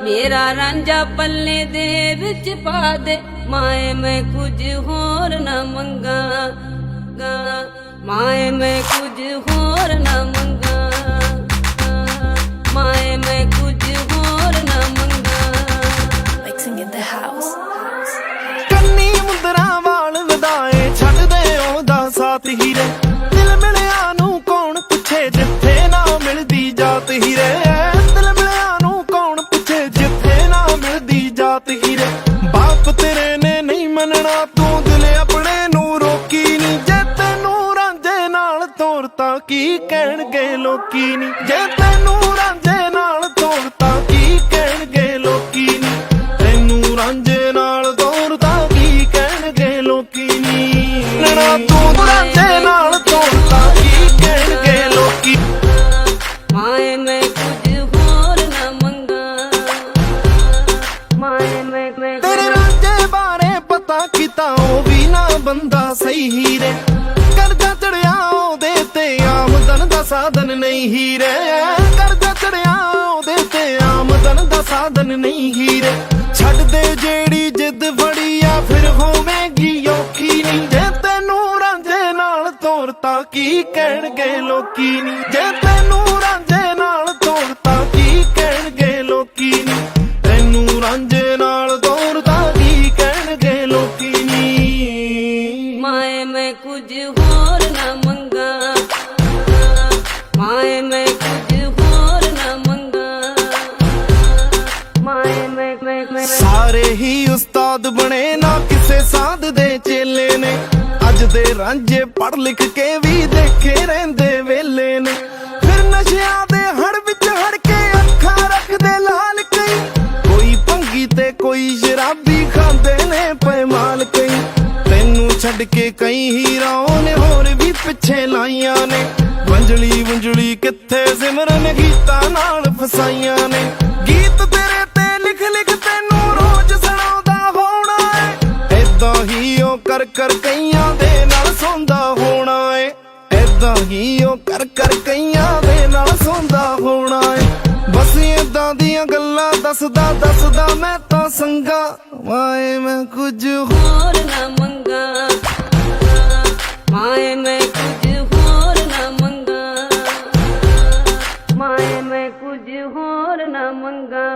मेरा रांझा पल्ले दे विच पा दे माए मैं कुछ होर न मंगा माए मैं कुछ होर न मंगा माए मैं कुछ होर न मंगा Mixing in the house. ਕੰਨੀ ਮੁੰਦਰਾ ਵਾਲ ਵਧਾਏ ਛੱਡਦੇ ਉਹਦਾ ਸਾਥ ਹੀ ਰੇ ਦਿਲ ਮਿਲਿਆ ਨੂੰ ਕੌਣ ਪੁੱਛੇ ਜਿੱਥੇ ਨਾ ਮਿਲਦੀ ਜਾਤ ਹੀ ਰੇ ਦਿਲ ਮਿਲਿਆ ਨੂੰ ਕੌਣ ਪੁੱਛੇ ਜਿੱਥੇ ਨਾ ਮਿਲਦੀ ਜਾਤ ਹੀ ਰੇ ਬਾਪ ਤੇਰੇ ਨੇ ਨਹੀਂ ਮੰਨਣਾ ਤੂੰ ਦਿਲ ਆਪਣੇ ਨੂੰ ਰੋਕੀ ਨਹੀਂ ਜੇ ਤੈਨੂੰ ਰਾਂਝੇ ਨਾਲ ਤੋਰਤਾ ਕੀ ਕਹਿਣਗੇ ਲੋਕੀ ਨੀ ਜੇ ਤੈਨੂੰ ਰਾਂਝੇ ਨਾਲ ਤੋਰਤਾ ਕੀ ਕਹਿਣਗੇ ਲੋਕੀ ਨੀ ਤੈਨੂੰ ਰਾਂਝੇ ਨਾਲ ਤੋਰਤਾ ਕੀ ਕਹਿਣਗੇ ਲੋਕੀ ਨੀ ਨਾ ਤੂੰ ਰਾਂਝੇ ਨਾਲ ਤੋਰਤਾ ਕੀ ਕਹਿਣਗੇ ਲੋਕੀ माए मैं कुछ होर न मंगा माए मैं ਤੇਰੇ ਰਾਂਝੇ ਬਾਰੇ ਪਤਾ ਕੀਤਾ ਉਹ ਵੀ ਨਾ ਬੰਦਾ ਸਹੀ ਹੀ ਰੇ ਕਰਜ਼ਾ ਚੜਿਆ ਉਹਦੇ ਤੇ ਆਮਦਨ ਦਾ ਸਾਧਨ ਨਹੀਂ ਹੀ ਰੇ ਕਰਜ਼ਾ ਚੜਿਆ ਉਹਦੇ ਤੇ ਆਮਦਨ ਦਾ ਸਾਧਨ ਨਹੀਂ ਹੀ ਰੇ ਛੱਡ ਦੇ ਜਿਹੜੀ ਜਿੱਦ ਫੜੀ ਆ ਫਿਰ ਹੋਵੇਗੀ ਔਖੀ ਨਹੀਂ ਜੇ ਤੈਨੂੰ ਰਾਂਝੇ ਨਾਲ ਤੋਰਤਾ ਕੀ ਕਹਿਣਗੇ ਲੋਕੀ ਨੀ ਜੇ ਤੈਨੂੰ ਰਾਂਝੇ ਨਾਲ ਤੋਰਤਾ ਕੀ ਕਹਿਣਗੇ ਲੋਕੀ ਨੀ ਤੈਨੂੰ ਰਾਂਝੇ ਨਾਲ ਤੋਰਤਾ ਕੀ ਕਹਿਣਗੇ ਲੋਕੀ ਨੀ माए मैं कुछ होर न मंगा माए मैं कुछ होर न मंगा माए मैं ਸਾਰੇ ਹੀ ਉਸਤਾਦ ਬਣੇ ਨਾ ਕਿਸੇ ਸਾਧ ਦੇ ਚੇਲੇ ਨੇ ਅੱਜ ਦੇ ਰਾਂਝੇ ਪੜ੍ਹ ਲਿਖ ਕੇ ਵੀ ਦੇਖੇ ਰਹਿੰਦੇ ਵੇਲੇ ਨੇ ਫਿਰ ਨਸ਼ਿਆਂ ਦੇ ਹੜ ਵਿੱਚ ਹੜ ਕੇ ਅੱਖਾਂ ਰੱਖਦੇ ਲਾਲ ਕਈ ਕੋਈ ਭੰਗੀ ਤੇ ਕੋਈ ਸ਼ਰਾਬੀ ਖਾਂਦੇ ਨੇ ਪਏ ਮਾਲ ਕਈ ਤੈਨੂੰ ਛੱਡ ਕੇ ਕਈ ਹੀਰਾਂ ਨੇ ਹੋਰ ਵੀ ਪਿੱਛੇ ਲਾਈਆਂ ਨੇ ਵੰਜਲੀ ਕਿੱਥੇ ਸਿਮਰਨ ਗੀਤਾਂ ਨਾਲ ਫਸਾਈਆਂ ਨੇ ਗੀਤ ਤੇਰੇ ਤੇ ਲਿਖ ਲਿਖ ਤੈਨੂੰ ਰੋਜ਼ ਸੁਣਾਉਂਦਾ ਹੋਣਾ ਏ ਏਦਾਂ ਹੀ ਉਹ ਕਰ ਕਈਆਂ ਦੇ ਨਾਲ ਸੌਂਦਾ ਹੋਣਾ ਏ ਏਦਾਂ ਹੀ ਉਹ ਕਰ ਕਈਆਂ ਦੇ ਨਾਲ ਸੌਂਦਾ ਹੋਣਾ ਏ ਬਸ ਏਦਾਂ ਦੀਆਂ ਗੱਲਾਂ ਦੱਸਦਾ ਮੈਂ ਤਾਂ ਸੰਗਾ ਵਾਏ ਮੈਂ ਕੁਝ होर न मंगा माए मैं कुछ होर न मंगा माए मैं कुछ होर न मंगा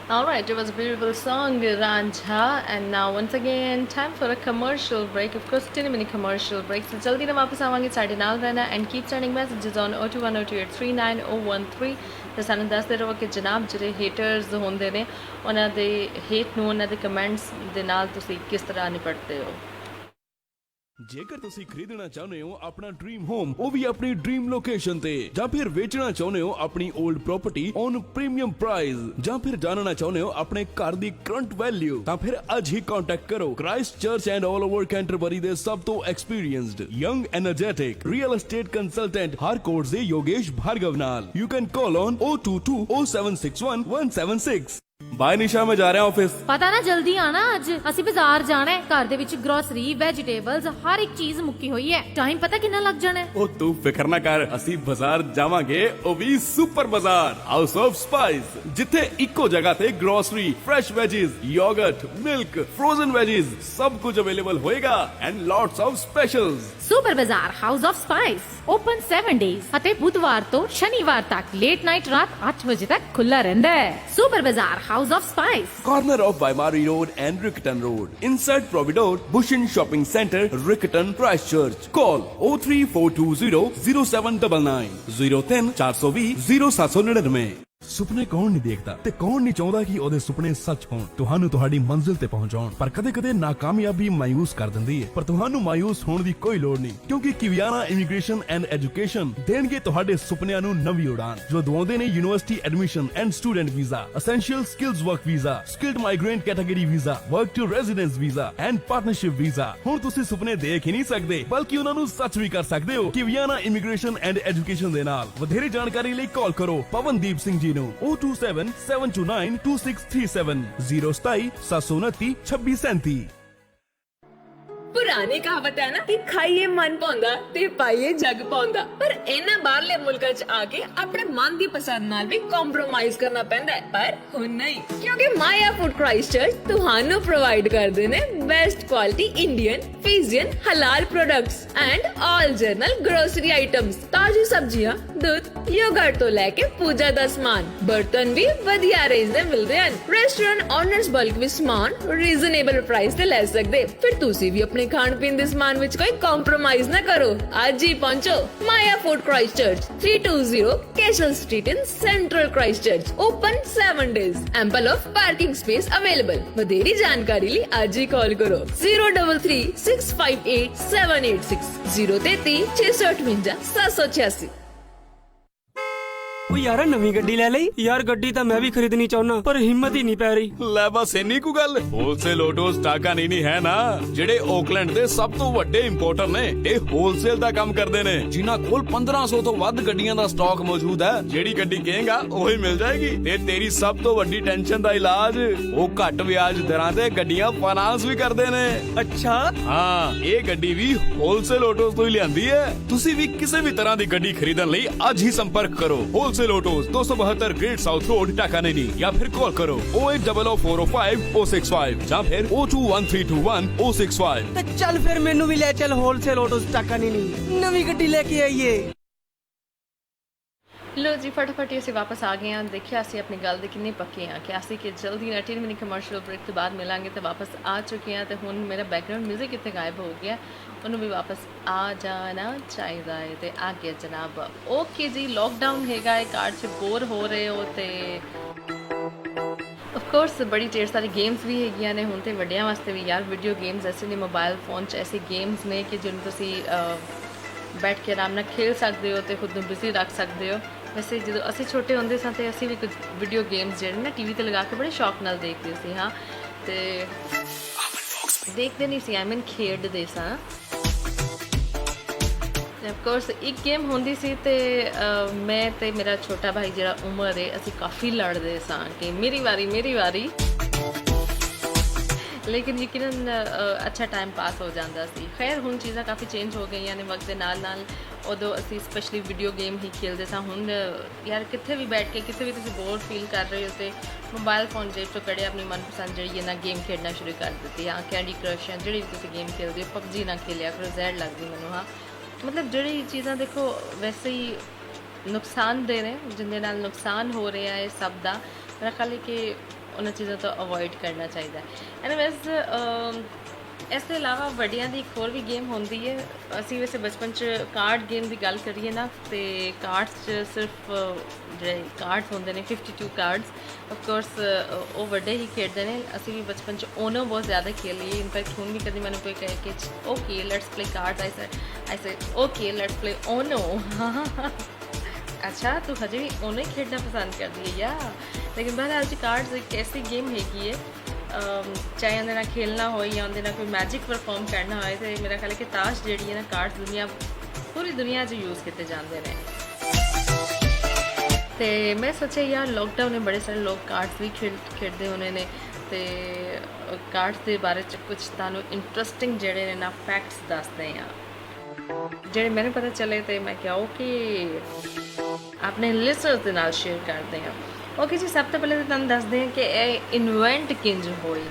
All right, it was a beautiful song, Ranjha, and now once again time for a commercial break. Of course, 10-minute commercial break. So jaldi na वापस आवांगे साढ़े नाल रहना and keep sending messages on 021028399013 ਤੇ ਸਾਨੂੰ ਦੱਸਦੇ ਰਹੋ ਕਿ ਜਨਾਬ ਜਿਹੜੇ ਹੇਟਰਸ ਹੁੰਦੇ ਨੇ ਉਹਨਾਂ ਦੇ ਹੇਟ ਨੂੰ ਉਹਨਾਂ ਦੇ ਕਮੈਂਟਸ ਦੇ ਨਾਲ ਤੁਸੀਂ ਕਿਸ ਤਰ੍ਹਾਂ ਨਿਪਟਦੇ ਹੋ। ਜੇਕਰ ਤੁਸੀਂ ਖਰੀਦਣਾ ਚਾਹੁੰਦੇ ਹੋ ਆਪਣਾ ਡ੍ਰੀਮ ਹੋਮ ਉਹ ਵੀ ਆਪਣੀ ਡ੍ਰੀਮ ਲੋਕੇਸ਼ਨ ਤੇ ਜਾਂ ਫਿਰ ਵੇਚਣਾ ਚਾਹੁੰਦੇ ਹੋ ਆਪਣੀ old property on premium price ਜਾਂ ਫਿਰ ਜਾਣਨਾ ਚਾਹੁੰਦੇ ਹੋ ਆਪਣੇ ਘਰ ਦੀ ਕਰੰਟ ਵੈਲਿਊ ਤਾਂ ਫਿਰ ਅੱਜ ਹੀ ਕੰਟੈਕਟ ਕਰੋ Christchurch and all over Canterbury ਦੇ ਸਭ ਤੋਂ experienced young energetic real estate consultant Harcourt ਦੇ ਯੋਗੇਸ਼ ਭਾਰਗਵ ਨਾਲ you can call on 0220761 bye Nisha ਮੈਂ ਜਾ ਰਿਹਾ ਆਫਿਸ ਪਤਾ ਨਾ ਜਲਦੀ ਆਣਾ ਅੱਜ ਅਸੀਂ ਬਾਜ਼ਾਰ ਜਾਣਾ ਹੈ ਘਰ ਦੇ ਵਿੱਚ ਗਰੋਸਰੀ ਵੈਜੀਟੇਬਲਸ ਹਰ ਇੱਕ ਚੀਜ਼ ਮੁੱਕੀ ਹੋਈ ਹੈ ਟਾਈਮ ਪਤਾ ਕਿੰਨਾ ਲੱਗ ਜਾਣਾ ਹੈ ਉਹ ਤੂੰ ਫਿਕਰ ਨਾ ਕਰ ਅਸੀਂ ਬਾਜ਼ਾਰ ਜਾਵਾਂਗੇ ਉਹ ਵੀ ਸੁਪਰ ਬਾਜ਼ਾਰ ਹਾਊਸ ਆਫ ਸਪਾਈਸ ਜਿੱਥੇ ਇੱਕੋ ਜਗ੍ਹਾ ਤੇ grocery fresh ਵੈਜੀਜ਼ yoghurt milk frozen ਵੈਜੀਜ਼ ਸਭ ਕੁਝ ਅਵੇਲੇਬਲ ਹੋਏਗਾ ਐਂਡ ਲੋਟਸ ਆਫ ਸਪੈਸ਼ਲਸ ਸੁਪਰ ਬਾਜ਼ਾਰ house of spice open 7 days ਅਤੇ ਬੁੱਧਵਾਰ ਤੋਂ ਸ਼ਨੀਵਾਰ ਤੱਕ ਲੇਟ ਨਾਈਟ ਰਾਤ 8 ਵਜੇ ਤੱਕ ਖੁੱਲਾ ਰਹਿੰਦਾ ਹੈ ਸੁਪਰ ਬਾਜ਼ਾਰ house of spice corner of Vaimari Road and Riccarton Road inside Providore Bushin Shopping Center Riccarton Christchurch call 03420 0799 03 420 0799 ਸੁਪਨੇ ਕੌਣ ਨਹੀਂ ਦੇਖਦਾ ਤੇ ਕੌਣ ਨਹੀਂ ਚਾਹੁੰਦਾ ਕਿ ਉਹਦੇ ਸੁਪਨੇ ਸੱਚ ਹੋਣ ਤੁਹਾਨੂੰ ਤੁਹਾਡੀ ਮੰਜ਼ਿਲ ਤੇ ਪਹੁੰਚਾਉਣ ਪਰ ਕਦੇ-ਕਦੇ ਨਾਕਾਮਯਾਬੀ ਮਾਇੂਸ ਕਰ ਦਿੰਦੀ ਹੈ ਪਰ ਤੁਹਾਨੂੰ ਮਾਇੂਸ ਹੋਣ ਦੀ ਕੋਈ ਲੋੜ ਨਹੀਂ ਕਿਉਂਕਿ ਕਿਵਿਆਨਾ ਇਮੀਗ੍ਰੇਸ਼ਨ ਐਂਡ ਐਜੂਕੇਸ਼ਨ ਦੇਣਗੇ ਤੁਹਾਡੇ ਸੁਪਨਿਆਂ ਨੂੰ ਨਵੀਂ ਉਡਾਨ ਜੋ ਦਵਾਉਂਦੇ ਨੇ university admission and student visa essential skills work visa skilled migrant category visa work to residence visa and partnership visa ਹੁਣ ਤੁਸੀਂ ਸੁਪਨੇ ਦੇਖ ਹੀ ਨਹੀਂ ਸਕਦੇ ਬਲਕਿ ਉਹਨਾਂ ਨੂੰ ਸੱਚ ਵੀ ਕਰ ਸਕਦੇ ਹੋ ਕਿਵਿਆਨਾ ਇਮੀਗ੍ਰੇਸ਼ਨ ਐਂਡ ਐਜੂਕੇਸ਼ਨ ਦੇ ਨਾਲ ਵਧੇਰੇ ਜਾਣਕਾਰੀ ਲਈ ਕਾਲ ਕਰੋ ਪਵਨਦੀਪ ਸਿੰਘ ਜੀ ਨੂੰ 027-729-2637 027-729-2637 ਪੁਰਾਣੀ ਕਹਾਵਤ ਹੈ ਨਾ ਕਿ ਖਾਈਏ ਮਨ ਪਾਉਂਦਾ ਤੇ ਪਾਈਏ ਜਗ ਪਾਉਂਦਾ, ਪਰ ਇਹਨਾਂ ਬਾਹਰਲੇ ਮੁਲਕਾਂ 'ਚ ਆ ਕੇ ਆਪਣੇ ਮਨ ਦੀ ਪਸੰਦ ਨਾਲ ਵੀ ਕੰਪਰੋਮਾਈਜ਼ ਕਰਨਾ ਪੈਂਦਾ ਹੈ। ਪਰ ਹੁਣ ਨਹੀਂ, ਕਿਉਂਕਿ ਮਾਇਆ ਫੂਡ ਕ੍ਰਾਈਸਟਚਰਚ ਤੁਹਾਨੂੰ ਪ੍ਰੋਵਾਈਡ ਕਰਦੇ ਨੇ ਬੈਸਟ ਕੁਆਲਿਟੀ ਇੰਡੀਅਨ, ਫਿਜ਼ੀਅਨ, ਹਲਾਲ products and all general grocery items, ਤਾਜ਼ੀ ਸਬਜ਼ੀਆਂ, ਦੁੱਧ, ਯੋਗਰਟ ਤੋਂ ਲੈ ਕੇ ਪੂਜਾ ਦਾ ਸਮਾਨ, ਬਰਤਨ ਵੀ ਵਧੀਆ ਰੇਂਜ ਦੇ ਮਿਲਦੇ ਹਨ। ਰੈਸਟੋਰੈਂਟ ਓਨਰਸ ਬਲਕ ਵਿੱਚ ਸਮਾਨ ਰੀਜ਼ਨੇਬਲ ਪ੍ਰਾਈਸ ਤੇ ਲੈ ਸਕਦੇ। ਫਿਰ ਤੁਸੀਂ ਵੀ ਆਪਣੇ ਖਾਣ ਪੀਣ ਦੇ ਸਮਾਨ ਵਿੱਚ ਕੋਈ ਕੰਪਰੋਮਾਈਜ਼ ਨਾ ਕਰੋ, ਅੱਜ ਹੀ ਪਹੁੰਚੋ Maya food Christchurch 320 Castell street in central Christchurch, open 7 days, ample of parking space available। ਵਧੇਰੀ ਜਾਣਕਾਰੀ ਲਈ ਅੱਜ ਹੀ ਕਾਲ ਕਰੋ 033 658 786 033 658 786। ਉਹ ਯਾਰ ਨਵੀਂ ਗੱਡੀ ਲੈ ਲਈ ਯਾਰ, ਗੱਡੀ ਤਾਂ ਮੈਂ ਵੀ ਖਰੀਦਣੀ ਚਾਹੁੰਨਾ ਪਰ ਹਿੰਮਤ ਹੀ ਨਹੀਂ ਪੈ ਰਹੀ। ਲੈ ਬਸ ਇੰਨੀ ਕੁ ਗੱਲ, ਹੋਲਸੇਲ ਆਟੋਸ ਟਾਕਾ ਨਹੀਂ ਹੈ ਨਾ, ਜਿਹੜੇ ਆਕਲੈਂਡ ਦੇ ਸਭ ਤੋਂ ਵੱਡੇ ਇੰਪੋਰਟਰ ਨੇ। ਇਹ ਹੋਲਸੇਲ ਦਾ ਕੰਮ ਕਰਦੇ ਨੇ, ਜਿਨ੍ਹਾਂ ਕੋਲ 1500 ਤੋਂ ਵੱਧ ਗੱਡੀਆਂ ਦਾ ਸਟਾਕ ਮੌਜੂਦ ਹੈ। ਜਿਹੜੀ ਗੱਡੀ ਕਹੇਗਾ ਉਹੀ ਮਿਲ ਜਾਏਗੀ। ਤੇ ਤੇਰੀ ਸਭ ਤੋਂ ਵੱਡੀ ਟੈਨਸ਼ਨ ਦਾ ਇਲਾਜ, ਉਹ ਘੱਟ ਵਿਆਜ ਦਰਾਂ ਤੇ ਗੱਡੀਆਂ ਫਾਈਨਾਂਸ ਵੀ ਕਰਦੇ ਨੇ। ਅੱਛਾ ਹਾਂ, ਇਹ ਗੱਡੀ ਵੀ ਹੋਲਸੇਲ ਆਟੋਸ ਤੋਂ ਹੀ ਲਿਆਂਦੀ ਹੈ। ਤੁਸੀਂ ਵੀ ਕਿਸੇ ਵੀ ਤਰ੍ਹਾਂ ਦੀ ਗੱਡੀ ਖਰੀਦਣ ਲਈ ਅੱਜ ਹੀ ਸੰਪਰਕ ਕਰੋ wholesale autos 272 great south road टाका नैनी, या फिर कॉल करो 0800405 ਜਾਂ ਫਿਰ 021321 065। ਤੇ ਚੱਲ ਫਿਰ ਮੈਨੂੰ ਵੀ ਲੈ ਚੱਲ ਹੋਲਸੇਲ ਆਟੋਸ ਟਾਕਾ ਨਹੀਂ, ਨਵੀਂ ਗੱਡੀ ਲੈ ਕੇ ਆਈਏ। ਲੋ ਜੀ ਫਟਾਫਟ ਹੀ ਅਸੀਂ ਵਾਪਸ ਆ ਗਏ ਹਾਂ। ਦੇਖਿਆ ਅਸੀਂ ਆਪਣੀ ਗੱਲ ਦੇ ਕਿੰਨੇ ਪੱਕੇ ਹਾਂ ਕਿ ਅਸੀਂ ਕਿ ਜਲਦੀ 30 ਮਿੰਟ ਕਮਰਸ਼ੀਅਲ ਬ੍ਰੇਕ ਤੋਂ ਬਾਅਦ ਮਿਲਾਂਗੇ ਤੇ ਵਾਪਸ ਆ ਚੁੱਕੇ ਹਾਂ। ਤੇ ਹੁਣ ਮੇਰਾ ਬੈਕਗ੍ਰਾਉਂਡ ਮਿਊਜ਼ਿਕ ਕਿੱਥੇ ਗਾਇਬ ਹੋ ਗਿਆ, ਉਹਨੂੰ ਵੀ ਵਾਪਸ ਆ ਜਾਣਾ ਚਾਹੀਦਾ ਹੈ। ਤੇ ਆ ਗਿਆ ਜਨਾਬ। ਓਕੇ ਜੀ, ਲੋਕਡਾਊਨ ਹੈਗਾ ਹੈ, ਘਰ 'ਚ ਬੋਰ ਹੋ ਰਹੇ ਹੋ ਤੇ ਆਫ ਕੋਰਸ ਬੜੀ ਢੇਰ ਸਾਰੀ ਗੇਮਸ ਵੀ ਹੈਗੀਆਂ ਨੇ ਹੁਣ ਤੇ ਵੱਡਿਆਂ ਵਾਸਤੇ ਵੀ ਯਾਰ। ਵੀਡੀਓ ਗੇਮਸ ਐਸੇ ਨੇ ਮੋਬਾਈਲ ਫੋਨ 'ਚ, ਐਸੇ ਗੇਮਸ ਨੇ ਕਿ ਜਿਹਨੂੰ ਤੁਸੀਂ ਬੈਠ ਕੇ ਆਰਾਮ ਨਾਲ ਖੇਲ ਸਕਦੇ ਹੋ ਤੇ ਖੁਦ ਨੂੰ ਬਿਜ਼ੀ ਰੱਖ ਸਕਦੇ ਹੋ। ਵੈਸੇ ਜਦੋਂ ਅਸੀਂ ਛੋਟੇ ਹੁੰਦੇ ਸਾਂ ਤੇ ਅਸੀਂ ਵੀ ਕੁਝ ਵੀਡੀਓ ਗੇਮਸ ਜਿਹੜੇ ਨਾ ਟੀਵੀ ਤੇ ਲਗਾ ਕੇ ਬੜੇ ਸ਼ੌਕ ਨਾਲ ਦੇਖਦੇ ਸੀ। ਹਾਂ, ਤੇ ਦੇਖਦੇ ਨਹੀਂ ਸੀ, ਆਈ ਮੀਨ ਖੇਡਦੇ ਸਾਂ। ਆਫ ਕੋਰਸ ਇੱਕ ਗੇਮ ਹੁੰਦੀ ਸੀ ਤੇ ਮੈਂ ਤੇ ਮੇਰਾ ਛੋਟਾ ਭਾਈ ਜਿਹੜਾ ਉਮਰ ਹੈ, ਅਸੀਂ ਕਾਫੀ ਲੜਦੇ ਸਾਂ ਕਿ ਮੇਰੀ ਵਾਰੀ। ਲੇਕਿਨ ਯਕੀਨਨ ਅੱਛਾ ਟਾਈਮ ਪਾਸ ਹੋ ਜਾਂਦਾ ਸੀ। ਖੈਰ ਹੁਣ ਚੀਜ਼ਾਂ ਕਾਫੀ ਚੇਂਜ ਹੋ ਗਈਆਂ ਨੇ ਵਕਤ ਦੇ ਨਾਲ। ਉਦੋਂ ਅਸੀਂ ਸਪੈਸ਼ਲੀ ਵੀਡੀਓ ਗੇਮ ਹੀ ਖੇਡਦੇ ਸਾਂ। ਹੁਣ ਯਾਰ ਕਿੱਥੇ ਵੀ ਬੈਠ ਕੇ ਕਿਤੇ ਵੀ ਤੁਸੀਂ ਬੋਰ ਫੀਲ ਕਰ ਰਹੇ ਹੋ ਤੇ ਮੋਬਾਈਲ ਫੋਨ ਜੇਬ ਤੋਂ ਕੱਢਿਆ, ਆਪਣੀ ਮਨਪਸੰਦ ਜਿਹੜੀ ਹੈ ਨਾ ਗੇਮ ਖੇਡਣਾ ਸ਼ੁਰੂ ਕਰ ਦਿੱਤੀ। ਹਾਂ, ਕੈਂਡੀ ਕਰਸ਼ ਜਾਂ ਜਿਹੜੀ ਵੀ ਤੁਸੀਂ ਗੇਮ ਖੇਡਦੇ ਹੋ, ਪਬਜੀ ਨਾ ਖੇਲਿਆ ਕਰੋ, ਜ਼ਹਿਰ ਲੱਗਦੀ ਮੈਨੂੰ। ਹਾਂ, ਮਤਲਬ ਜਿਹੜੀ ਚੀਜ਼ਾਂ ਦੇਖੋ ਵੈਸੇ ਹੀ ਨੁਕਸਾਨਦੇਹ ਨੇ, ਜਿਹਦੇ ਨਾਲ ਨੁਕਸਾਨ ਹੋ ਰਿਹਾ ਹੈ ਸਭ ਦਾ, ਮੇਰਾ ਖਿਆਲ ਹੈ ਕਿ ਉਹਨਾਂ ਚੀਜ਼ਾਂ ਤੋਂ ਅਵੋਇਡ ਕਰਨਾ ਚਾਹੀਦਾ ਹੈ। ਐਨੀਵੇਜ਼ ਇਸ ਤੋਂ ਇਲਾਵਾ ਵੱਡਿਆਂ ਦੀ ਇੱਕ ਹੋਰ ਵੀ ਗੇਮ ਹੁੰਦੀ ਹੈ। ਅਸੀਂ ਵੈਸੇ ਬਚਪਨ 'ਚ ਕਾਰਡ ਗੇਮ ਦੀ ਗੱਲ ਕਰੀਏ ਨਾ ਤੇ ਕਾਰਡਸ 'ਚ ਸਿਰਫ ਜਿਹੜੇ ਕਾਰਡਸ ਹੁੰਦੇ ਨੇ 52 ਕਾਰਡਸ, ਆਫ ਕੋਰਸ ਉਹ ਵੱਡੇ ਹੀ ਖੇਡਦੇ ਨੇ। ਅਸੀਂ ਵੀ ਬਚਪਨ 'ਚ ਓਨੋ ਬਹੁਤ ਜ਼ਿਆਦਾ ਖੇਲੀ ਹੈ। ਇਨਫੈਕਟ ਹੁਣ ਵੀ ਕਦੇ ਮੈਨੂੰ ਕੋਈ ਕਹੇ ਕਿ okay let's play cards, I say okay let's play Uno. ਅੱਛਾ, ਤੂੰ ਹਜੇ ਵੀ ਓਨੋ ਹੀ ਖੇਡਣਾ ਪਸੰਦ ਕਰਦੀ ਹੈ ਯਾ? ਲੇਕਿਨ ਬਹਰਹਾਲ ਅੱਜ ਕਾਰਡਸ ਇੱਕ ਐਸੀ ਗੇਮ ਹੈਗੀ ਹੈ, ਚਾਹੇ ਉਹਦੇ ਨਾਲ ਖੇਲਣਾ ਹੋਏ ਜਾਂ ਉਹਦੇ ਨਾਲ ਕੋਈ ਮੈਜਿਕ ਪਰਫਾਰਮ ਕਰਨਾ ਹੋਏ। ਤੇ ਮੇਰਾ ਖਿਆਲ ਹੈ ਕਿ ਤਾਸ਼ ਜਿਹੜੀ ਹੈ ਨਾ, ਕਾਰਡਸ ਪੂਰੀ ਦੁਨੀਆ 'ਚ ਯੂਜ਼ ਕੀਤੇ ਜਾਂਦੇ ਨੇ। ਤੇ ਮੈਂ ਸੋਚਿਆ ਯਾਰ ਲੋਕਡਾਊਨ ਨੇ ਬੜੇ ਸਾਰੇ ਲੋਕ ਕਾਰਡਸ ਵੀ ਖੇਡਦੇ ਹੋਣੇ ਨੇ ਤੇ ਕਾਰਡਸ ਦੇ ਬਾਰੇ 'ਚ ਕੁਝ ਤੁਹਾਨੂੰ ਇੰਟਰਸਟਿੰਗ ਜਿਹੜੇ ਨੇ ਨਾ ਫੈਕਟਸ ਦੱਸਦੇ ਆ ਜਿਹੜੇ ਮੈਨੂੰ ਪਤਾ ਚੱਲੇ ਤੇ ਮੈਂ ਕਿਹਾ ਓਕੇ ਆਪਣੇ ਲਿਸਨਰਸ ਦੇ ਨਾਲ ਸ਼ੇਅਰ ਕਰਦੇ ਹਾਂ। ਓਕੇ ਜੀ, ਸਭ ਤੋਂ ਪਹਿਲੇ ਤਾਂ ਤੁਹਾਨੂੰ ਦੱਸਦੇ ਹਾਂ ਕਿ ਇਹ ਇਨਵੈਂਟ ਕਿੰਜ ਹੋਈ।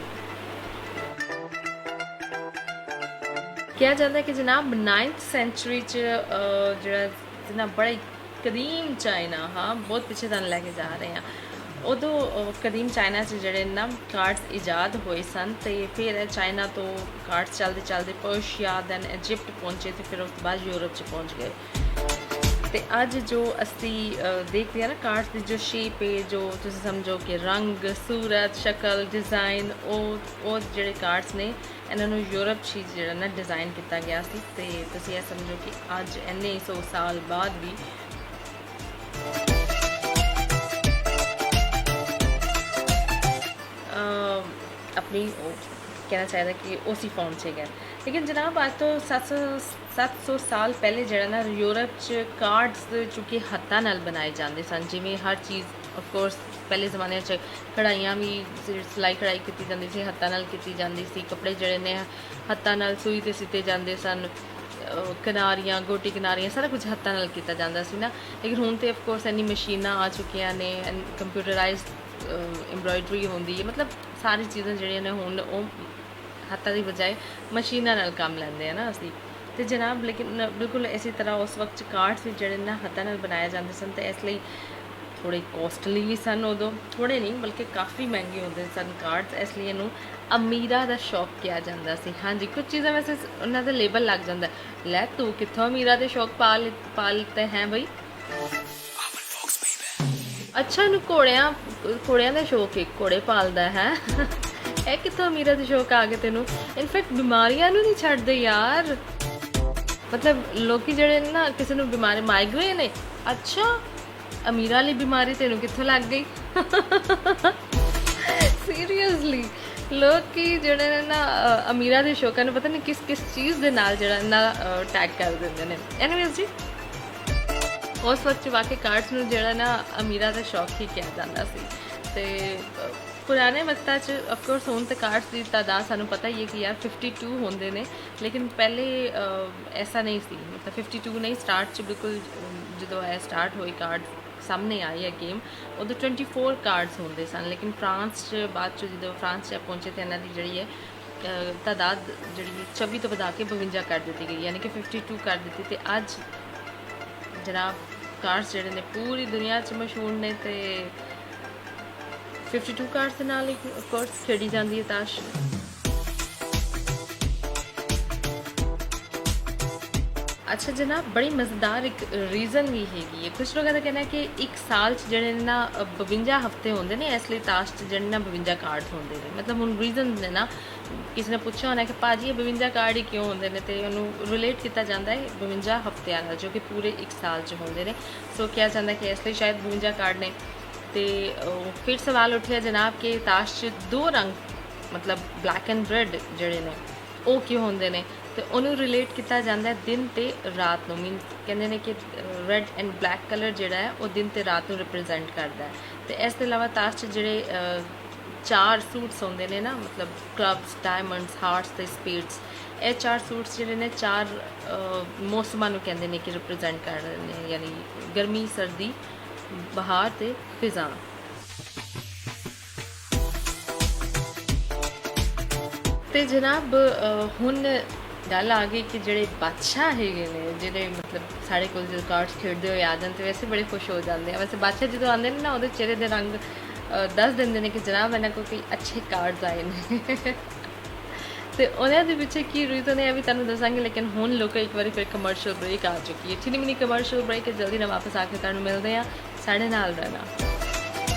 ਕਿਹਾ ਜਾਂਦਾ ਕਿ ਜਨਾਬ 9th ਸੈਂਚੁਰੀ 'ਚ ਜਿਹੜਾ ਜਿੰਨਾ ਬੜਾ ਕਦੀਮ ਚਾਈਨਾ, ਹਾਂ ਬਹੁਤ ਪਿੱਛੇ ਤੁਹਾਨੂੰ ਲੈ ਕੇ ਜਾ ਰਹੇ ਹਾਂ, ਉਦੋਂ ਕਦੀਮ ਚਾਈਨਾ 'ਚ ਜਿਹੜੇ ਨਾ ਕਾਰਡਸ ਇਜਾਦ ਹੋਏ ਸਨ ਤੇ ਫਿਰ ਚਾਈਨਾ ਤੋਂ ਕਾਰਡਸ ਚੱਲਦੇ ਪਰਸ਼ੀਆ ਦੈਨ ਇਜਿਪਟ ਪਹੁੰਚੇ ਤੇ ਫਿਰ ਉਸ ਤੋਂ ਬਾਅਦ ਯੂਰਪ 'ਚ ਪਹੁੰਚ ਗਏ। ਤੇ ਅੱਜ ਜੋ ਅਸੀਂ ਦੇਖਦੇ ਹਾਂ ਨਾ ਕਾਰਡਸ ਦੀ ਜੋ ਸ਼ੇਪ ਹੈ, ਜੋ ਤੁਸੀਂ ਸਮਝੋ ਕਿ ਰੰਗ, ਸੂਰਤ, ਸ਼ਕਲ, ਡਿਜ਼ਾਈਨ, ਉਹ ਜਿਹੜੇ ਕਾਰਡਸ ਨੇ ਇਹਨਾਂ ਨੂੰ ਯੂਰਪ 'ਚ ਜਿਹੜਾ ਨਾ ਡਿਜ਼ਾਈਨ ਕੀਤਾ ਗਿਆ ਸੀ। ਤੇ ਤੁਸੀਂ ਇਹ ਸਮਝੋ ਕਿ ਅੱਜ ਇੰਨੇ 100 ਸਾਲ ਬਾਅਦ ਵੀ अपनी कहना चाहिए कि उसी फॉर्म से गए। लेकिन जनाब आज तो 700 साल पहले जरा ना यूरोप च कार्ड्स चूँकि हत्थां नाल बनाए जाते सन, जिवें हर चीज़ ਆਫ ਕੋਰਸ ਪਹਿਲੇ ਜ਼ਮਾਨੇ 'ਚ ਕਢਾਈਆਂ ਵੀ ਸਿਲਾਈ ਕਢਾਈ ਕੀਤੀ ਜਾਂਦੀ ਸੀ, ਹੱਥਾਂ ਨਾਲ ਕੀਤੀ ਜਾਂਦੀ ਸੀ। ਕੱਪੜੇ ਜਿਹੜੇ ਨੇ ਹੱਥਾਂ ਨਾਲ ਸੂਈ 'ਤੇ ਸਿੱਤੇ ਜਾਂਦੇ ਸਨ, ਕਿਨਾਰੀਆਂ ਗੋਟੀ ਕਿਨਾਰੀਆਂ ਸਾਰਾ ਕੁਝ ਹੱਥਾਂ ਨਾਲ ਕੀਤਾ ਜਾਂਦਾ ਸੀ ਨਾ। ਲੇਕਿਨ ਹੁਣ ਤੇ ਆਫ ਕੋਰਸ ਇੰਨੀ ਮਸ਼ੀਨਾਂ ਆ ਚੁੱਕੀਆਂ ਨੇ, ਕੰਪਿਊਟਰਾਈਜ਼ਡ ਐਮਬਰਾਇਡਰੀ ਹੁੰਦੀ ਹੈ, ਮਤਲਬ ਸਾਰੀ ਚੀਜ਼ਾਂ ਜਿਹੜੀਆਂ ਨੇ ਹੁਣ ਉਹ ਹੱਥਾਂ ਦੀ ਬਜਾਏ ਮਸ਼ੀਨਾਂ ਨਾਲ ਕੰਮ ਲੈਂਦੇ ਆ ਨਾ ਅਸੀਂ। ਤੇ ਜਨਾਬ ਲੇਕਿਨ ਬਿਲਕੁਲ ਇਸੇ ਤਰ੍ਹਾਂ ਉਸ ਵਕਤ ਕਾਰਡਸ ਵੀ ਜਿਹੜੇ ਨਾ ਹੱਥਾਂ ਨਾਲ ਬਣਾਏ ਜਾਂਦੇ ਸਨ, ਤੇ ਇਸ ਲਈ ਥੋੜ੍ਹੇ ਕੋਸਟਲੀ ਵੀ ਸਨ ਉਦੋਂ, ਥੋੜ੍ਹੇ ਨਹੀਂ ਬਲਕਿ ਕਾਫੀ ਮਹਿੰਗੇ ਹੁੰਦੇ ਸਨ ਕਾਰਡਸ, ਇਸ ਲਈ ਇਹਨੂੰ ਅਮੀਰਾਂ ਦਾ ਸ਼ੌਕ ਕਿਹਾ ਜਾਂਦਾ ਸੀ। ਹਾਂਜੀ, ਕੁਝ ਚੀਜ਼ਾਂ ਵੈਸੇ ਉਹਨਾਂ ਦਾ ਲੇਬਲ ਲੱਗ ਜਾਂਦਾ, ਲੈ ਤੂੰ ਕਿੱਥੋਂ ਅਮੀਰਾਂ ਦੇ ਸ਼ੌਕ ਪਾ ਲਿੱਤੇ ਹੈ ਬਈ। ਅੱਛਾ, ਇਹਨੂੰ ਘੋੜਿਆਂ ਦਾ ਸ਼ੌਕ ਹੈ, ਘੋੜੇ ਪਾਲਦਾ ਹੈ ਇਹ ਕਿੱਥੋਂ ਅਮੀਰਾਂ ਦੇ ਸ਼ੌਕ ਆ ਗਏ ਤੈਨੂੰ। ਇਨਫੈਕਟ ਬਿਮਾਰੀਆਂ ਨੂੰ ਨਹੀਂ ਛੱਡਦੇ ਯਾਰ, ਮਤਲਬ ਲੋਕੀ ਜਿਹੜੇ ਨਾ ਕਿਸੇ ਨੂੰ ਬਿਮਾਰੀ ਮਾਈਗ੍ਰੇਨ ਹੈ, ਅੱਛਾ ਅਮੀਰਾਂ ਲਈ ਬਿਮਾਰੀ ਤੈਨੂੰ ਕਿੱਥੋਂ ਲੱਗ ਗਈ ਸੀਰੀਅਸਲੀ ਲੋਕੀ ਜਿਹੜੇ ਨੇ ਨਾ ਅਮੀਰਾਂ ਦੇ ਸ਼ੌਕਾਂ ਨੂੰ ਪਤਾ ਨਹੀਂ ਕਿਸ ਚੀਜ਼ ਦੇ ਨਾਲ ਜਿਹੜਾ ਨਾ ਟੈਗ ਕਰ ਦਿੰਦੇ ਨੇ। ਐਨੀਵੇਜ਼ ਜੀ, ਉਸ ਵਕਤ ਵਾਕਈ ਕਾਰਡਸ ਨੂੰ ਜਿਹੜਾ ਨਾ ਅਮੀਰਾਂ ਦਾ ਸ਼ੌਕ ਹੀ ਕਿਹਾ ਜਾਂਦਾ ਸੀ। ਤੇ ਪੁਰਾਣੇ ਵਕਤਾਂ 'ਚ ਅਫਕੋਰਸ ਹੁਣ ਤਾਂ ਕਾਰਡਸ ਦੀ ਤਾਦਾਦ ਸਾਨੂੰ ਪਤਾ ਹੀ ਹੈ ਕਿ ਯਾਰ 52 ਹੁੰਦੇ ਨੇ, ਲੇਕਿਨ ਪਹਿਲੇ ਐਸਾ ਨਹੀਂ ਸੀ, ਮਤਲਬ 52 ਨਹੀਂ, ਸਟਾਰਟ 'ਚ ਬਿਲਕੁਲ ਜਦੋਂ ਇਹ ਸਟਾਰਟ ਹੋਈ ਕਾਰਡ ਸਾਹਮਣੇ ਆਈ ਹੈ ਗੇਮ, ਉਦੋਂ 24 ਕਾਰਡਸ ਹੁੰਦੇ ਸਨ। ਲੇਕਿਨ ਫਰਾਂਸ 'ਚ ਬਾਅਦ 'ਚ ਜਦੋਂ ਫਰਾਂਸ 'ਚ ਪਹੁੰਚੇ ਤਾਂ ਇਹਨਾਂ ਦੀ ਜਿਹੜੀ ਹੈ ਤਾਦਾਦ ਜਿਹੜੀ 24 ਤੋਂ ਵਧਾ ਕੇ 52 ਕਰ ਦਿੱਤੀ ਗਈ, ਯਾਨੀ ਕਿ 52 ਕਰ ਦਿੱਤੀ। ਤੇ ਅੱਜ ਜਨਾਬ ਕਾਰਡਸ ਜਿਹੜੇ ਨੇ ਪੂਰੀ ਦੁਨੀਆ 'ਚ ਮਸ਼ਹੂਰ ਨੇ, ਤੇ 52 ਕਾਰਡਸ ਦੇ ਨਾਲ ਇੱਕ ਕੋਰਸ ਖੇਡੀ ਜਾਂਦੀ ਹੈ ਤਾਸ਼। ਅੱਛਾ ਜਨਾਬ, ਬੜੀ ਮਜ਼ੇਦਾਰ ਇੱਕ ਰੀਜ਼ਨ ਵੀ ਹੈਗੀ ਹੈ। ਕੁਝ ਲੋਕਾਂ ਦਾ ਕਹਿਣਾ ਹੈ ਕਿ ਇੱਕ ਸਾਲ 'ਚ ਜਿਹੜੇ ਨਾ 52 ਹਫ਼ਤੇ ਹੁੰਦੇ ਨੇ, ਇਸ ਲਈ ਤਾਸ਼ 'ਚ ਜਿਹੜੇ ਨਾ 52 ਕਾਰਡਸ ਹੁੰਦੇ ਨੇ। ਮਤਲਬ ਹੁਣ ਰੀਜ਼ਨ ਨੇ ਨਾ, ਕਿਸੇ ਨੇ ਪੁੱਛਿਆ ਹੋਣਾ ਕਿ ਭਾਜੀ ਇਹ 52 ਕਾਰਡ ਹੀ ਕਿਉਂ ਹੁੰਦੇ ਨੇ, ਤੇ ਉਹਨੂੰ ਰਿਲੇਟ ਕੀਤਾ ਜਾਂਦਾ ਹੈ 52 ਹਫ਼ਤਿਆਂ ਨਾਲ, ਜੋ ਕਿ ਪੂਰੇ ਇੱਕ ਸਾਲ 'ਚ ਹੁੰਦੇ ਨੇ। ਸੋ ਕਿਹਾ ਜਾਂਦਾ ਕਿ ਇਸ ਲਈ ਸ਼ਾਇਦ 52 ਕਾਰਡ ਨੇ। ਤੇ ਫਿਰ ਸਵਾਲ ਉੱਠਿਆ ਜਨਾਬ ਕਿ ਤਾਸ਼ 'ਚ 2 ਰੰਗ ਮਤਲਬ ਬਲੈਕ ਐਂਡ ਰੈਡ ਜਿਹੜੇ ਨੇ ਉਹ ਕਿਉਂ ਹੁੰਦੇ ਨੇ, ਤੇ ਉਹਨੂੰ ਰਿਲੇਟ ਕੀਤਾ ਜਾਂਦਾ ਹੈ ਦਿਨ ਤੇ ਰਾਤ ਨੂੰ। ਮੀਨ ਕਹਿੰਦੇ ਨੇ ਕਿ ਰੈਡ ਐਂਡ ਬਲੈਕ ਕਲਰ ਜਿਹੜਾ ਹੈ ਉਹ ਦਿਨ ਤੇ ਰਾਤ ਨੂੰ ਰਿਪਰੈਜ਼ੈਂਟ ਕਰਦਾ ਹੈ। ਤੇ ਇਸ ਤੋਂ ਇਲਾਵਾ ਤਾਸ਼ 'ਚ ਜਿਹੜੇ 4 ਸੂਟਸ ਹੁੰਦੇ ਨੇ ਨਾ, ਮਤਲਬ ਕਲੱਬਸ, ਡਾਇਮੰਡਸ, ਹਾਰਟਸ ਤੇ ਸਪੇਡਸ, ਇਹ 4 ਸੂਟਸ ਜਿਹੜੇ ਨੇ 4 ਮੌਸਮਾਂ ਨੂੰ ਕਹਿੰਦੇ ਨੇ ਕਿ ਰਿਪਰੈਜ਼ੈਂਟ ਕਰ ਰਹੇ ਨੇ, ਯਾਨੀ ਗਰਮੀ, ਸਰਦੀ, ਬਹਾਰ ਤੇ ਫਿਜ਼ਾਂ। ਤੇ ਜਨਾਬ ਹੁਣ ਗੱਲ ਆ ਗਈ ਕਿ ਜਿਹੜੇ ਬਾਦਸ਼ਾਹ ਹੈਗੇ ਨੇ, ਜਿਹੜੇ ਮਤਲਬ ਸਾਡੇ ਕੋਲ ਜਦੋਂ ਕਾਰਡਸ ਖੇਡਦੇ ਹੋਏ ਆ ਜਾਣ ਤੇ ਵੈਸੇ ਬੜੇ ਖੁਸ਼ ਹੋ ਜਾਂਦੇ ਆ। ਵੈਸੇ ਬਾਦਸ਼ਾਹ ਜਦੋਂ ਆਉਂਦੇ ਨੇ ਨਾ, ਉਹਦੇ ਚਿਹਰੇ ਦੇ ਰੰਗ ਦੱਸ ਦਿੰਦੇ ਨੇ ਕਿ ਜਨਾਬ ਇਹਨਾਂ ਕੋਲ ਕੋਈ ਅੱਛੇ ਕਾਰਡਸ ਆਏ ਨੇ ਤੇ ਉਹਨਾਂ ਦੇ ਪਿੱਛੇ ਕੀ ਰੀਜ਼ਨ ਹੈ ਇਹ ਵੀ ਤੁਹਾਨੂੰ ਦੱਸਾਂਗੇ। ਲੇਕਿਨ ਹੁਣ ਲੋਕਾਂ ਇੱਕ ਵਾਰੀ ਫਿਰ ਕਮਰਸ਼ੀਅਲ ਬ੍ਰੇਕ ਆ ਚੁੱਕੀ ਹੈ। ਠੀਕ ਮਿਨੀ ਕਮਰਸ਼ੀਅਲ ਬ੍ਰੇਕ, ਜਲਦੀ ਨਾਲ ਵਾਪਸ ਆ ਕੇ ਤੁਹਾਨੂੰ ਮਿਲਦੇ ਆ, ਸਾਡੇ ਨਾਲ ਰਹਿਣਾ।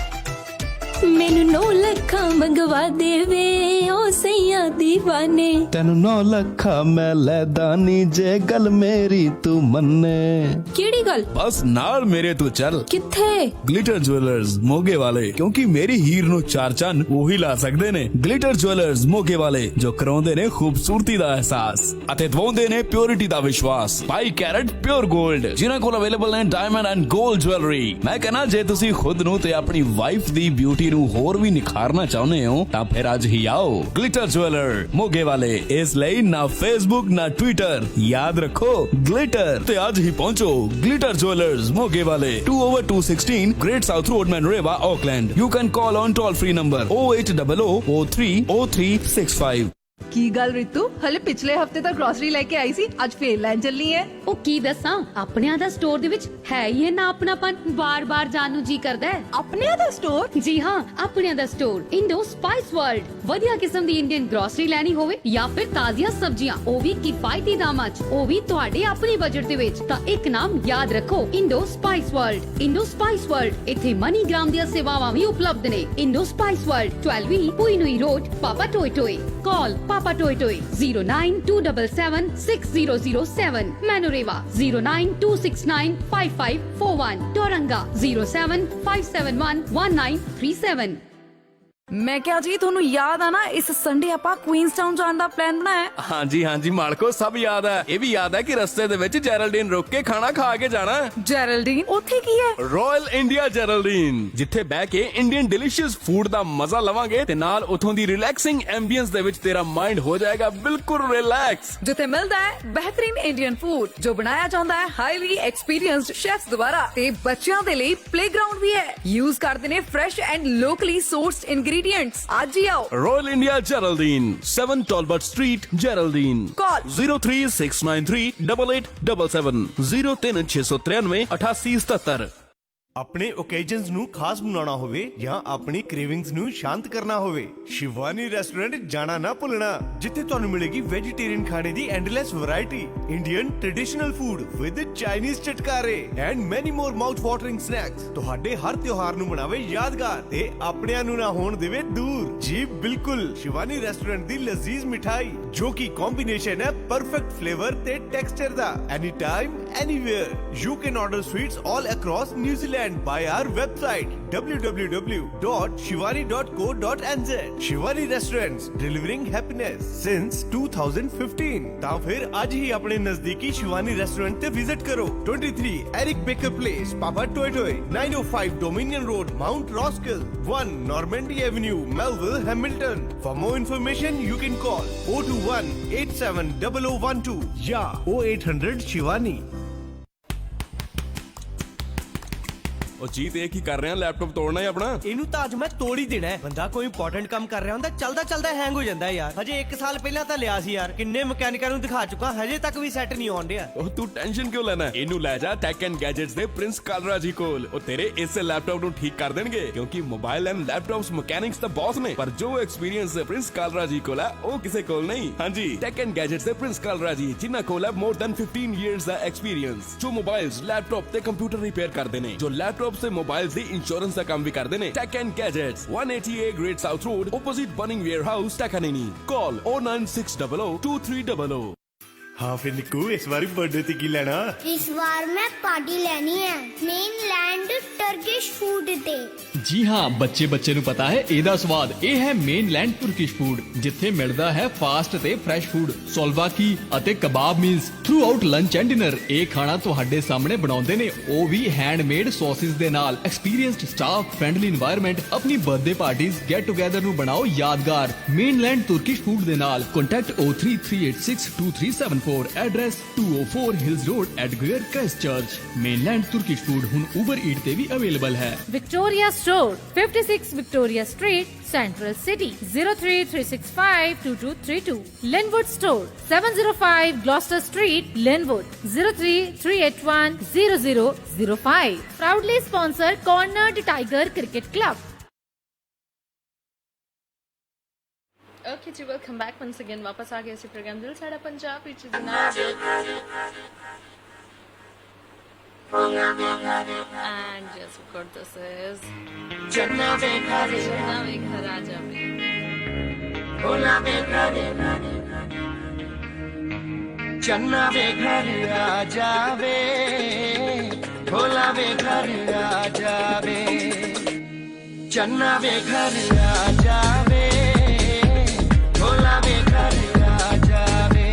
ਮੈਨੂੰ 9 ਲੱਖਾਂ ਮੰਗਵਾ ਦੇਵੇ ਓ ਸਈਆਂ ਦੀਵਾਨੇ, ਤੈਨੂੰ 9 ਲੱਖਾਂ ਮੈਂ ਲੈਦਾ ਨੀ ਜੇ ਗੱਲ ਮੇਰੀ ਤੂੰ ਮੰਨੇ। ਕਿਹੜੀ ਗੱਲ? ਬਸ ਨਾਲ ਮੇਰੇ ਤੂੰ ਚੱਲ। ਕਿੱਥੇ? ਗਲਿਟਰ ਜੁਐਲਰਸ ਮੋਗੇ ਵਾਲੇ, ਕਿਉਂਕਿ ਮੇਰੀ ਹੀਰ ਨੂੰ 4 ਚੰਨ ਉਹੀ ਲਾ ਸਕਦੇ ਨੇ। ਗਲਿਟਰ ਜੁਐਲਰਸ ਮੋਗੇ ਵਾਲੇ ਜੋ ਕਰਾਉਂਦੇ ਨੇ ਖੂਬਸੂਰਤੀ ਦਾ ਅਹਿਸਾਸ ਅਤੇ ਦਵਾਉਂਦੇ ਨੇ ਪਿਓਰਿਟੀ ਦਾ ਵਿਸ਼ਵਾਸ। 22 ਕੈਰਟ ਪਿਓਰ 골ਡ, ਜਿਨ੍ਹਾਂ ਕੋਲ ਅਵੇਲੇਬਲ ਨੇ ਡਾਇਮੰਡ ਐਂਡ 골ਡ ਜੁਐਲਰੀ। ਮੈਂ ਕਹਿੰਦਾ ਜੇ ਤੁਸੀਂ ਖੁਦ ਨੂੰ ਤੇ ਆਪਣੀ ਵਾਈਫ ਦੀ ਬਿਊਟੀ ਨੂੰ ਹੋਰ ਵੀ ਨਿਖਾਰਨਾ ਚਾਹੁੰਦੇ ਹੋ ਤਾਂ ਫਿਰ ਅੱਜ ਹੀ ਆਓ ਗਲਿਟਰ ਜੁਐਲਰ ਮੋਗੇ ਵਾਲੇ। ਇਸ ਲਈ ਨਾ ਫੇਸਬੁੱਕ ਨਾ ਟਵਿੱਟਰ, ਯਾਦ ਰੱਖੋ ਗਲਿਟਰ ਤੇ ਅੱਜ ਹੀ ਪਹੁੰਚੋ ਗਲਿਟਰ ਜੁਐਲਰਸ ਮੋਗੇ ਵਾਲੇ, 2/216 Great South Road, Manreva, Auckland. You can call on toll free number 0800030365। ਕੀ ਗੱਲ ਰਿਤੂ, ਹਲੇ ਪਿਛਲੇ ਹਫਤੇ ਤਾਂ ਗਰੋਸਰੀ ਲੈ ਕੇ ਆਈ ਸੀ, ਅੱਜ ਫੇਰ ਲੈਣ ਚੱਲੀ ਐ। ਉਹ ਕੀ ਦੱਸਾਂ, ਆਪਣਿਆਂ ਦਾ ਸਟੋਰ ਦੇ ਵਿੱਚ ਹੈ ਹੀ ਇਹ ਨਾ ਆਪਣਾਪਨ, ਬਾਰ-ਬਾਰ ਜਾਣ ਨੂੰ ਜੀ ਕਰਦਾ ਹੈ। ਆਪਣਿਆਂ ਦਾ ਸਟੋਰ? ਜੀ ਹਾਂ, ਆਪਣਿਆਂ ਦਾ ਸਟੋਰ ਇੰਡੋ ਸਪਾਈਸ ਵਰਲਡ। ਵਧੀਆ ਕਿਸਮ ਦੀ ਇੰਡੀਅਨ ਗਰੋਸਰੀ ਲੈਣੀ ਹੋਵੇ ਜਾਂ ਫਿਰ ਤਾਜ਼ੀਆਂ ਸਬਜ਼ੀਆਂ, ਉਹ ਵੀ ਕਿਫਾਇਤੀ ਦਾਮਾਂ 'ਚ, ਉਹ ਵੀ ਤੁਹਾਡੇ ਆਪਣੇ ਬਜਟ ਦੇ ਵਿੱਚ, ਤਾਂ ਇੱਕ ਨਾਮ ਯਾਦ ਰੱਖੋ, Indo spice world. Indo spice world, ਇੱਥੇ ਮਨੀਗ੍ਰਾਮ ਦੀਆਂ ਸੇਵਾਵਾਂ ਵੀ ਉਪਲਬਧ ਨੇ। ਇੰਡੋ ਸਪਾਈਸ ਵਰਲਡ, 12 ਪੁਈਨੂਈ ਰੋਡ, ਪਾਪਾ ਟੋਏ ਟੋਏ। ਕਾਲ Papa Toy Toy 092776007, Manureva 092695541, Toranga 075711937। मैं क्या जी ਤੁਹਾਨੂੰ याद आ ना इस संडे ਆਪਾਂ क्वींसटाउन ਜਾਣ ਦਾ ਪਲਾਨ ਬਣਾਇਆ ਹਾਂਜੀ ਹਾਂਜੀ ਮਾਲਕੋ ਸਭ ਯਾਦ ਹੈ। ਇਹ ਵੀ ਯਾਦ ਹੈ ਕਿ ਰਸਤੇ ਦੇ ਵਿੱਚ ਜੈਰਲਡੀਨ ਰੁਕ ਕੇ ਖਾਣਾ ਖਾ ਕੇ ਜਾਣਾ। ਜੈਰਲਡੀਨ ਉੱਥੇ ਕੀ ਹੈ ਰਾਇਲ ਇੰਡੀਆ ਜੈਰਲਡੀਨ, ਜਿੱਥੇ ਬਹਿ ਕੇ ਇੰਡੀਅਨ ਡਿਲੀਸ਼ੀਅਸ ਫੂਡ ਦਾ ਮਜ਼ਾ ਲਵਾਂਗੇ ਤੇ ਨਾਲ ਉਥੋਂ ਦੀ ਰਿਲੈਕਸਿੰਗ ਐਂਬੀਐਂਸ ਦੇ ਵਿੱਚ ਤੇਰਾ ਮਾਈਂਡ ਹੋ ਜਾਏਗਾ ਬਿਲਕੁਲ ਰਿਲੈਕਸ। ਜਿੱਥੇ ਮਿਲਦਾ ਹੈ ਬਿਹਤਰੀਨ ਇੰਡੀਅਨ ਫੂਡ ਜੋ ਬਣਾਇਆ ਜਾਂਦਾ ਹੈ ਹਾਈਲੀ ਐਕਸਪੀਰੀਐਂਸਡ ਸ਼ੈਫਸ ਦੁਆਰਾ ਤੇ ਬੱਚਿਆਂ ਦੇ ਲਈ ਪਲੇਗਰਾਉਂਡ ਵੀ ਹੈ। ਯੂਜ਼ ਕਰਦੇ ਨੇ ਫਰੈਸ਼ ਐਂਡ ਲੋਕਲੀ ਸੋਰਸਡ ਇੰਗਰੀਡੀਐਂਟਸ। ਅੱਜ ਹੀ ਆਓ। Royal India Geraldine, 7 Talbot Street, Geraldine. Call 036938877 03693 8877। ਆਪਣੇ ਓਕੇਜਨਸ ਨੂੰ ਖਾਸ ਬਣਾਉਣਾ ਹੋਵੇ ਜਾਂ ਆਪਣੀ ਕ੍ਰੇਵਿੰਗਸ ਨੂੰ ਸ਼ਾਂਤ ਕਰਨਾ ਹੋਵੇ, ਸ਼ਿਵਾਨੀ ਰੈਸਟੋਰੈਂਟ ਜਾਣਾ ਨਾ ਭੁੱਲਣਾ, ਜਿੱਥੇ ਤੁਹਾਨੂੰ ਮਿਲੇਗੀ ਵੈਜੀਟੇਰੀਅਨ ਖਾਣੇ ਦੀ endless variety, Indian traditional food with Chinese ਚਟਕਾਰੇ and many more mouth watering snacks. ਤੁਹਾਡੇ ਹਰ ਤਿਉਹਾਰ ਨੂੰ ਬਣਾਵੇ ਯਾਦਗਾਰ ਤੇ ਆਪਣਿਆਂ ਨੂੰ ਨਾ ਹੋਣ ਦੇਵੇ ਦੂਰ। ਜੀ ਬਿਲਕੁਲ, ਸ਼ਿਵਾਨੀ ਰੈਸਟੋਰੈਂਟ ਦੀ ਲਜ਼ੀਜ਼ ਮਿਠਾਈ ਜੋ ਕਿ ਕੰਬੀਨੇਸ਼ਨ ਹੈ ਪਰਫੈਕਟ ਫਲੇਵਰ ਤੇ texture the. Any time anywhere you can order sweets all across New Zealand by our website www.shivani.co.nz। Shivani Restaurants, delivering happiness since 2015। ਤਾਂ ਫਿਰ ਅੱਜ ਹੀ ਆਪਣੇ ਨਜ਼ਦੀਕੀ ਸ਼ਿਵਾਨੀ ਰੈਸਟੋਰੈਂਟ ਤੇ ਵਿਜ਼ਿਟ ਕਰੋ। 23 Eric Baker Place, Papa Toy, 905 Dominion Road, Mount Roskill, 1 Normandy Avenue, Melville, Hamilton। For more information, you can call 021-870012 ਜਾਂ 0800 Shivani। ਉਹ ਜੀਤ ਇਹ ਕੀ ਕਰ ਰਿਹਾ? ਲੈਪਟਾਪ ਤੋੜਨਾ ਹੈ ਆਪਣਾ? ਇਹਨੂੰ ਤਾਂ ਅੱਜ ਮੈਂ ਤੋੜ ਹੀ ਦੇਣਾ ਹੈ। ਬੰਦਾ ਕੋਈ ਇੰਪੋਰਟੈਂਟ ਕੰਮ ਕਰ ਰਿਹਾ ਹੁੰਦਾ ਚਲਦਾ ਚਲਦਾ ਹੈਂਗ ਹੋ ਜਾਂਦਾ ਯਾਰ। ਹਜੇ 1 ਸਾਲ ਪਹਿਲਾਂ ਤਾਂ ਲਿਆ ਸੀ ਯਾਰ, ਕਿੰਨੇ ਮਕੈਨਿਕਾਂ ਨੂੰ ਦਿਖਾ ਚੁੱਕਾ, ਹਜੇ ਤੱਕ ਵੀ ਸੈੱਟ ਨਹੀਂ ਆਉਣ ਡਿਆ। ਉਹ ਤੂੰ ਟੈਨਸ਼ਨ ਕਿਉਂ ਲੈਣਾ? ਇਹਨੂੰ ਲੈ ਜਾ ਟੈਕ ਐਂਡ ਗੈਜਟਸ ਦੇ ਪ੍ਰਿੰਸ ਕਾਲਰਾ ਜੀ ਕੋਲ। ਉਹ ਤੇਰੇ ਇਸੇ ਲੈਪਟਾਪ ਨੂੰ ਠੀਕ ਕਰ ਦੇਣਗੇ, ਕਿਉਂਕਿ ਮੋਬਾਈਲ ਐਂਡ ਲੈਪਟਾਪਸ ਮਕੈਨਿਕਸ ਦਾ ਬੌਸ ਨੇ, ਪਰ ਜੋ ਐਕਸਪੀਰੀਅੰਸ ਪ੍ਰਿੰਸ ਕਾਲਰਾ ਜੀ ਕੋਲ ਹੈ ਉਹ ਕਿਸੇ ਕੋਲ ਨਹੀਂ। ਹਾਂਜੀ, ਟੈਕ ਐਂਡ ਗੈਜਟਸ ਦੇ ਪ੍ਰਿੰਸ ਕਾਲਰਾ ਜੀ, ਜਿਨ੍ਹਾਂ ਕੋਲ ਹੈ more than 15 years ਦਾ ਐਕਸਪੀਰੀਅੰਸ, ਜੋ ਮੋਬਾਈਲਸ, ਲੈਪਟਾਪ ਤੇ ਕੰਪਿਊਟਰ ਰਿਪੇਅਰ ਕਰਦੇ ਨੇ, ਜੋ ਲੈਪਟਾਪਸ ਤੇ ਮੋਬਾਈਲਸ ਦੀ इंश्योरेंस का काम भी करते हैं। Tech and Gadgets, 180A Great South Road, opposite Bunning Warehouse, Takanini. Call 096002300। हाँ फिर निक्कू, इस बारी बर्थडे ते की लेना? इस बार मैं पार्टी लेनी है मेनलैंड टर्किश फूड ते। जी हाँ, बच्चे बच्चे ਨੂੰ ਪਤਾ ਹੈ ਇਹਦਾ ਸਵਾਦ। ਇਹ ਹੈ ਮੇਨਲੈਂਡ ਤੁਰਕਿਸ਼ ਫੂਡ, ਜਿੱਥੇ ਮਿਲਦਾ ਹੈ ਫਾਸਟ ਤੇ ਫਰੈਸ਼ ਫੂਡ, ਸੋਲਵਾਕੀ ਅਤੇ ਕਬਾਬ meals throughout lunch and dinner. ਇਹ ਖਾਣਾ ਤੁਹਾਡੇ ਸਾਹਮਣੇ ਬਣਾਉਂਦੇ ਨੇ, ਉਹ ਵੀ ਹੈਂਡਮੇਡ ਸੌਸਿਸ ਦੇ ਨਾਲ। Experienced staff, friendly environment. ਆਪਣੀ ਬਰਥਡੇ ਪਾਰਟੀਜ਼, ਗੈਟ ਟੂਗੇਦਰ ਨੂੰ ਬਣਾਓ ਯਾਦਗਾਰ ਮੇਨਲੈਂਡ ਤੁਰਕਿਸ਼ ਫੂਡ ਦੇ ਨਾਲ। Contact 033862374। Address 204 Hills Road, Edgeware, Christchurch. Mainland Turkish food ਹੁਣ ਉਬਰ ਈਟ ਤੇ ਵੀ ਅਵੇਲੇਬਲ ਹੈ। Victoria Store, 56 Victoria Street, Central City, 033652232. Linwood Store, 705 Gloucester Street, Linwood, 033810005. Proudly sponsor Cornered Tiger Cricket Club. Okay जी, welcome back once again. वापस आ गए इसी programme दिल साड़ा पंजाब विच जनाब। And yes, of course, this is Janna Beghar Raja Be. Janna Beghar Raja Be, Bhola Beghar Raja Be, Janna Beghar Raja Be, Bhola Beghar Raja Be,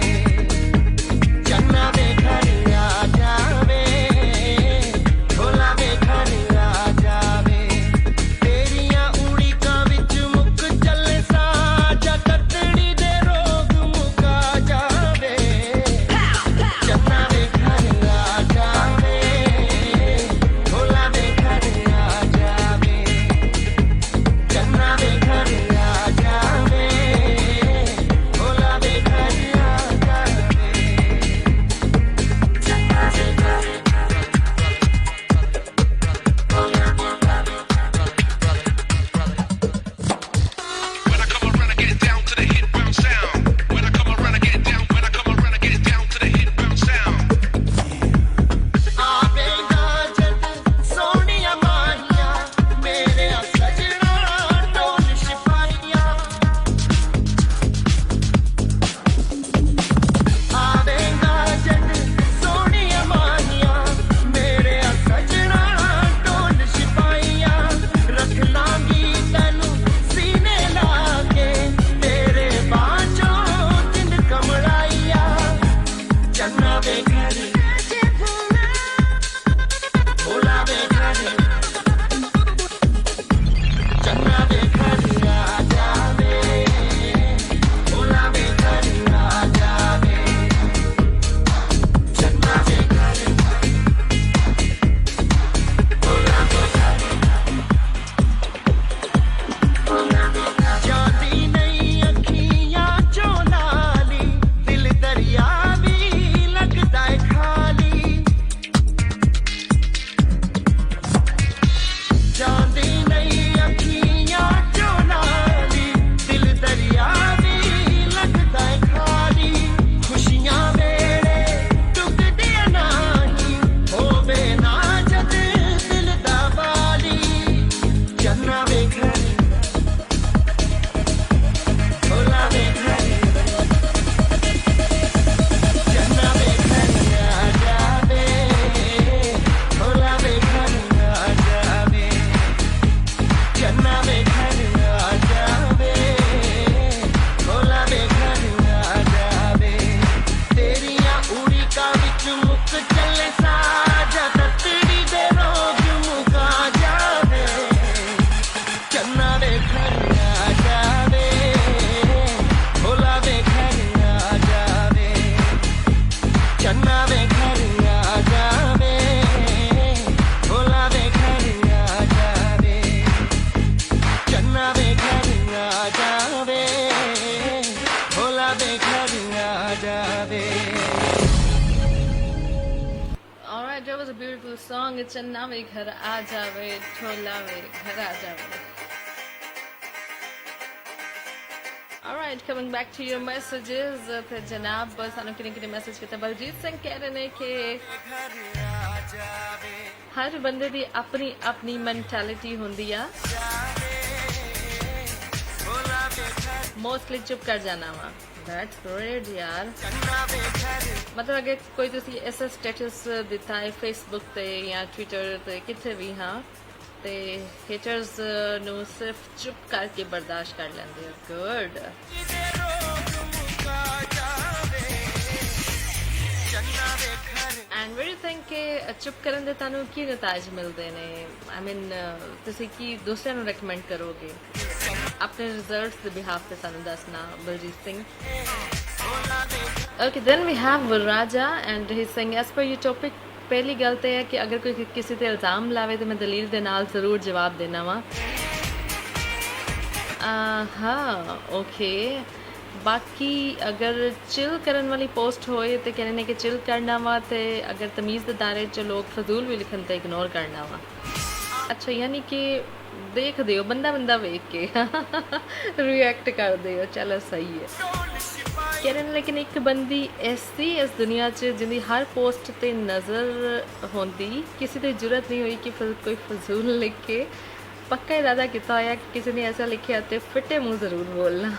Janna Beghar Raja Be, Bhola Beghar Raja Be। तेरियां उड़ीकां विच मुक चले साजा, कतड़ी दे रोग मुका जावे। जन्ना बेघर राजा वे, भोला बेघर राजा वे, जन्ना बेघर जावे। Alright, that was a beautiful song. It's चन्ना वे घर आ जावे, ढोला वे घर आ जावे. Alright, coming back to your messages. फिर जनाब सानू किने मैसेज किया। बलजीत सिंह कह रहे ने कि हर बंदे दी अपनी अपनी मेंटालिटी होंदी आ। मोस्टली चुप कर जाना वा। That's great यार। मतलब अगर कोई तुसी ऐसा स्टेटस दिता है फेसबुक ते या ट्विटर ते किथे भी हाँ ते हेटर्स नु सिर्फ चुप करके बर्दाश्त कर लेंदे हो। Good. And what do you think के चुप करन दे तानू की नताज मिलदे ने? आई मीन तुसी की दूसरे नु रेकमेंड करोगे अपने रिजल्ट्स दे बिहाफ पे सानू दसना Baljit Singh. Okay then we have Raja and he sing as per your topic. पहली गल तो है कि अगर कोई किसी ते इल्ज़ाम लावे तो मैं दलील दे नाल जरूर जवाब देना वा। हाँ ओके। बाकी अगर चिल करन वाली पोस्ट होए तो कहने ने कि चिल करना वा ते अगर तमीज़ दे दायरे च लोग फजूल भी लिखन ते इग्नोर करना वा। अच्छा यानी कि देख दियो बंदा बंदा वेख के रिएक्ट कर दियो। चलो सही है। कहने लेकिन एक बंदी ऐसी इस दुनिया च जिंदी हर पोस्ट ते नज़र होंदी किसी ते जरूरत नहीं हुई कि कोई फजूल लिख के पक्का इरादा किया होया कि किसी ने ऐसा लिखा तो फिटे मुंह जरूर बोलना।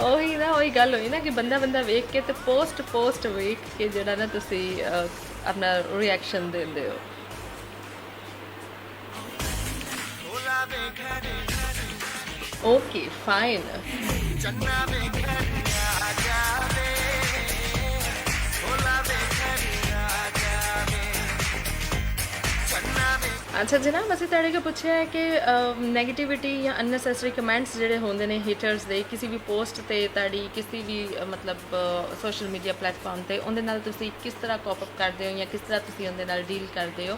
वही गल हुई ना कि बंदा बंदा वेख के तो पोस्ट वेख के जरा ना तुसी अपना रिएक्शन देंदे हो। Okay fine. अच्छा जनाब असं तेरे को पूछा है कि नेगेटिविटी या अननेसेसरी कमेंट्स जेडे होंदे ने हेटर्स दे किसी भी पोस्ट ते ताड़ी किसी भी मतलब सोशल मीडिया प्लेटफॉर्म ते उनदे नाल तुसी किस तरह कॉप अप करदे हो या किस तरह तुसी उनदे नाल डील करदे हो?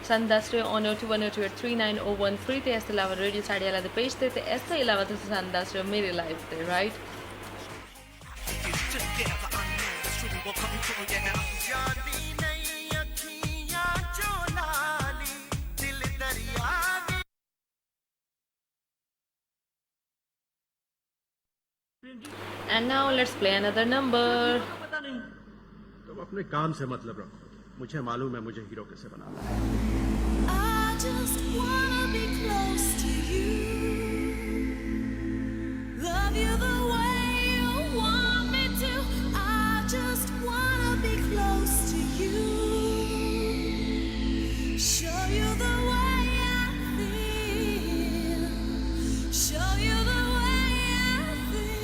सन दस रहे ऑन 02102839013 ते इस तो अलावा रेडियो साढ़े वाला दे पेज ते इस तो अलावा तुसी सन दस रहे हो मेरे लाइव ते right. And now let's play another number. तुम अपने काम से मतलब रखो, मुझे मालूम है मुझे हीरो कैसे बनाना है। I just wanna be close to you, love you the way you want me to. I just wanna be close to you, show you the way I feel, show you the way I feel.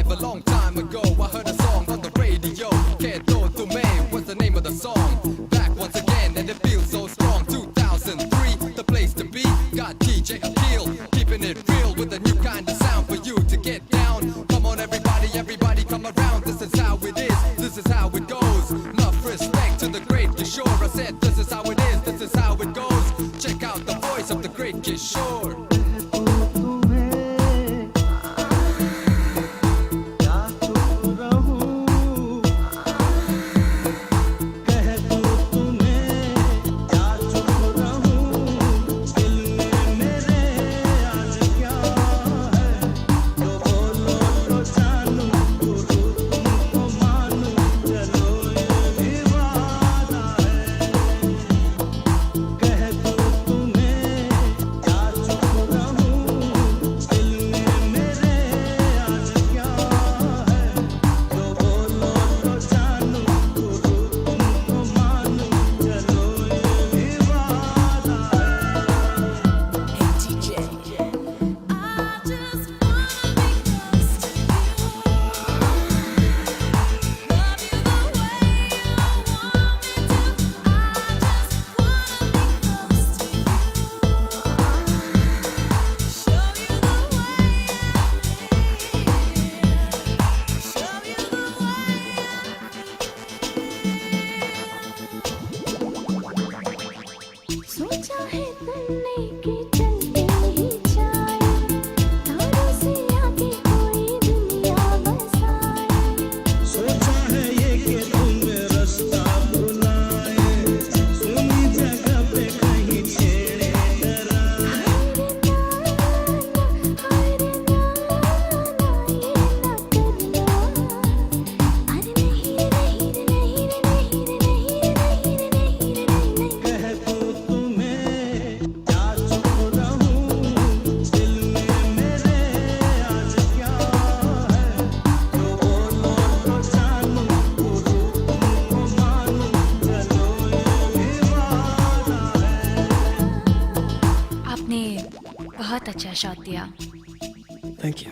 A long time ago, I heard a song on the radio. Quedo tu me was the name of the song. Back once again, and it feels so strong. 2003, the place to be. Got DJ Akil, keeping it real with a new kind of sound for you to get down. Come on, everybody, everybody, come around. This is how it is. This is how it goes. Enough respect to the great Kishore. I said, this is how it is. This is how it goes. Check out the voice of the great Kishore. बहुत अच्छा shot दिया। Thank you.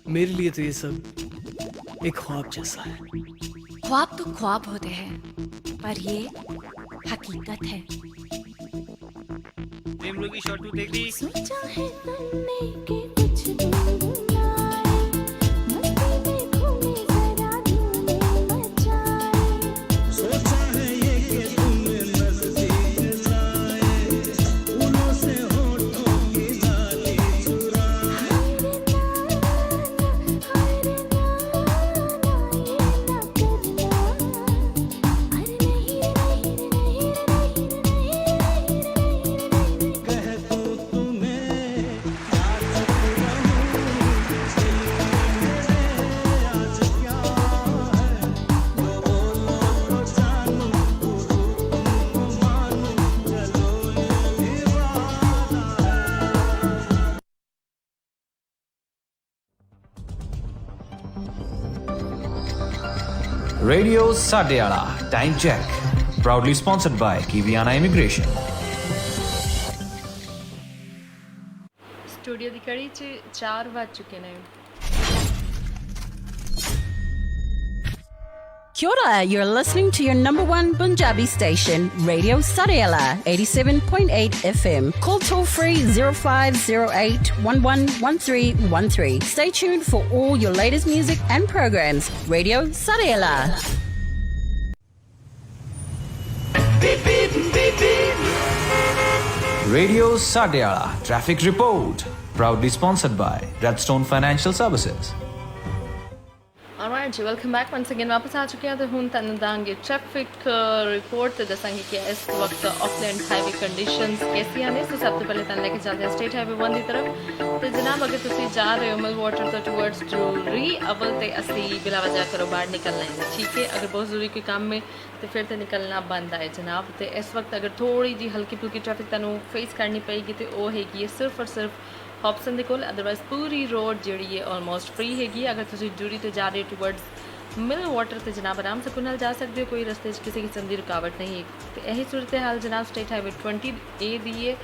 मेरे लिए तो ये सब एक ख्वाब जैसा है। ख्वाब तो ख्वाब होते हैं, पर ये हकीकत है। की शॉट तू देख ली? सोचा है तन्ने के कुछ गुनगुनाए, मस्ती में घूमे जरा धूम मचाए। सोचा है ये कि तुमने नजदीक आए, फूलों से होठों की जाली चुराए। हाय रे नाना, हाय रे नाना, ये ना करना। अरे नहीं रे नहीं रे नहीं रे नहीं रे नहीं रे नहीं रे। कह तो तुम्हें प्यार से रहूं, दिल में मेरे आज क्या है, जो बोलो तो जानूं, तुमको मानूं, चलो ये दीवाना है। Radio Sadyala Time Check, proudly sponsored by Kiwiana Immigration. Studio की कड़ी 4 बज चुके ने। Kia ora, you're listening to your number one Punjabi station, Radio Saryala, 87.8 FM. Call toll free 0508 111313. Stay tuned for all your latest music and programs. Radio Saryala. Radio Sadyala Traffic Report, proudly sponsored by Redstone Financial Services. Alright ji, welcome back once again. वापस आ चुके हैं तो हुण तुहानूं Dange traffic report ते दसांगे कि इस वक्त ऑकलैंड हाईवे कंडीशंस कैसियां ने। तो सब तो पहले तुहानूं लेके चलते हैं स्टेट हाईवे 1 की तरफ। तो जनाब अगर तुसीं जा रहे हो मिल वाटर तो टुवर्ड्स ड्रूरी, अव्वल ते असी बिला वजह करो बाहर निकलना है, ठीक है। अगर बहुत ज़रूरी कोई काम में तो फिर तो निकलना बंद है जनाब। तो इस वक्त अगर थोड़ी जी हल्की फुल्की ट्रैफिक तुहानूं फेस करनी पेगी तो वो हैगी है सिर्फ और सिर्फ हॉपसन दे कोल। अदरवाइज पूरी रोड जिहड़ी है ऑलमोस्ट फ्री हैगी। अगर तुसीं ड्यूरी तो जा रहे हो टुवर्ड्स मिल वाटर तो जनाब आराम से कुनल जा सकते हो, कोई रस्ते किसी किस्म की रुकावट नहीं है। तो यही सूरत हाल जनाब स्टेट हाईवे 20A दी है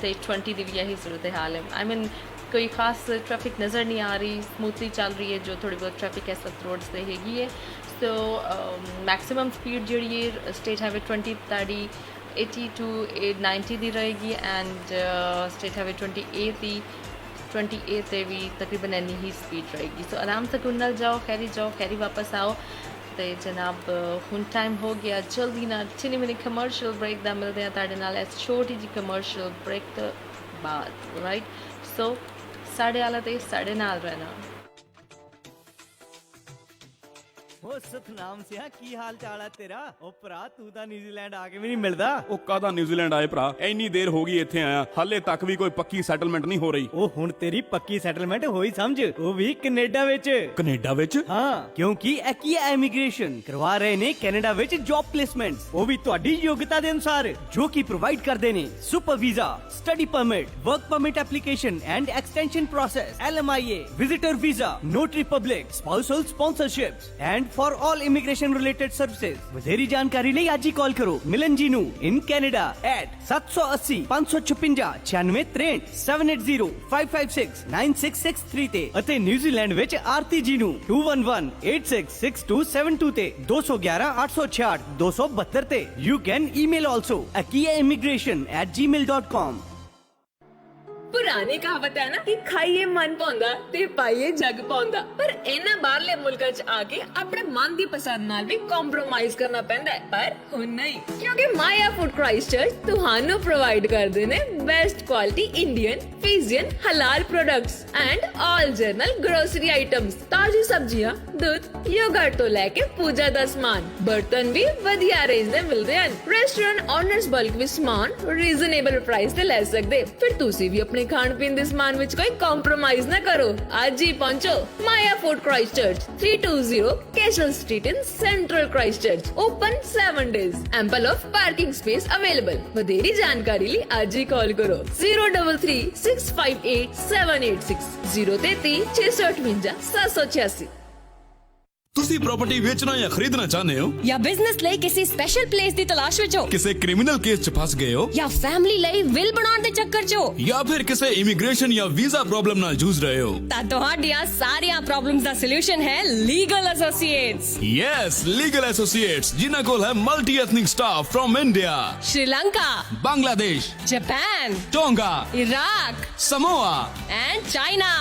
तो 20 दी भी यही सूरत हाल है। आई मीन कोई ख़ास ट्रैफिक नज़र नहीं आ रही, स्मूथली चल रही है। जो थोड़ी बहुत ट्रैफिक इस वक्त रोड से हैगी है। तो मैक्सिमम स्पीड जिहड़ी है स्टेट हाईवे 20 ताड़ी 80 to 90 दी रहेगी and state highway 20A the 20A ते भी तकरीबन इन्नी ही स्पीड रहेगी। सो आराम से कुंडल जाओ, खैरी वापस आओ। तो जनाब हुण टाइम हो गया जल्दी ना 3 मिनट कमर्शियल ब्रेक दा मिलते हैं तुहाडे नाल इस छोटी जी कमर्शियल ब्रेक तो बाद। राइट, सो साढ़े आला ते साढ़े नाल रहना। ओ सतनाम सिया की हाल चाल है तेरा? ओ भरा तू ਤਾਂ न्यूजीलैंड आके भी नहीं मिलदा। ਉਹ ਕਾਹਦਾ ਨਿਊਜ਼ੀਲੈਂਡ ਆਏ ਭਰਾ, ਇੰਨੀ ਦੇਰ ਹੋ ਗਈ ਇੱਥੇ ਆਇਆ, ਹਾਲੇ ਤੱਕ ਵੀ ਕੋਈ ਪੱਕੀ ਸੈਟਲਮੈਂਟ ਨਹੀਂ ਹੋ ਰਹੀ। ਉਹ ਹੁਣ ਤੇਰੀ ਪੱਕੀ ਸੈਟਲਮੈਂਟ ਹੋਈ ਸਮਝ, ਉਹ ਵੀ ਕੈਨੇਡਾ ਵਿੱਚ। ਕੈਨੇਡਾ ਵਿੱਚ? ਹਾਂ, ਕਿਉਂਕਿ ਇਹ ਕੀ ਹੈ ਇਮੀਗ੍ਰੇਸ਼ਨ ਕਰਵਾ ਰਹੇ ਨੇ ਕੈਨੇਡਾ ਵਿੱਚ ਜੌਬ ਪਲੇਸਮੈਂਟਸ, ਉਹ ਵੀ ਤੁਹਾਡੀ ਯੋਗਤਾ ਦੇ ਅਨੁਸਾਰ, ਜੋ ਕਿ ਪ੍ਰੋਵਾਈਡ ਕਰਦੇ ਨੇ super visa, study permit, work permit application and extension process, LMIA, visitor visa, notary public, spousal sponsorships and for all immigration related services. ਵਧੇਰੀ ਜਾਣਕਾਰੀ ਲਈ ਅੱਜ ਹੀ ਕਾਲ ਕਰੋ ਮਿਲਨ ਜੀ ਨੂੰ ਇਨ ਕੈਨੇਡਾ at 780 556 9663 780 556 9663 ਤੇ ਅਤੇ ਨਿਊਜ਼ੀਲੈਂਡ ਵਿੱਚ ਆਰਤੀ ਜੀ ਨੂੰ 211 866272 ਤੇ 211 866 272 ਤੇ। You can email also akiaimmigration@gmail.com। ਪੁਰਾਣੀ ਕਹਾਵਤ ਹੈ ਨਾ ਕਿ ਖਾਈਏ ਮਨ ਪਾਉਂਦਾ ਤੇ ਪਾਈਏ ਜੱਗ ਪਾਉਂਦਾ, ਪਰ ਇਹਨਾਂ ਬਾਹਰਲੇ ਮੁਲਕਾਂ 'ਚ ਆ ਕੇ ਆਪਣੇ ਮਨ ਦੀ ਪਸੰਦ ਨਾਲ ਵੀ ਕੰਪਰੋਮਾਈਜ਼ ਕਰਨਾ ਪੈਂਦਾ ਹੈ। ਪਰ ਹੁਣ ਨਹੀਂ, ਕਿਉਂਕਿ ਮਾਇਆ ਫੂਡ ਕ੍ਰਾਈਸਟਚਰਚ ਤੁਹਾਨੂੰ ਪ੍ਰੋਵਾਈਡ ਕਰਦੇ ਨੇ ਬੈਸਟ ਕੁਆਲਿਟੀ ਇੰਡੀਅਨ, ਫਿਜੀਅਨ, ਹਲਾਲ products and all general grocery items, ਤਾਜ਼ੀ ਸਬਜ਼ੀਆਂ, ਦੁੱਧ, ਯੋਗਰਟ ਤੋਂ ਲੈ ਕੇ ਪੂਜਾ ਦਾ ਸਮਾਨ, ਬਰਤਨ ਵੀ ਵਧੀਆ ਰੇਂਜ ਦੇ ਮਿਲਦੇ ਹਨ। ਰੈਸਟੋਰੈਂਟ ਓਨਰਸ ਬਲਕ ਵਿੱਚ ਸਮਾਨ ਰੀਜ਼ਨੇਬਲ ਪ੍ਰਾਈਸ ਤੇ ਲੈ ਸਕਦੇ। ਫਿਰ ਤੁਸੀਂ ਵੀ ਆਪਣੇ ਖਾਣ ਪੀਣ ਦੇ ਸਮਾਨ ਵਿੱਚ ਕੋਈ ਕੰਪਰੋਮਾਈਜ਼ ਨਾ ਕਰੋ। ਅੱਜ ਹੀ ਪਹੁੰਚੋ Maya food Christchurch 320 Castell street in central Christchurch. Open 7 days, ample of parking space available. ਵਧੇਰੀ ਜਾਣਕਾਰੀ ਲਈ ਅੱਜ ਹੀ ਕਾਲ ਕਰੋ 033 658 786 033 658 786। ਤੁਸੀਂ ਪ੍ਰਾਪਰਟੀ ਵੇਚਣਾ ਜਾਂ ਖਰੀਦਣਾ ਚਾਹੁੰਦੇ ਹੋ ਜਾਂ ਬਿਜ਼ਨਸ ਲਈ ਕਿਸੇ ਸਪੈਸ਼ਲ ਪਲੇਸ ਦੀ ਤਲਾਸ਼ ਵਿੱਚ ਹੋ ਕਿਸੇ ਕ੍ਰਿਮੀਨਲ ਕੇਸ 'ਚ ਫਸ ਗਏ ਹੋ ਜਾਂ ਫੈਮਿਲੀ ਲਈ ਵਿਲ ਬਣਾਉਣ ਦੇ ਚੱਕਰ 'ਚ ਹੋ ਜਾਂ ਫਿਰ ਕਿਸੇ ਇਮੀਗ੍ਰੇਸ਼ਨ ਜਾਂ ਵੀਜ਼ਾ ਪ੍ਰੋਬਲਮ ਨਾਲ ਜੂਝ ਰਹੇ ਹੋ ਤਾਂ ਤੁਹਾਡੀਆਂ ਸਾਰੀਆਂ ਪ੍ਰੋਬਲਮਸ ਦਾ ਸੋਲੂਸ਼ਨ ਹੈ legal associates yes legal associates ਜਿਨ੍ਹਾਂ ਕੋਲ ਹੈ multi ethnic staff firm India Sri Lanka Bangladesh Japan Tonga Iraq Samoa and China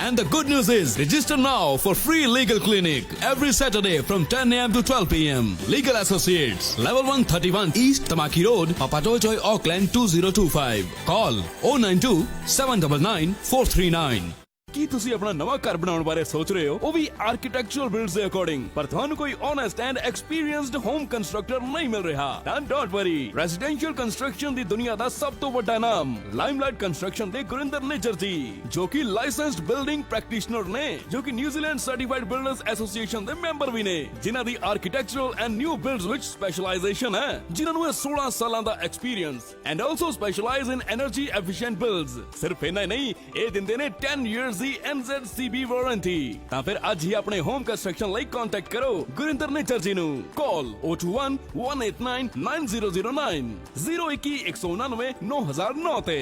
And the good news is, register now for free legal clinic every Saturday from 10 a.m. to 12 p.m. Legal Associates, Level 131 East Tamaki Road, Papatojoy, Auckland 2025. Call 092 799 439. ਕੀ ਤੁਸੀਂ ਆਪਣਾ ਨਵਾਂ ਘਰ ਬਣਾਉਣ ਬਾਰੇ ਸੋਚ ਰਹੇ ਹੋ ਉਹ ਵੀ ਆਰਕੀਟੈਕਚਰਲ ਬਿਲਡਸ ਦੇ ਅਕੋਰਡਿੰਗ ਪਰ ਤੁਹਾਨੂੰ ਕੋਈ honest and experienced home constructor ਨਹੀਂ ਮਿਲ ਰਿਹਾ ਤਾਂ ਡੋਂਟ ਵਰੀ ਰੈਜ਼ੀਡੈਂਸ਼ੀਅਲ ਕੰਸਟਰਕਸ਼ਨ ਦੀ ਦੁਨੀਆ ਦਾ ਸਭ ਤੋਂ ਵੱਡਾ ਨਾਮ ਲਾਈਮਲਾਈਟ ਕੰਸਟਰਕਸ਼ਨ ਦੇ ਗੁਰਿੰਦਰ ਨਿੱਜਰ ਜੀ ਜੋ ਕਿ ਲਾਇਸੈਂਸਡ ਬਿਲਡਿੰਗ ਪ੍ਰੈਕਟੀਸ਼ਨਰ ਨੇ ਜੋ ਕਿ ਨਿਊਜ਼ੀਲੈਂਡ ਸਰਟੀਫਾਈਡ ਬਿਲਡਰਸ ਐਸੋਸੀਏਸ਼ਨ ਦੇ ਮੈਂਬਰ ਵੀ ਨੇ ਜਿਨ੍ਹਾਂ ਦੀ ਆਰਕੀਟੈਕਚਰਲ ਐਂਡ ਨਿਊ ਬਿਲਡਸ ਵਿੱਚ ਸਪੈਸ਼ਲਾਈਜੇਸ਼ਨ ਹੈ ਜਿਨ੍ਹਾਂ ਨੂੰ 16 ਸਾਲਾਂ ਦਾ experience and also specialise in energy efficient builds ਸਿਰਫ ਇੰਨਾ ਨਹੀਂ ਇਹ ਦਿੰਦੇ ਨੇ 10 ਇਅਰਸ ਦੀ NZCB ਵਾਰੰਟੀ ਤਾਂ ਫਿਰ ਅੱਜ ਹੀ ਆਪਣੇ ਹੋਮ ਕੰਸਟਰਕਸ਼ਨ ਲਈ ਕੰਟੈਕਟ ਕਰੋ ਗੁਰਿੰਦਰ ਨਿੱਜਰ ਜੀ ਨੂੰ ਕਾਲ 021 189 9009 021 199 9009 ਤੇ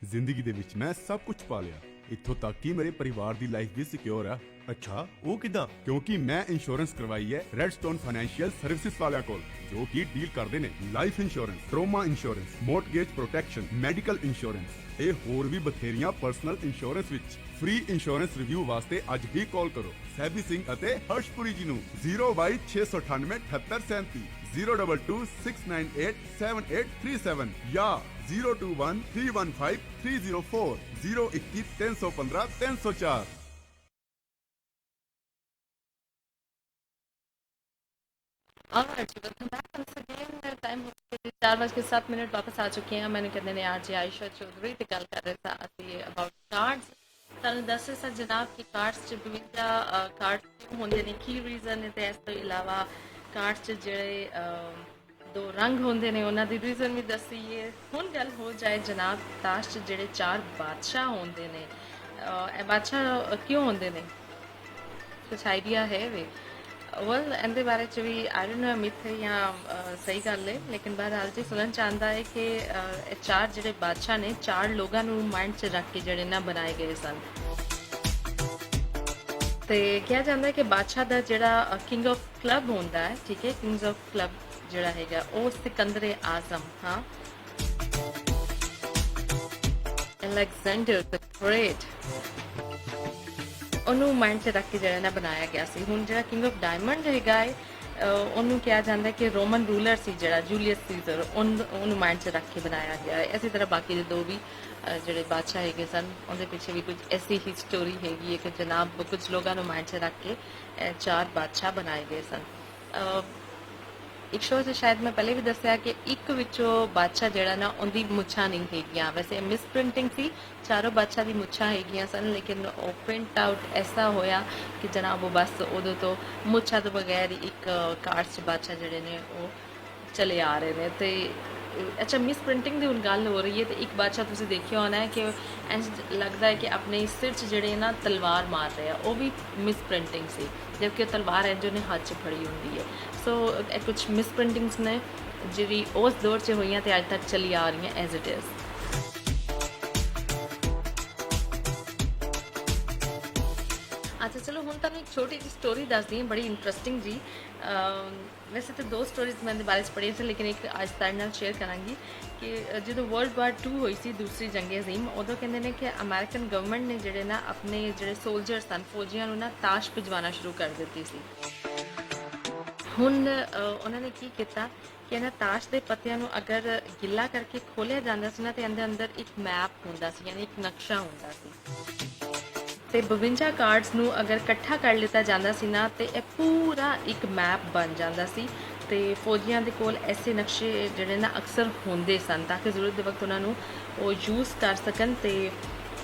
ਜ਼ਿੰਦਗੀ ਦੇ ਵਿੱਚ ਮੈਂ ਸਭ ਕੁਝ ਪਾ ਲਿਆ ਇੱਥੋਂ ਤੱਕ ਕਿ ਮੇਰੇ ਪਰਿਵਾਰ ਦੀ ਲਾਈਫ ਵੀ ਸਿਕਿਉਰ ਆ ਅੱਛਾ ਉਹ ਕਿਦਾਂ ਕਿਉਂਕਿ ਮੈਂ ਇੰਸ਼ੋਰੈਂਸ ਕਰਵਾਈ ਹੈ ਰੈਡਸਟੋਨ ਫਾਈਨੈਂਸ਼ੀਅਲ ਸਰਵਿਸਿਜ਼ ਵਾਲਿਆਂ ਕੋਲ ਜੋ ਕਿ ਡੀਲ ਕਰਦੇ ਨੇ life insurance trauma insurance mortgage protection medical insurance ਇਹ ਹੋਰ ਵੀ ਬਥੇਰੀਆਂ ਪਰਸਨਲ ਇੰਸ਼ੋਰੈਂਸ ਵਿੱਚ ਫ੍ਰੀ ਇੰਸ਼ੋਰੈਂਸ ਰਿਵਿਊ ਵਾਸਤੇ ਅੱਜ ਹੀ ਕਾਲ ਕਰੋ ਸੈਬੀ ਸਿੰਘ ਅਤੇ ਹਰਸ਼ਪੁਰੀ ਜੀ ਨੂੰ 022 698 022-698-7837 या 021-315-304 021-315-304। Alright, so welcome back once again. Time हो गया 4:07 वापस आ चुके हैं। मैंने कहते हैं आज आयशा चौधरी ते गल कर रहे थे अबाउट कार्ड्स। ਤੁਹਾਨੂੰ ਦੱਸ ਰਿਹਾ ਜਨਾਬ ਕਿ ਕਾਰਡਸ 'ਚ ਵਿਭਿੰਨਤਾ ਕਾਰਡ ਕਿਉਂ ਹੁੰਦੇ ਨੇ ਕੀ ਰੀਜ਼ਨ ਹੈ ਤੇ ਇਸ ਤੋਂ ਇਲਾਵਾ ਕਾਰਡਸ 'ਚ ਜਿਹੜੇ ਦੋ ਰੰਗ ਹੁੰਦੇ ਨੇ ਉਹਨਾਂ ਦੀ ਰੀਜ਼ਨ ਵੀ ਦੱਸੀਏ। ਹੁਣ ਗੱਲ ਹੋ ਜਾਏ ਜਨਾਬ ਤਾਸ਼ 'ਚ ਜਿਹੜੇ ਚਾਰ ਬਾਦਸ਼ਾਹ ਹੁੰਦੇ ਨੇ ਇਹ ਬਾਦਸ਼ਾਹ ਕਿਉਂ ਹੁੰਦੇ ਨੇ ਕੁਛ ਆਈਡੀਆ ਹੈ ਵੇ ਵੈਲ ਇਹਦੇ ਬਾਰੇ 'ਚ ਵੀ ਆਈ ਡੋਨਟ ਨੋ ਮਿਥ ਹੈ ਜਾਂ ਸਹੀ ਗੱਲ ਹੈ ਲੇਕਿਨ ਬਹਰਹਾਲ ਜੀ ਸੁਣਨ ਚਾਹੁੰਦਾ ਹੈ ਕਿ ਇਹ ਚਾਰ ਜਿਹੜੇ ਬਾਦਸ਼ਾਹ ਨੇ ਚਾਰ ਲੋਕਾਂ ਨੂੰ ਮਾਈਂਡ 'ਚ ਰੱਖ ਕੇ ਜਿਹੜੇ ਨਾ ਬਣਾਏ ਗਏ ਸਨ ਤੇ ਕਿਹਾ ਜਾਂਦਾ ਹੈ ਕਿ ਬਾਦਸ਼ਾਹ ਦਾ ਜਿਹੜਾ ਕਿੰਗ ਆਫ ਕਲੱਬ ਹੁੰਦਾ ਹੈ ਠੀਕ ਹੈ ਕਿੰਗਸ ਆਫ ਕਲੱਬ ਜਿਹੜਾ ਹੈਗਾ ਉਹ ਸਿਕੰਦਰ ਆਜ਼ਮ ਹਾਂ ਅਲੈਗਜ਼ੈਂਡਰ ਦ ਗ੍ਰੇਟ ਉਹਨੂੰ ਮਾਈਂਡ 'ਚ ਰੱਖ ਕੇ ਜਿਹੜਾ ਨਾ ਬਣਾਇਆ ਗਿਆ ਸੀ। ਹੁਣ ਜਿਹੜਾ ਕਿੰਗ ਆਫ ਡਾਇਮੰਡ ਹੈਗਾ ਹੈ ਉਹਨੂੰ ਕਿਹਾ ਜਾਂਦਾ ਕਿ ਰੋਮਨ ਰੂਲਰ ਸੀ ਜਿਹੜਾ ਜੂਲੀਅਸ ਸੀਜ਼ਰ ਉਹਨੂੰ ਮਾਈਂਡ 'ਚ ਰੱਖ ਕੇ ਬਣਾਇਆ ਗਿਆ ਹੈ। ਇਸੇ ਤਰ੍ਹਾਂ ਬਾਕੀ ਦੇ ਦੋ ਵੀ ਜਿਹੜੇ ਬਾਦਸ਼ਾਹ ਹੈਗੇ ਸਨ ਉਹਦੇ ਪਿੱਛੇ ਵੀ ਕੁਝ ਐਸੀ ਹੀ ਸਟੋਰੀ ਹੈਗੀ ਹੈ ਕਿ ਜਨਾਬ ਕੁਝ ਲੋਕਾਂ ਨੂੰ ਮਾਈਂਡ 'ਚ ਰੱਖ ਕੇ ਚਾਰ ਬਾਦਸ਼ਾਹ ਬਣਾਏ ਗਏ ਸਨ। ਇੱਕ ਸ਼ੋਅ 'ਚ ਸ਼ਾਇਦ ਮੈਂ ਪਹਿਲੇ ਵੀ ਦੱਸਿਆ ਕਿ ਇੱਕ ਵਿੱਚੋਂ ਬਾਦਸ਼ਾਹ ਜਿਹੜਾ ਨਾ ਉਹਦੀ ਮੁੱਛਾਂ ਨਹੀਂ ਹੈਗੀਆਂ ਵੈਸੇ ਮਿਸ ਪ੍ਰਿੰਟਿੰਗ ਸੀ ਚਾਰੋਂ ਬਾਦਸ਼ਾਹ ਦੀ ਮੁੱਛਾਂ ਹੈਗੀਆਂ ਸਨ ਲੇਕਿਨ ਉਹ ਪ੍ਰਿੰਟ ਆਊਟ ਐਸਾ ਹੋਇਆ ਕਿ ਜਨਾਬ ਉਹ ਬਸ ਉਦੋਂ ਤੋਂ ਮੁੱਛਾਂ ਤੋਂ ਬਗੈਰ ਇੱਕ ਕਾਰਡ 'ਚ ਬਾਦਸ਼ਾਹ ਜਿਹੜੇ ਨੇ ਉਹ ਚਲੇ ਆ ਰਹੇ ਨੇ ਤੇ ਅੱਛਾ ਮਿਸ ਪ੍ਰਿੰਟਿੰਗ ਦੀ ਹੁਣ ਗੱਲ ਹੋ ਰਹੀ ਹੈ ਤੇ ਇੱਕ ਬਾਦਸ਼ਾਹ ਤੁਸੀਂ ਦੇਖਿਆ ਹੋਣਾ ਹੈ ਕਿ ਇੰਝ ਲੱਗਦਾ ਹੈ ਕਿ ਆਪਣੇ ਸਿਰ 'ਚ ਜਿਹੜੇ ਨਾ ਤਲਵਾਰ ਮਾਰ ਰਹੇ ਆ ਉਹ ਵੀ ਮਿਸ ਪ੍ਰਿੰਟਿੰਗ ਸੀ ਜਦਕਿ ਉਹ ਤਲਵਾਰ ਇੰਝ ਉਹਨੇ ਹੱਥ 'ਚ ਫੜੀ ਹੁੰਦੀ ਹੈ ਸੋ ਇਹ ਕੁਝ ਮਿਸ ਪ੍ਰਿੰਟਿੰਗਸ ਨੇ ਜਿਹੜੀ ਉਸ ਦੌਰ 'ਚ ਹੋਈਆਂ ਤੇ ਅੱਜ ਤੱਕ ਚਲੀ ਆ ਰਹੀਆਂ ਐਜ਼ ਇਟ ਇਜ਼। अच्छा चलो हूँ तुम एक छोटी जी स्टोरी दस दी बड़ी इंटरेस्टिंग जी वैसे तो दो स्टोरीज मैंने बारे पढ़ी थे लेकिन एक आज तुहाडे नाल शेयर करांगी कि जो वर्ल्ड वार 2 हुई सी दूसरी जंगे अजीम उदों कहंदे ने कि अमेरिकन गवर्नमेंट ने जिहड़े ना अपने जिहड़े सोल्जर्स सन फौजियां नूं ना ताश भिजवाना शुरू कर दित्ती सी। हुण उन्होंने की किया कि इन्हां ताश के पत्तियां नूं अगर गिला करके खोलिया जांदा सी ना ते अंदर एक मैप हुंदा सी यानी एक नक्शा हुंदा सी ਤੇ 52 ਕਾਰਡਸ ਨੂੰ ਅਗਰ ਇਕੱਠਾ ਕਰ ਲਿੱਤਾ ਜਾਂਦਾ ਸੀ ਨਾ ਤੇ ਇਹ ਪੂਰਾ ਇੱਕ ਮੈਪ ਬਣ ਜਾਂਦਾ ਸੀ ਤੇ ਫੌਜੀਆਂ ਦੇ ਕੋਲ ਐਸੇ ਨਕਸ਼ੇ ਜਿਹੜੇ ਨਾ ਅਕਸਰ ਹੁੰਦੇ ਸਨ ਤਾਂ ਕਿ ਜ਼ਰੂਰਤ ਦੇ ਵਕਤ ਉਹਨਾਂ ਨੂੰ ਉਹ ਯੂਜ਼ ਕਰ ਸਕਣ ਤੇ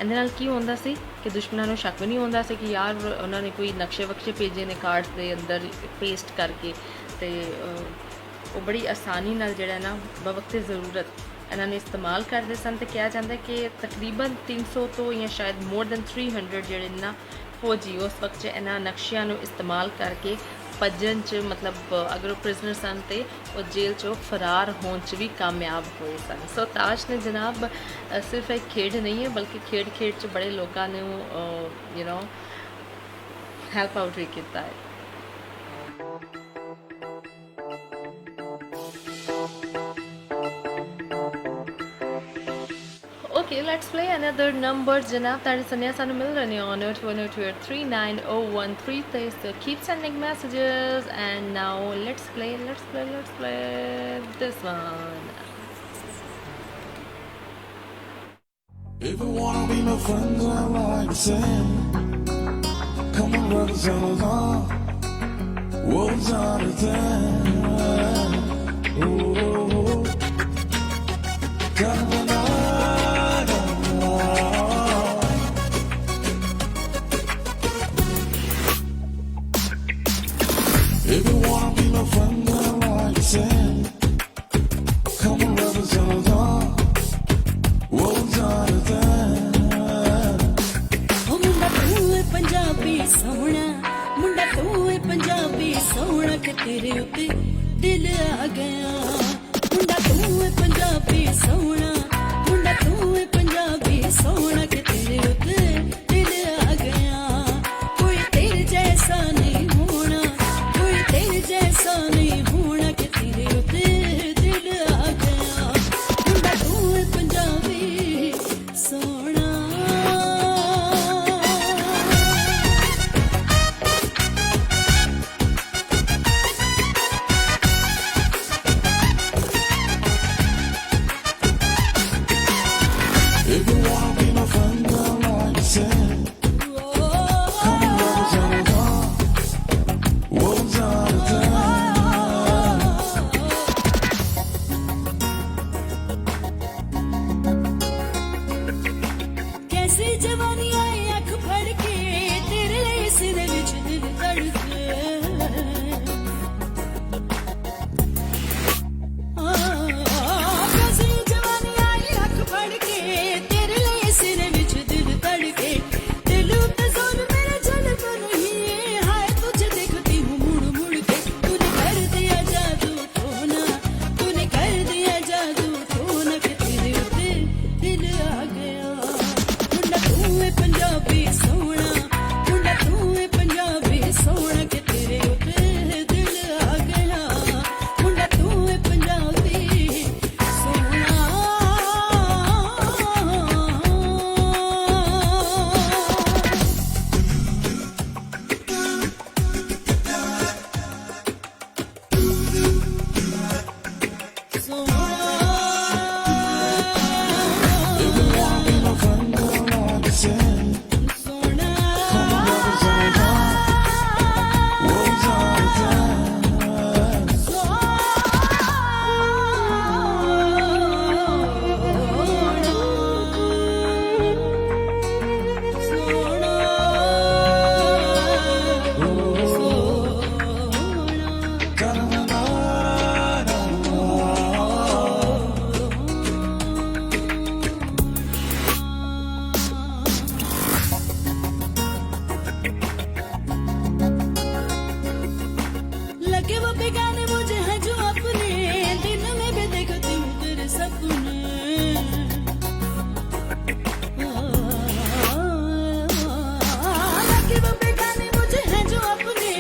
ਇਹਦੇ ਨਾਲ ਕੀ ਹੁੰਦਾ ਸੀ ਕਿ ਦੁਸ਼ਮਣਾਂ ਨੂੰ ਸ਼ੱਕ ਵੀ ਨਹੀਂ ਹੁੰਦਾ ਸੀ ਕਿ ਯਾਰ ਉਹਨਾਂ ਨੇ ਕੋਈ ਨਕਸ਼ੇ ਵਕਸ਼ੇ ਭੇਜੇ ਨੇ ਕਾਰਡਸ ਦੇ ਅੰਦਰ ਪੇਸਟ ਕਰਕੇ ਤੇ ਉਹ ਬੜੀ ਆਸਾਨੀ ਨਾਲ ਜਿਹੜਾ ਨਾ ਬਵਕਤ ਜ਼ਰੂਰਤ ਇਹਨਾਂ ਨੇ ਇਸਤੇਮਾਲ ਕਰਦੇ ਸਨ ਤੇ ਕਿਹਾ ਜਾਂਦਾ ਕਿ ਤਕਰੀਬਨ 300 ਤੋਂ ਜਾਂ ਸ਼ਾਇਦ ਮੋਰ ਦੈਨ 300 ਜਿਹੜੇ ਨਾ ਫੌਜੀ ਉਸ ਵਕਤ 'ਚ ਇਹਨਾਂ ਨਕਸ਼ਿਆਂ ਨੂੰ ਇਸਤੇਮਾਲ ਕਰਕੇ ਭੱਜਣ 'ਚ ਮਤਲਬ ਅਗਰ ਉਹ ਪ੍ਰਿਜ਼ਨਰ ਸਨ ਤੇ ਉਹ ਜੇਲ੍ਹ 'ਚੋਂ ਫਰਾਰ ਹੋਣ 'ਚ ਵੀ ਕਾਮਯਾਬ ਹੋਏ ਸਨ। ਸੋ ਤਾਸ਼ ਨੇ ਜਨਾਬ ਸਿਰਫ ਇੱਕ ਖੇਡ ਨਹੀਂ ਹੈ ਬਲਕਿ ਖੇਡ 'ਚ ਬੜੇ ਲੋਕਾਂ ਨੂੰ ਹੈਲਪ ਆਊਟ ਵੀ ਕੀਤਾ ਹੈ। Okay, let's play another number. Janab, that is Sanya Sanu Milrani on 02102390113. So keep sending messages, and now let's play this one. If you wanna be my friends, I like to say, come on, brothers and sisters, words are the thing. Oh, come on. If you wanna be my friend, I like to say, come on, brothers and sisters, words are the thing. ਮੁੰਡਾ ਤੂੰ ਏ ਪੰਜਾਬੀ ਸੋਹਣਾ, ਮੁੰਡਾ ਤੂੰ ਏ ਪੰਜਾਬੀ ਸੋਹਣਾ ਕਿ ਤੇਰੇ ਉੱਤੇ ਦਿਲ ਆ ਗਿਆ। ਮੁੰਡਾ ਤੂੰ ਏ ਪੰਜਾਬੀ ਸੋਹਣਾ, ਮੁੰਡਾ ਤੂੰ ਏ ਪੰਜਾਬੀ ਸੋਹਣਾ ਕਿ ਤੇਰੇ ਉੱਤੇ ਦਿਲ ਆ ਗਿਆ। ਕੋਈ ਤੇਰੇ ਜੈਸਾ ਨਹੀਂ ਹੋਣਾ, ਕੋਈ ਤੇਰੇ ਜੈਸਾ ਨਹੀਂ ਹੋਣਾ ਕਿ ਤੇਰੇ ਉੱਤੇ ਦਿਲ ਆ ਗਿਆ। ਮੁੰਡਾ ਤੂੰ ਏ ਪੰਜਾਬੀ ਸੋਹਣਾ। If you wanna be my friend, I like to say, come on, brothers and sisters, words are the thing. कैसी जवानी आई अख फड़ के तेरे लिए सिर विच दिल धड़के। कैसी जवानी आई अख फड़ के तेरे लिए सिर विच दिल धड़के। दिल उते जोर मेरा जलता नहीं, हाय तुझे देखती हूँ मुड़ मुड़ के। तूने कर दिया जादू टोना, तूने कर दिया जादू टोना कि तेरे उते दिल आ गया। मुंडा तू ए पंजाबी सोहना, मुंडा तू ए पंजाबी सोहना कि तेरे उते दिल आ गया। मुंडा तू ए पंजाबी सोहना। If you wanna be my friend, I like to say, come on, brothers and sisters, words are the thing. लगे वो बेगाने मुझे हैं जो अपने, दिन में भी देखती हूँ तेरे सपने। लगे वो बेगाने मुझे हैं जो अपने,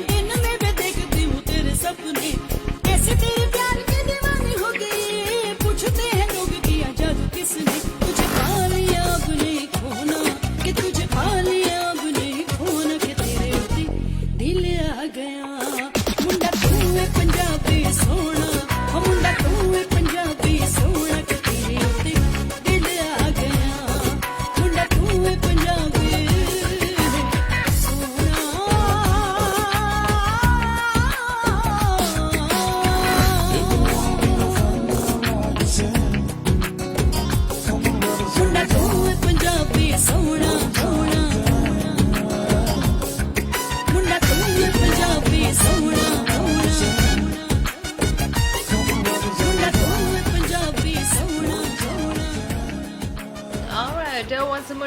दिन में भी देखती हूँ तेरे सपने। कैसे तेरे प्यार की दीवानी हो गई, पूछते हैं लोग किया जादू किसने। तुझे पा लिया अब नहीं खोना, कि तुझे पा लिया अब नहीं खोना कि तेरे उते दिल आ गया। मुंडा तू ए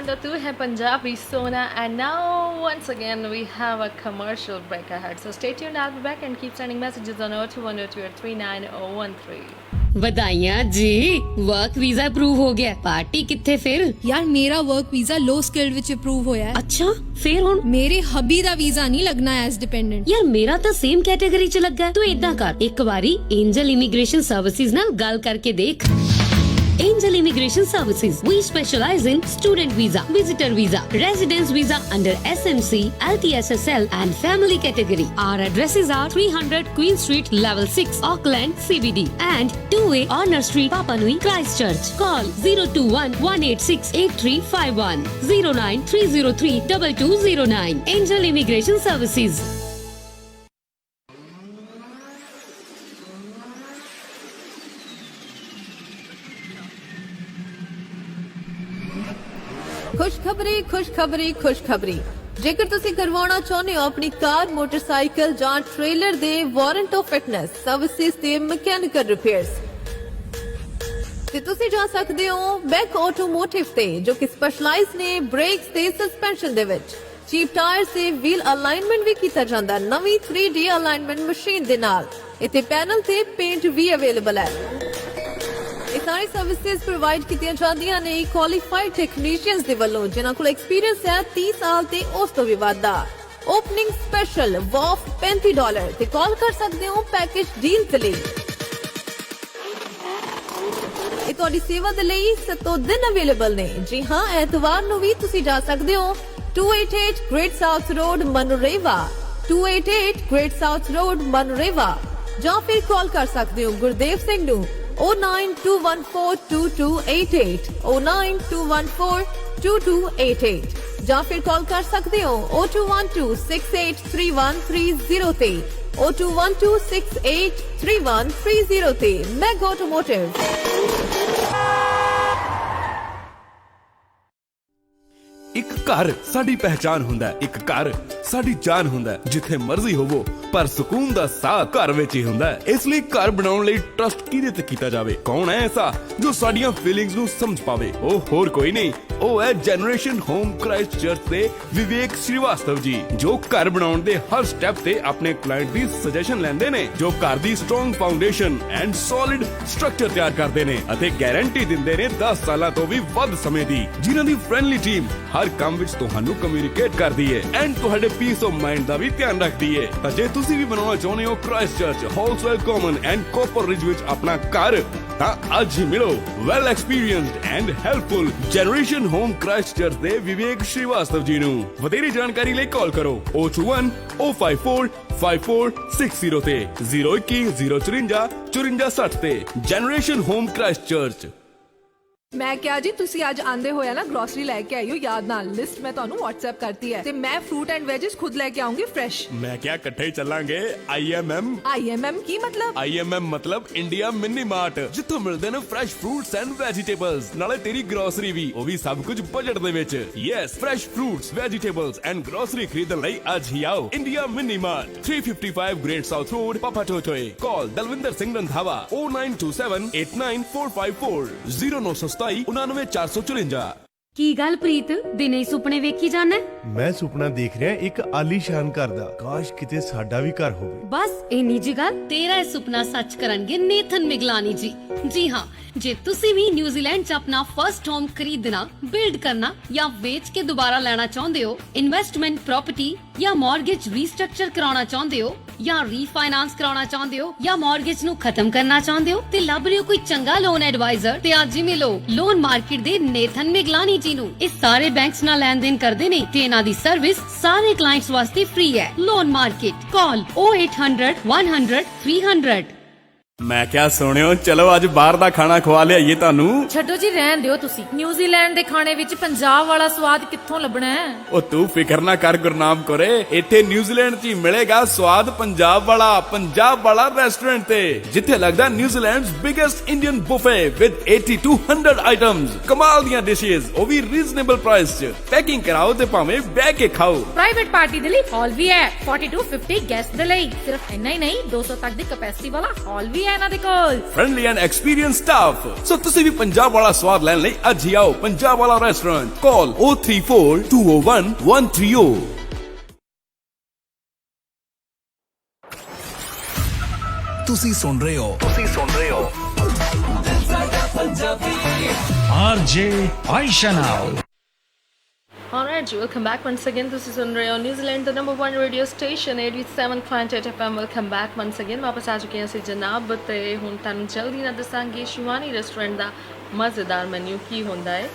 101.2 है पंजाबी सोना, and now once again we have a commercial break ahead. So stay tuned. I'll be back and keep sending messages on 02102839013. ਵਧਾਈਆਂ ਜੀ, ਵਰਕ ਵੀਜ਼ਾ ਅਪਰੂਵ ਹੋ ਗਿਆ। ਪਾਰਟੀ ਕਿੱਥੇ ਫਿਰ? ਯਾਰ ਮੇਰਾ ਵਰਕ ਵੀਜ਼ਾ ਲੋ ਸਕਿਲਡ ਵਿੱਚ ਅਪਰੂਵ ਹੋਇਆ ਹੈ। ਅੱਛਾ, ਫਿਰ ਹੁਣ ਮੇਰੇ ਹੱਬੀ ਦਾ ਵੀਜ਼ਾ ਨਹੀਂ ਲੱਗਣਾ ਐਜ਼ ਡਿਪੈਂਡੈਂਟ। ਯਾਰ ਮੇਰਾ ਤਾਂ ਸੇਮ ਕੈਟਾਗਰੀ ਚ ਲੱਗਾ। ਤੂੰ ਇਦਾਂ ਕਰ, ਇੱਕ ਵਾਰੀ ਐਂਜਲ ਇਮੀਗ੍ਰੇਸ਼ਨ ਸਰਵਿਸਿਜ਼ ਨਾਲ ਗੱਲ ਕਰਕੇ ਦੇਖ। Angel Immigration Services. We specialize in student visa, visitor visa, residence visa under SMC, LTSSL and family category. Our addresses are 300 Queen Street, Level 6, Auckland, CBD and 2A Honor Street, Papa Nui, Christchurch. Call 021-186-8351, 09303-2209. Angel Immigration Services. ਖੁਸ਼ਖਬਰੀ ਖੁਸ਼ਖਬਰੀ ਖੁਸ਼ਖਬਰੀ। ਜੇਕਰ ਤੁਸੀਂ ਕਰਵਾਉਣਾ ਚਾਹੁੰਦੇ ਹੋ ਆਪਣੀ ਕਾਰ, motorcycle ਜਾਂ trailer ਦੇ warrant of fitness services ਤੇ mechanical repairs, ਤੇ ਤੁਸੀਂ ਜਾ ਸਕਦੇ ਹੋ ਬੈਕ ਆਟੋਮੋਟਿਵ ਤੇ, ਜੋ ਕਿ ਸਪੈਸ਼ਲਾਈਜ਼ ਨੇ ਬ੍ਰੇਕਸ ਤੇ ਸਸਪੈਂਸ਼ਨ ਦੇ ਵਿੱਚ। ਚੀਪ ਟਾਇਰਸ ਤੇ ਵੀਲ ਅਲਾਈਨਮੈਂਟ ਵੀ ਕੀਤਾ ਜਾਂਦਾ ਨਵੀਂ 3D ਅਲਾਈਨਮੈਂਟ ਮਸ਼ੀਨ ਦੇ ਨਾਲ। ਇੱਥੇ ਪੈਨਲ ਤੇ ਪੇਂਟ ਵੀ ਅਵੇਲੇਬਲ ਹੈ। ਇਹ ਸਾਰੀ ਸਰਵਿਸਿਜ਼ ਪ੍ਰੋਵਾਈਡ ਕੀਤੀਆਂ ਜਾਂਦੀਆਂ ਨੇ ਕੁਆਲੀਫਾਈਡ ਟੈਕਨੀਸ਼ੀਅਨਸ ਦੇ ਵੱਲੋਂ, ਜਿਨ੍ਹਾਂ ਕੋਲ ਐਕਸਪੀਰੀਅੰਸ ਹੈ 30 ਸਾਲ ਤੇ ਉਸ ਤੋਂ ਵੀ ਵੱਧ ਦਾ। ਓਪਨਿੰਗ ਸਪੈਸ਼ਲ ਵਾਫ $35 ਤੇ ਕਾਲ ਕਰ ਸਕਦੇ ਹੋ ਪੈਕੇਜ ਡੀਲ ਦੇ ਲਈ। ਇਹ ਤੁਹਾਡੀ ਸੇਵਾ ਦੇ ਲਈ 7 ਦਿਨ ਅਵੇਲੇਬਲ ਨੇ। ਜੀ ਹਾਂ, ਐਤਵਾਰ ਨੂੰ ਵੀ ਤੁਸੀਂ ਜਾ ਸਕਦੇ ਹੋ 288 great south road Manurewa, 288 great south road Manurewa, ਜਾਂ ਫਿਰ ਕਾਲ ਕਰ ਸਕਦੇ ਹੋ ਗੁਰਦੇਵ ਸਿੰਘ ਨੂੰ 092142288, 092142288, ਜਾਂ ਫਿਰ ਕਾਲ ਕਰ ਸਕਦੇ ਹੋ 0212683130 ਤੇ 0212683130 ਤੇ। Mag automotive. ਇੱਕ ਘਰ ਸਾਡੀ ਪਹਿਚਾਨ ਹੁੰਦਾ ਹੈ, ਇੱਕ ਘਰ ਸਾਡੀ ਜਾਨ ਹੁੰਦਾ ਹੈ। ਜਿੱਥੇ ਮਰਜ਼ੀ ਹੋਵੋ ਪਰ ਸਕੂਨ ਦਾ ਸਾਹ ਘਰ ਵਿੱਚ ਹੀ ਹੁੰਦਾ ਹੈ। ਇਸ ਲਈ ਘਰ ਬਣਾਉਣ ਲਈ ਟਰਸਟ ਕਿਹਦੇ ਤੇ ਕੀਤਾ ਜਾਵੇ? ਕੌਣ ਹੈ ਐਸਾ ਜੋ ਸਾਡੀਆਂ ਫੀਲਿੰਗਸ ਨੂੰ ਸਮਝ ਪਾਵੇ? ਉਹ ਹੋਰ ਕੋਈ ਨਹੀਂ, ਉਹ ਹੈ ਜਨਰੇਸ਼ਨ ਹੋਮ ਕ੍ਰਾਈਸਟਚਰਚ ਦੇ ਵਿਵੇਕ ਸ਼੍ਰੀਵਾਸਤਵ ਜੀ, ਜੋ ਘਰ ਬਣਾਉਣ ਦੇ ਹਰ ਸਟੈਪ ਤੇ ਆਪਣੇ ਕਲਾਇੰਟ ਦੀ ਸੁਜੈਸ਼ਨ ਲੈਂਦੇ ਨੇ, ਜੋ ਘਰ ਦੀ strong foundation and solid structure ਤਿਆਰ ਕਰਦੇ ਨੇ ਅਤੇ ਗਾਰੰਟੀ ਦਿੰਦੇ ਨੇ 10 ਸਾਲਾਂ ਤੋਂ ਵੀ ਵੱਧ ਸਮੇਂ ਦੀ, ਜਿਨ੍ਹਾਂ ਦੀ ਫ੍ਰੈਂਡਲੀ ਟੀਮ ਹਰ ਕੰਮ ਵਿੱਚ ਤੁਹਾਨੂੰ ਕਮਿਊਨੀਕੇਟ ਕਰਦੀ ਹੈ ਐਂਡ ਤੁਹਾਡੇ ਪੀਸ ਆਫ ਮਾਈਂਡ ਦਾ ਵੀ ਧਿਆਨ ਰੱਖਦੀ ਹੈ। ਤਾਂ ਜੇ ਤੁਸੀਂ ਵੀ ਬਣਾਉਣਾ ਚਾਹੁੰਦੇ ਹੋ ਕ੍ਰਾਈਸਟਚਰਚ, ਹਾਲਸਵੈਲ ਕਾਮਨ ਐਂਡ ਕੋਪਰ ਰਿਜ ਵਿੱਚ ਆਪਣਾ ਘਰ, ਤਾਂ ਅੱਜ ਹੀ ਮਿਲੋ well experienced and helpful generation home Christchurch ਦੇ ਵਿਵੇਕ ਸ਼੍ਰੀਵਾਸਤਵ ਜੀ ਨੂੰ। ਵਧੇਰੀ ਜਾਣਕਾਰੀ ਲਈ ਕਾਲ ਕਰੋ 021-054-5460 ਤੇ 021-054-5460 ਤੇ। Generation home Christchurch. ਮੈਂ ਕਿਹਾ ਜੀ, ਤੁਸੀਂ ਅੱਜ ਆਂਦੇ ਹੋਇਆ ਨਾ ਗਰੋਸਰੀ ਲੈ ਕੇ ਆਇਓ ਯਾਦ ਨਾਲ। ਲਿਸਟ ਮੈਂ ਤੁਹਾਨੂੰ WhatsApp ਕਰਤੀ ਹੈ ਤੇ ਮੈਂ ਫਰੂਟ ਐਂਡ ਵੈਜਿਸ ਖੁਦ ਲੈ ਕੇ ਆਉਂਗੀ ਫਰੈਸ਼। ਮੈਂ ਕਿਹਾ ਇਕੱਠੇ ਹੀ ਚੱਲਾਂਗੇ। IMM ਕੀ ਮਤਲਬ? IMM ਮਤਲਬ ਇੰਡੀਆ ਮਿਨੀ ਮਾਰਟ, ਜਿੱਥੋਂ ਮਿਲਦੇ ਨੇ ਫਰੈਸ਼ ਫਰੂਟਸ ਐਂਡ ਵੈਜੀਟੇਬਲਸ, ਨਾਲੇ ਤੇਰੀ ਗਰੋਸਰੀ ਵੀ, ਉਹ ਵੀ ਸਭ ਕੁਝ ਬਜਟ ਦੇ ਵਿੱਚ। Yes, fresh fruits, vegetables and grocery ਖਰੀਦਣ ਲਈ ਅੱਜ ਹੀ ਆਓ India mini mart, 355 great south road, Papatoetoe. Call Dalvinder Singh Randhawa 092789454, 097299454। ਕੀ ਗੱਲ ਪ੍ਰੀਤ, ਦਿਨੇ ਹੀ ਸੁਪਨੇ ਵੇਖੀ ਜਾਣਾ? ਮੈਂ ਸੁਪਨਾ ਦੇਖ ਰਿਹਾ ਇੱਕ ਆਲੀਸ਼ਾਨ ਘਰ ਦਾ। ਕਾਸ਼ ਕਿਤੇ ਸਾਡਾ ਵੀ ਘਰ ਹੋਵੇ। ਬਸ ਇੰਨੀ ਜੀ ਗੱਲ। ਤੇਰਾ ਇਹ ਸੁਪਨਾ ਸੱਚ ਕਰਨਗੇ ਨੇਥਨ ਮਿਗਲਾਨੀ ਜੀ। ਜੀ ਹਾਂ, ਜੇ ਤੁਸੀਂ ਵੀ ਨਿਊਜ਼ੀਲੈਂਡ 'ਚ ਆਪਣਾ ਫਰਸਟ ਹੋਮ ਖਰੀਦਣਾ, ਬਿਲਡ ਕਰਨਾ ਜਾਂ ਵੇਚ ਕੇ ਦੁਬਾਰਾ ਲੈਣਾ ਚਾਹੁੰਦੇ ਹੋ, ਇਨਵੈਸਟਮੈਂਟ ਪ੍ਰੋਪਰਟੀ ਜਾਂ ਮਾਰਗੇਜ ਰੀਸਟਰਕਚਰ ਕਰਾਉਣਾ ਚਾਹੁੰਦੇ ਹੋ, ਜਾਂ ਰੀਫਾਈਨਾਂਸ ਕਰਾਉਣਾ ਚਾਹੁੰਦੇ ਹੋ, ਜਾਂ ਮਾਰਗੇਜ ਨੂੰ ਖਤਮ ਕਰਨਾ ਚਾਹੁੰਦੇ ਹੋ ਤੇ ਲੱਭ ਰਹੇ ਹੋ ਕੋਈ ਚੰਗਾ ਲੋਨ ਐਡਵਾਈਜ਼ਰ, ਤੇ ਅੱਜ ਹੀ ਮਿਲੋ ਲੋਨ ਮਾਰਕੀਟ ਦੇ ਨੇਥਨ ਮਿਗਲਾਨੀ ਜੀ ਨੂੰ। ਇਹ ਸਾਰੇ ਬੈਂਕਸ ਨਾਲ ਲੈਣ ਦੇਣ ਕਰਦੇ ਨੇ ਤੇ ਇਹਨਾਂ ਦੀ ਸਰਵਿਸ ਸਾਰੇ ਕਲਾਇੰਟਸ ਵਾਸਤੇ ਫ੍ਰੀ ਹੈ। ਲੋਨ ਮਾਰਕੀਟ, ਕਾਲ 0800-100-300। ਮੈਂ ਕਿਹਾ ਸੁਣਿਓ, ਚਲੋ ਅੱਜ ਬਾਹਰ ਦਾ ਖਾਣਾ ਖਵਾ ਲਿਆਈਏ ਤੁਹਾਨੂੰ। ਛੱਡੋ ਜੀ, ਰਹਿਣ ਦਿਓ ਤੁਸੀਂ। ਨਿਊਜ਼ੀਲੈਂਡ ਦੇ ਖਾਣੇ ਵਿੱਚ ਪੰਜਾਬ ਵਾਲਾ ਸਵਾਦ ਕਿੱਥੋਂ ਲੱਭਣਾ ਹੈ? ਉਹ ਤੂੰ ਫਿਕਰ ਨਾ ਕਰ ਗੁਰਨਾਮ ਕੋਰੇ, ਇੱਥੇ ਨਿਊਜ਼ੀਲੈਂਡ 'ਚ ਹੀ ਮਿਲੇਗਾ ਸਵਾਦ ਪੰਜਾਬ ਵਾਲਾ ਰੈਸਟੋਰੈਂਟ ਤੇ, ਜਿੱਥੇ ਲੱਗਦਾ New Zealand's biggest Indian buffet with 80 to 100 items, ਕਮਾਲ ਦੀਆਂ ਡਿਸ਼ੇਸ, ਉਹ ਵੀ ਰੀਜ਼ਨੇਬਲ ਪ੍ਰਾਈਸ 'ਚ। ਪੈਕਿੰਗ ਕਰਾਓ ਤੇ ਭਾਵੇਂ ਬਹਿ ਕੇ ਖਾਓ। ਪ੍ਰਾਈਵੇਟ ਪਾਰਟੀ ਦੇ ਲਈ ਹਾਲ ਵੀ ਹੈ, 40 to 50 ਗੈਸਟ ਦੇ ਲਈ। ਸਿਰਫ ਇੰਨਾ ਹੀ ਨਹੀਂ, 200 ਤੱਕ ਦੀ ਕੈਪੈਸਿਟੀ ਵਾਲਾ ਹਾਲ ਵੀ ਹੈ ਇਹਨਾਂ ਦੇ ਕੋਲ friendly and experience staff. So ਤੁਸੀਂ ਵੀ ਪੰਜਾਬ ਵਾਲਾ ਸਵਾਦ ਲੈਣ ਲਈ ਅੱਜ ਹੀ ਆਓ ਪੰਜਾਬ ਵਾਲਾ ਰੈਸਟੋਰੈਂਟ। ਕਾਲ 034201130। ਤੁਸੀਂ ਸੁਣ ਰਹੇ ਹੋ RJ Aisha now। Alright, welcome back once again. This is on Radio New Zealand, the #1 radio station 87.8 FM. Welcome back once again. वापस आ चुके हैं ਅਸੀਂ ਜਨਾਬ ਤੇ ਹੁਣ ਤੁਹਾਨੂੰ ਜਲਦੀ ਨਾਲ ਦੱਸਾਂਗੇ ਸ਼ਿਵਾਨੀ ਰੈਸਟੋਰੈਂਟ ਦਾ ਮਜ਼ੇਦਾਰ ਮੈਨੂ ਕੀ ਹੁੰਦਾ ਹੈ।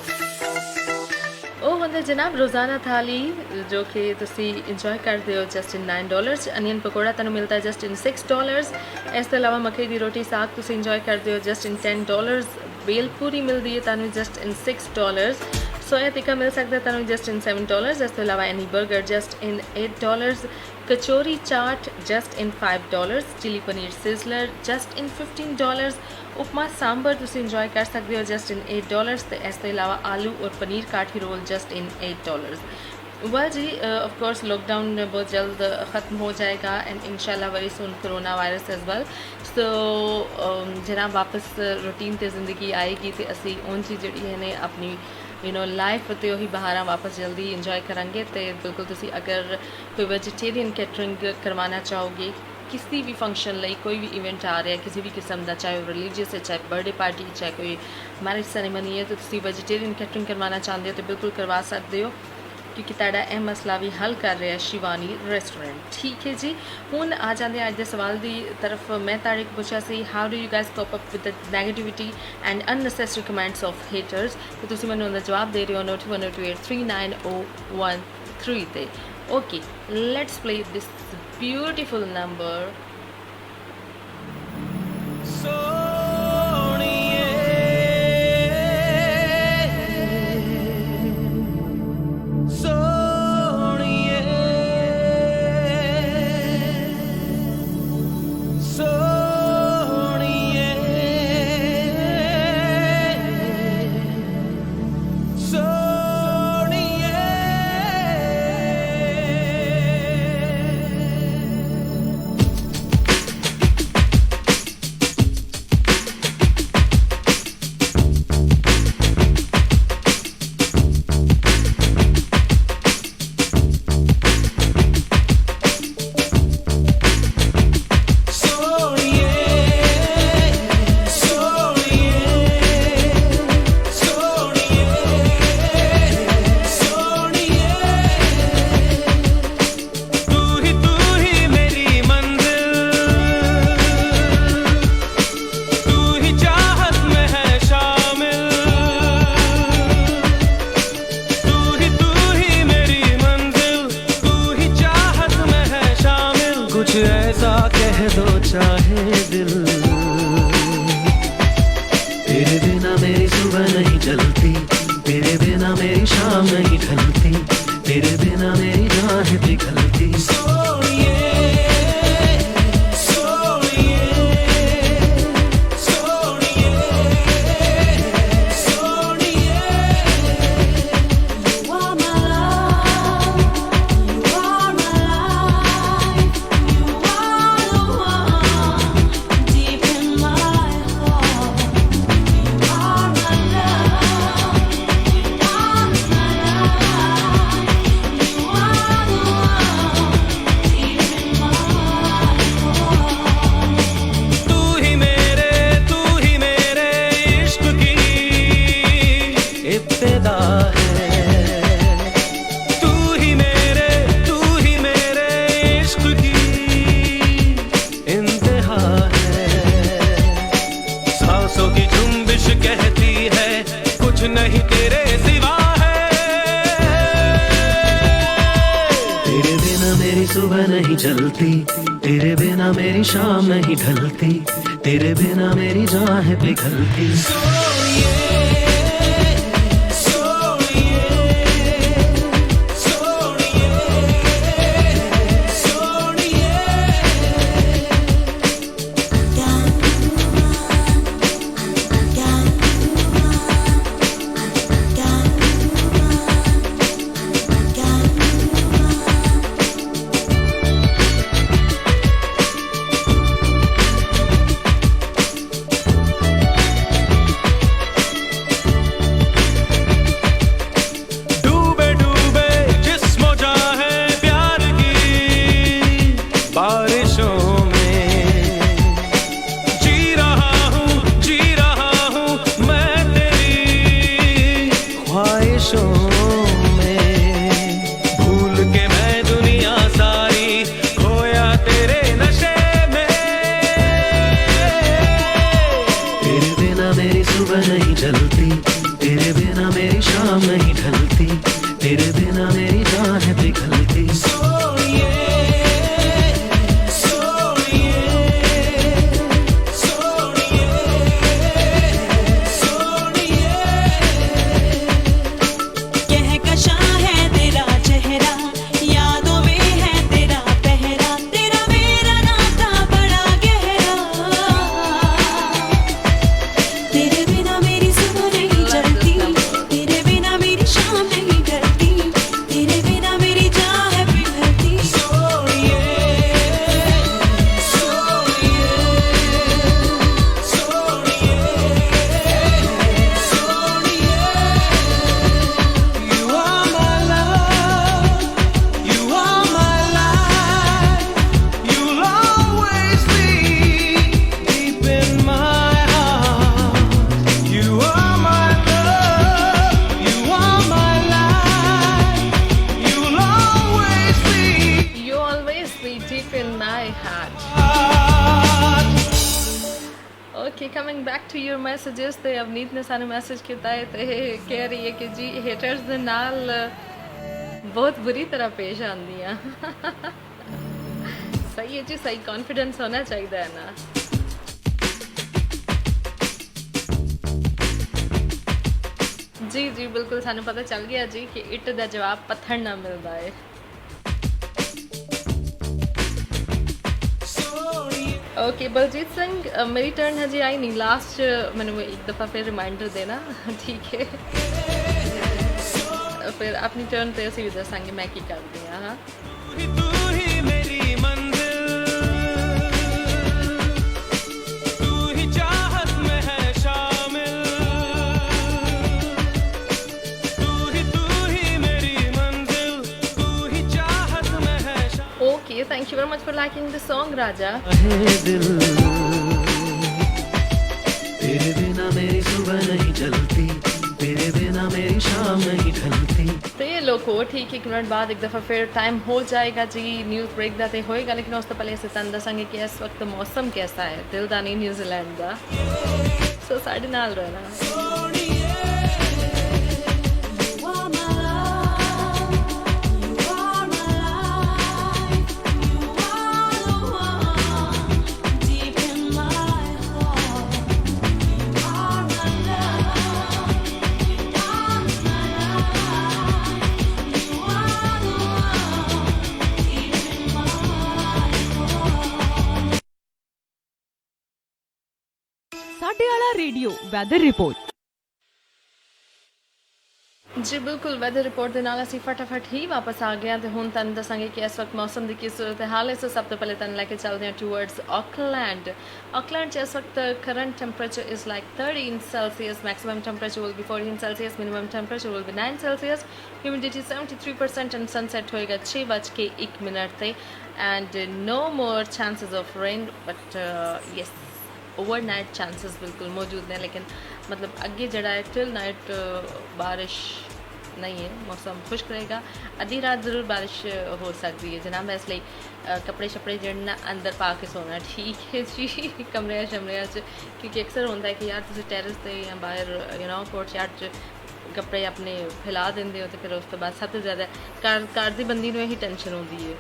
ਉਹ ਹੁੰਦਾ ਜਨਾਬ ਰੋਜ਼ਾਨਾ ਥਾਲੀ ਜੋ ਕਿ ਤੁਸੀਂ ਇੰਜੋਏ ਕਰਦੇ ਹੋ ਜਸਟ ਇਨ $9। ਅਨੀਅਨ ਪਕੌੜਾ ਤੁਹਾਨੂੰ ਮਿਲਦਾ ਹੈ ਜਸਟ ਇਨ $6। ਇਸ ਤੋਂ ਇਲਾਵਾ ਮੱਕੀ ਦੀ ਰੋਟੀ ਸਾਗ ਤੁਸੀਂ ਇੰਜੋਏ ਕਰਦੇ ਹੋ ਜਸਟ ਇਨ $10। ਬੇਲ ਪੂਰੀ ਮਿਲਦੀ ਹੈ ਤੁਹਾਨੂੰ ਜਸਟ ਇਨ $6। सोया टिक्का मिल सकता है ਤੁਹਾਨੂੰ जस्ट इन $7। ਇਸ ਤੋਂ ਇਲਾਵਾ ਐਨੀ 버ਗਰ just in $8। Kachori chaat just in $5। Chilli paneer sizzler just in $15। Upma sambar ਤੁਸੀਂ ਇੰਜੋਏ ਕਰ ਸਕਦੇ ਹੋ ਜਸਟ ਇਨ $8। ਤੇ ਇਸ ਤੋਂ ਇਲਾਵਾ ਆਲੂ ਔਰ paneer kathi roll just in $8। Well जी ऑफ कोर्स लॉकडाउन बहुत जल्द ख़त्म हो जाएगा एंड इंशाल्लाह very soon corona virus as well. So जनाब वापस रूटीन ते ज़िंदगी आएगी तो असी उन चीज़ जी है ने अपनी लाइफ तो ही बाहर वापस जल्दी इंजॉय करांगे। तो बिल्कुल तुसी अगर कोई वेजिटेरियन कैटरिंग करवाना चाहोगे किसी भी फंक्शन ਲਈ कोई भी इवेंट आ रहा है किसी भी किस्म का चाहे रिलीजियस है चाहे बर्थडे पार्टी चाहे कोई मैरिज सैरेमनी है तो तुसी वेजिटेरियन कैटरिंग करवाना चाहते हो तो बिल्कुल करवा सकते हो क्योंकि तुहाडा यह मसला भी हल कर रहा है शिवानी रेस्टोरेंट। ठीक है जी हुण आ जाते हैं अज के सवाल की तरफ। मैं तुहाडे को पुछा सी how do you guys cope up with the negativity and unnecessary comments of haters. तो तुसी मैनूं उहदा जवाब दे रहे हो 9128390013 ते। Okay let's play this beautiful number. सुबह नहीं चलती तेरे बिना मेरी शाम नहीं ढलती तेरे बिना मेरी जान है पिघलती। Okay coming back to your messages ते अवनीत ने सानू मैसेज किया है ते कह रही है कि जी हेटर्स दे नाल बहुत बुरी तरह पेश आंदियां सही है जी सही कॉन्फिडेंस होना चाहिए है ना जी जी बिल्कुल सानू पता चल गया जी कि इट दा जवाब पत्थर ना मिलता है ओके बलजीत सिंह मेरी टर्न है जी आई नहीं लास्ट मैंने एक दफ़ा फिर रिमाइंडर देना ठीक है फिर अपनी टर्न पे असी भी दसांगे मैं की कर दी हाँ Okay, thank you very much for liking the song, Raja. तेरे बिना मेरी सुबह नहीं चलती तेरे बिना मेरी शाम नहीं ढलती तो ये लोगों ठीक 1 मिनट बाद एक दफ़ा फिर टाइम हो जाएगा जी न्यूज़ ब्रेक दा ते होएगा लेकिन उस तो पहले से तन दसांगे कि इस वक्त मौसम कैसा है दिल दा नहीं न्यूजीलैंड दा सो साढ़े नाल रहना साडे वाला रेडियो वैदर रिपोर्ट जी बिल्कुल वैदर रिपोर्ट के नाल असीं फटाफट ही वापस आ गए तो हुण तुहानूं दसांगे कि इस वक्त मौसम की सूरत हाल है। सो सब तो पहले तुहानूं लैके चलते हैं टूवर्ड्स ऑकलैंड। ऑकलैंड इस वक्त current temperature is like 13 Celsius, maximum temperature will be 14 Celsius, minimum temperature will be 9 Celsius, humidity 73% and sunset होएगा 6:01 ते and no more chances of rain but yes overnight chances बिल्कुल मौजूद हैं लेकिन मतलब अगे जड़ा है टिल नाइट बारिश नहीं है, मौसम खुश्क रहेगा। अद्धी रात ज़रूर बारिश हो सकती है जनाब, इसलिए कपड़े शपड़े जड़ना अंदर पा के सोना ठीक है जी कमरे शमरे क्योंकि अक्सर होता है कि यार तुम टैरिस से या बाहर कोर्ट यार्ड कपड़े अपने फैला देंगे हो तो फिर उस तो बाद सब तो ज़्यादा घर दी बंदी नूं यही टेंशन होती है।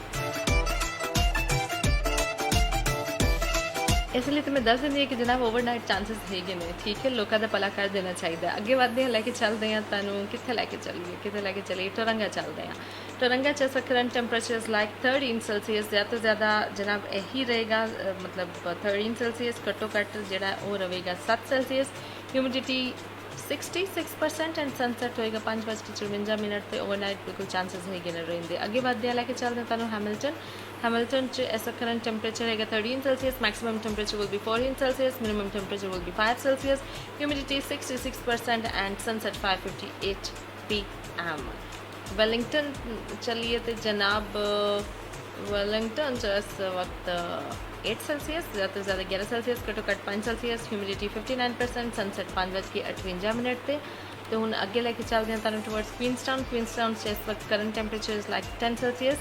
इसलिए तो मैं दस दिन कि जनाब ओवरनाइट चांसेस है ने ठीक है, लोगों का भला कर देना चाहिए। अगे बढ़ते हैं लैके चलते हैं तैनूं कित्थे लैके चलिए टोरंगा चलते हैं। टोरंगा च current temperature is like 13 Celsius, ज़्यादा तो ज़्यादा जनाब यही रहेगा मतलब 13 सेल्सियस, घट्टो घट्ट जो वो रहेगा 7 सेल्सियस, ह्यूमिडिटी 66% एंड सनसेट होएगा 5:54 ते ओवरनाइट बिल्कुल चांसेस है कि रहेंगे। अगे बढ़ते हैं लैके चलते हैं तैनूं हैमिल्टन च ऐसा करंट टेंपरेचर है 13 Celsius, maximum temperature will be 14 Celsius, minimum temperature will B 5 Celsius, humidity 66% and sunset 5:58 PM। Wellington चलिए तो जनाब वेलिंगटन च इस वक्त 8 सेल्सियस, ज़्यादा से ज़्यादा 11 सेल्सियस, घट्टो घट्ट 5 सेल्सियस, ह्यूमिडिटी 59%, सनसेट 5:58 ते। तो हुण अगे लैके चलते हैं तुहानूं टुवर्ड्स क्वींसटाउन से इस वक्त current temperature is like 10 Celsius,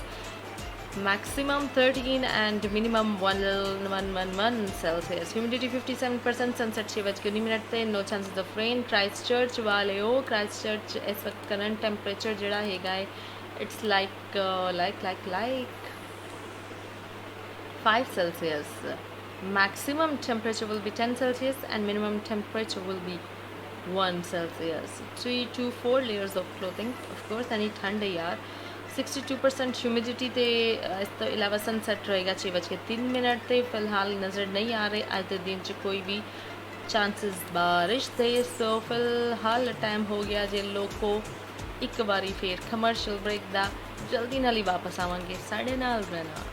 maximum 13 and minimum 11 Celsius, humidity 57%, sunset 6:19 ते, no chances of rain। Christchurch वाले हो, क्राइस्टचर्च इस वक्त करंट टेंपरेचर जड़ा हैगा है it's like 5 Celsius, maximum temperature will be 10 Celsius and minimum temperature will be 1 Celsius। 3 to 4 layers of clothing of course, यानी ठंड है यार। 62% ह्यूमिडिटी ते इस तो अलावा सनसेट रहेगा 6:03 ते। फिलहाल नज़र नहीं आ रहे आज के दिन च कोई भी चांसेस बारिश थे। सो फिलहाल टाइम हो गया जे लोगों एक बारी फिर कमर्शियल ब्रेक दा, जल्दी नाल ही वापस आवांगे, साढ़े नाल रहना।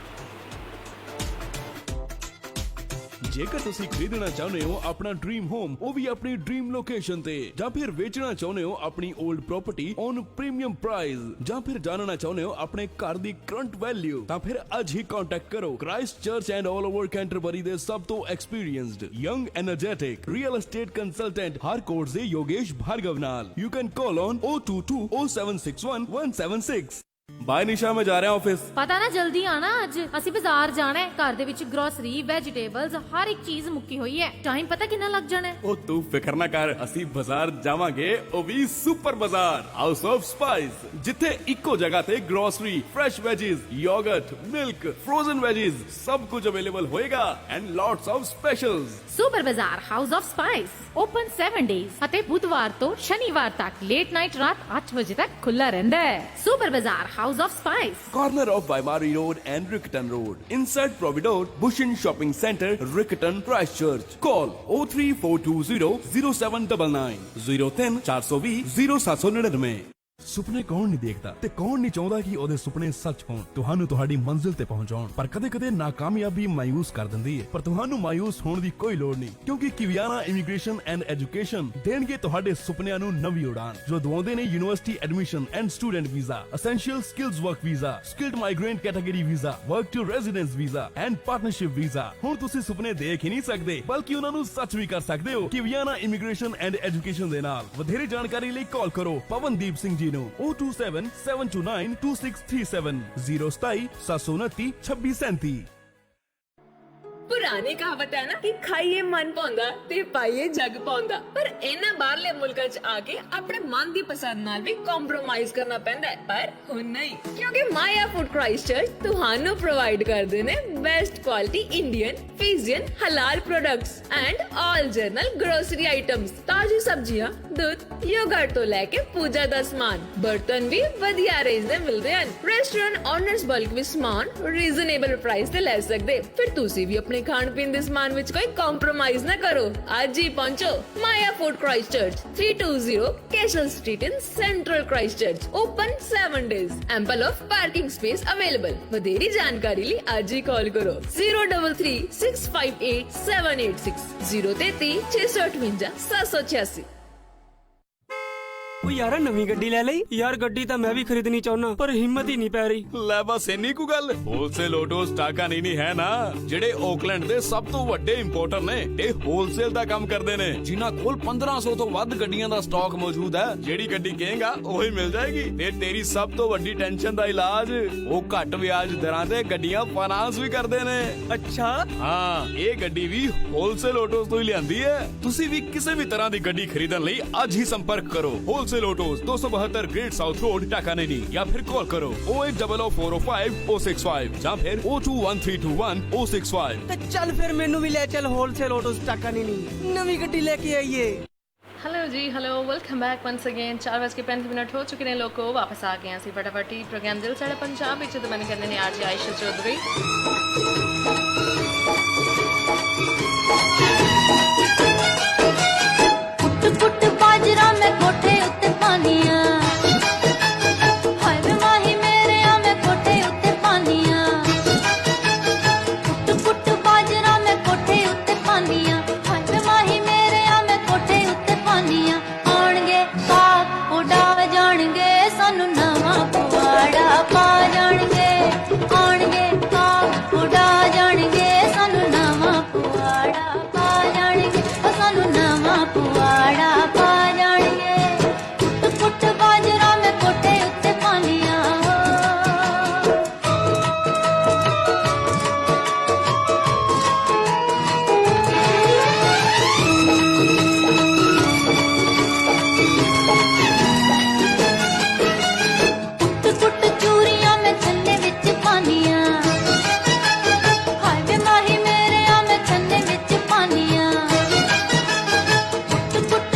जेकर तुसी खरीदना चाहते हो अपना ड्रीम होम वो भी अपनी ड्रीम लोकेशन ते, ਜਾਂ फिर बेचना चाहते हो अपनी old property on premium price, ਜਾਂ फिर जानना चाहते हो अपने घर दी करंट वैल्यू, ਤਾਂ फिर ਅੱਜ ही कांटेक्ट करो Christchurch and all over Canterbury दे सब तो experienced young energetic real estate consultant Harcourts से योगेश भार्गव नाल। You can call on 022 0761 176। Bye Nisha, मैं जा रहा ऑफिस। ਪਤਾ ਨਾ ਜਲਦੀ ਆਣਾ, ਅੱਜ ਅਸੀਂ ਬਾਜ਼ਾਰ ਜਾਣਾ ਹੈ। ਘਰ ਦੇ ਵਿੱਚ ਗਰੋਸਰੀ, ਵੈਜੀਟੇਬਲਸ, ਹਰ ਇੱਕ ਚੀਜ਼ ਮੁੱਕੀ ਹੋਈ ਹੈ। ਟਾਈਮ ਪਤਾ ਕਿੰਨਾ ਲੱਗ ਜਾਣਾ ਹੈ? ओ तू फिक्र ना कर, ਅਸੀਂ ਬਾਜ਼ਾਰ ਜਾਵਾਂਗੇ, ਉਹ ਵੀ ਸੁਪਰ ਬਾਜ਼ਾਰ ਹਾਊਸ ਆਫ ਸਪਾਈਸ, ਜਿੱਥੇ ਇੱਕੋ ਜਗ੍ਹਾ ਤੇ grocery, fresh ਵੈਜੀਜ਼, yoghurt, milk, frozen ਵੈਜੀਜ਼ ਸਭ ਕੁਝ ਅਵੇਲੇਬਲ ਹੋਏਗਾ ਐਂਡ ਲੋਟਸ ਆਫ ਸਪੈਸ਼ਲਸ। ਸੁਪਰ ਬਾਜ਼ਾਰ house of spice open 7 days ਅਤੇ ਬੁੱਧਵਾਰ ਤੋਂ ਸ਼ਨੀਵਾਰ ਤੱਕ ਲੇਟ ਨਾਈਟ ਰਾਤ 8 ਵਜੇ ਤੱਕ ਖੁੱਲਾ ਰਹਿੰਦਾ ਹੈ। ਸੁਪਰ ਬਾਜ਼ਾਰ house of spice, Corner of Vaimari Road and Rickerton Road, inside Providore, Bushin Shopping Center, Rickerton, Christchurch. Call 03420 0799 03420 0799। ਸੁਪਨੇ ਕੌਣ ਨਹੀਂ ਦੇਖਦਾ ਤੇ ਕੌਣ ਨਹੀਂ ਚਾਹੁੰਦਾ ਕਿ ਉਹਦੇ ਸੁਪਨੇ ਸੱਚ ਹੋਣ, ਤੁਹਾਨੂੰ ਤੁਹਾਡੀ ਮੰਜ਼ਿਲ ਤੇ ਪਹੁੰਚਾਉਣ। ਪਰ ਕਦੇ-ਕਦੇ ਨਾਕਾਮਯਾਬੀ ਮਾਯੂਸ ਕਰ ਦਿੰਦੀ ਹੈ, ਪਰ ਤੁਹਾਨੂੰ ਮਾਯੂਸ ਹੋਣ ਦੀ ਕੋਈ ਲੋੜ ਨਹੀਂ, ਕਿਉਂਕਿ ਕਿਵਿਆਨਾ ਇਮੀਗ੍ਰੇਸ਼ਨ ਐਂਡ ਐਜੂਕੇਸ਼ਨ ਦੇਣਗੇ ਤੁਹਾਡੇ ਸੁਪਨਿਆਂ ਨੂੰ ਨਵੀਂ ਉਡਾਨ, ਜੋ ਦਵਾਉਂਦੇ ਨੇ university admission and student visa, essential skills work visa, skilled migrant category visa, work to residence visa and partnership visa. ਹੁਣ ਤੁਸੀਂ ਸੁਪਨੇ ਦੇਖ ਹੀ ਨਹੀਂ ਸਕਦੇ, ਬਲਕਿ ਉਹਨਾਂ ਨੂੰ ਸੱਚ ਵੀ ਕਰ ਸਕਦੇ ਹੋ ਕਿਵਿਆਨਾ ਇਮੀਗ੍ਰੇਸ਼ਨ ਐਂਡ ਐਜੂਕੇਸ਼ਨ ਦੇ ਨਾਲ। ਵਧੇਰੇ ਜਾਣਕਾਰੀ ਲਈ ਕਾਲ ਕਰੋ ਪਵਨਦੀਪ ਸਿੰਘ ਜੀ ਨੂੰ 027 729 2637 027 729 2637। ਪੁਰਾਣੀ ਕਹਾਵਤ ਹੈ ਨਾ ਕਿ ਖਾਈਏ ਮਨ ਪਾਉਂਦਾ ਤੇ ਪਾਈਏ ਜੱਗ ਪਾਉਂਦਾ, ਪਰ ਇਹਨਾਂ ਬਾਹਰਲੇ ਮੁਲਕਾਂ 'ਚ ਆ ਕੇ ਆਪਣੇ ਮਨ ਦੀ ਪਸੰਦ ਨਾਲ ਵੀ ਕੰਪਰੋਮਾਈਜ਼ ਕਰਨਾ ਪੈਂਦਾ ਹੈ। ਪਰ ਹੁਣ ਨਹੀਂ, ਕਿਉਂਕਿ ਮਾਇਆ ਫੂਡ ਕ੍ਰਾਈਸਟਚਰਚ ਤੁਹਾਨੂੰ ਪ੍ਰੋਵਾਈਡ ਕਰਦੇ ਨੇ ਬੈਸਟ ਕੁਆਲਿਟੀ ਇੰਡੀਅਨ, ਫਿਜ਼ੀਅਨ, ਹਲਾਲ products and all general grocery items, ਤਾਜ਼ੀ ਸਬਜ਼ੀਆਂ, ਦੁੱਧ, ਯੋਗਰਟ ਤੋਂ ਲੈ ਕੇ ਪੂਜਾ ਦਾ ਸਮਾਨ, ਬਰਤਨ ਵੀ ਵਧੀਆ ਰੇਂਜ ਦੇ ਮਿਲਦੇ ਹਨ। ਰੈਸਟੋਰੈਂਟ ਓਨਰਸ ਬਲਕ ਵਿੱਚ ਸਮਾਨ ਰੀਜ਼ਨੇਬਲ ਪ੍ਰਾਈਸ ਤੇ ਲੈ ਸਕਦੇ। ਫਿਰ ਤੁਸੀਂ ਵੀ ਆਪਣੇ ਖਾਣ ਪੀਣ ਦੇ ਸਮਾਨ ਵਿੱਚ ਕੋਈ ਕੰਪਰੋਮਾਈਜ਼ ਨਾ ਕਰੋ, ਅੱਜ ਹੀ ਪਹੁੰਚੋ Maya food Christchurch 320 Castell street in central Christchurch, open 7 days, ample of parking space available. ਵਧੇਰੀ ਜਾਣਕਾਰੀ ਲਈ ਅੱਜ ਹੀ ਕਾਲ ਕਰੋ 033 658 786 033 658 786। ਉਹ ਯਾਰ ਨਵੀਂ ਗੱਡੀ ਲੈ ਲਈ ਯਾਰ, ਗੱਡੀ ਤਾਂ ਮੈਂ ਵੀ ਖਰੀਦਣੀ ਚਾਹੁੰਨਾ ਪਰ ਹਿੰਮਤ ਹੀ ਨਹੀਂ ਪੈ ਰਹੀ। ਲੈ ਬਸ ਇੰਨੀ ਕੁ ਗੱਲ, ਹੋਲਸੇਲ ਆਟੋਸ ਟਾਕਾ ਨਹੀਂ ਹੈ ਨਾ, ਜਿਹੜੇ ਆਕਲੈਂਡ ਦੇ ਸਭ ਤੋਂ ਵੱਡੇ ਇੰਪੋਰਟਰ ਨੇ। ਇਹ ਹੋਲਸੇਲ ਦਾ ਕੰਮ ਕਰਦੇ ਨੇ, ਜਿਨ੍ਹਾਂ ਕੋਲ 1500 ਤੋਂ ਵੱਧ ਗੱਡੀਆਂ ਦਾ ਸਟਾਕ ਮੌਜੂਦ ਹੈ। ਜਿਹੜੀ ਗੱਡੀ ਕਹੇਗਾ ਉਹੀ ਮਿਲ ਜਾਏਗੀ। ਤੇ ਤੇਰੀ ਸਭ ਤੋਂ ਵੱਡੀ ਟੈਨਸ਼ਨ ਦਾ ਇਲਾਜ, ਉਹ ਘੱਟ ਵਿਆਜ ਦਰਾਂ ਤੇ ਗੱਡੀਆਂ ਫਾਈਨਾਂਸ ਵੀ ਕਰਦੇ ਨੇ। ਅੱਛਾ, ਹਾਂ, ਇਹ ਗੱਡੀ ਵੀ ਹੋਲਸੇਲ ਆਟੋਸ ਤੋਂ ਹੀ ਲਿਆਂਦੀ ਹੈ। ਤੁਸੀਂ ਵੀ ਕਿਸੇ ਵੀ ਤਰ੍ਹਾਂ ਦੀ ਗੱਡੀ ਖਰੀਦਣ ਲਈ ਅੱਜ ਹੀ ਸੰਪਰਕ ਕਰੋ wholesale autos 272 great south road Takanini, या फिर कॉल करो 0800405 065 या फिर 021321 065। ਤੇ ਚੱਲ ਫਿਰ ਮੈਨੂੰ ਵੀ ਲੈ ਚੱਲ ਹੋਲਸੇਲ ਆਟੋਸ ਟਾਕਾਨੇਨੀ, ਨਵੀਂ ਗੱਡੀ ਲੈ ਕੇ ਆਈਏ। हेलो जी, hello, welcome back once again. 4:35 हो चुके हैं लोगों, वापस आ गए हैं फटाफट प्रोग्राम दिल साढ़े पंजाब विच ते मैंने कहने ने आज आयशा चौधरी। कुट कुट बाजरा में कोठे उत्ते पानिया, हाय वे माही मेरे आ मैं कोठे उत्ते पानिया। कुट कुट बाजरा में कोठे उत्ते पानिया, हाय वे माही मेरे आ मैं कोठे उत्ते पानिया। आणगे काक उड़ा जाणगे सानू नवां पवाड़ा पा जाणगे, आणगे काक उड़ा जाणगे सानू नवां पवाड़ा पा जाणगे, सानू नवां पवाड़ा पा जाणगे। कुट कुट बाजरा में कोठे उत्ते पानिया। कुट कुट चूरियां में छन्ने विच पानिया, हाय वे माही मेरे आ मैं छन्ने विच पानिया। कुट कुट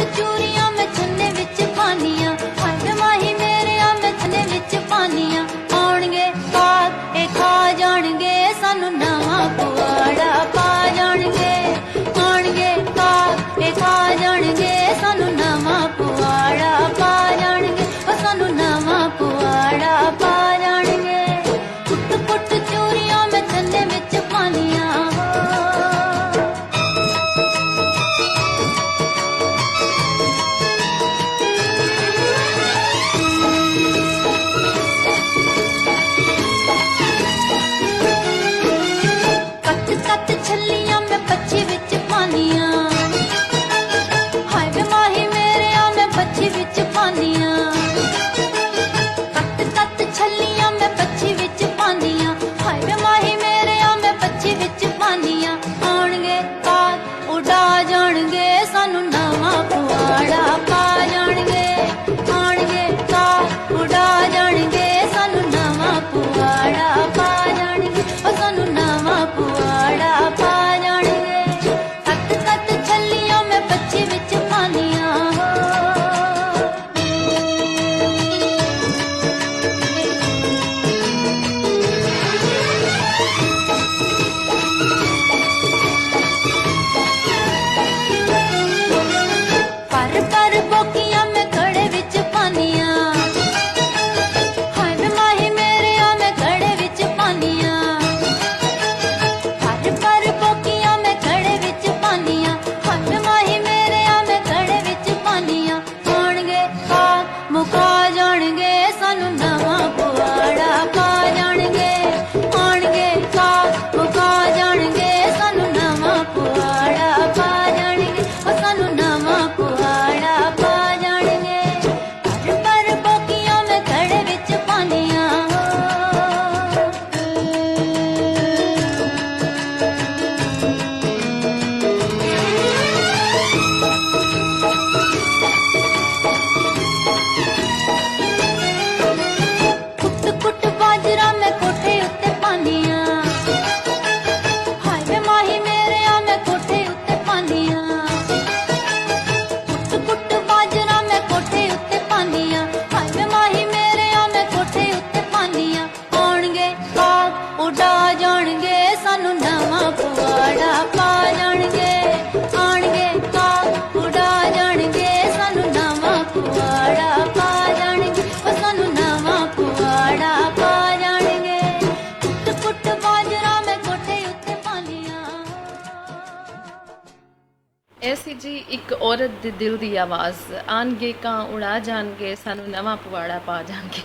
ऐसी जी एक औरत दे दिल दी आवाज़ आनगे ਕਾਂ उड़ा जाणगे सानू नवा पवाड़ा पा जाणगे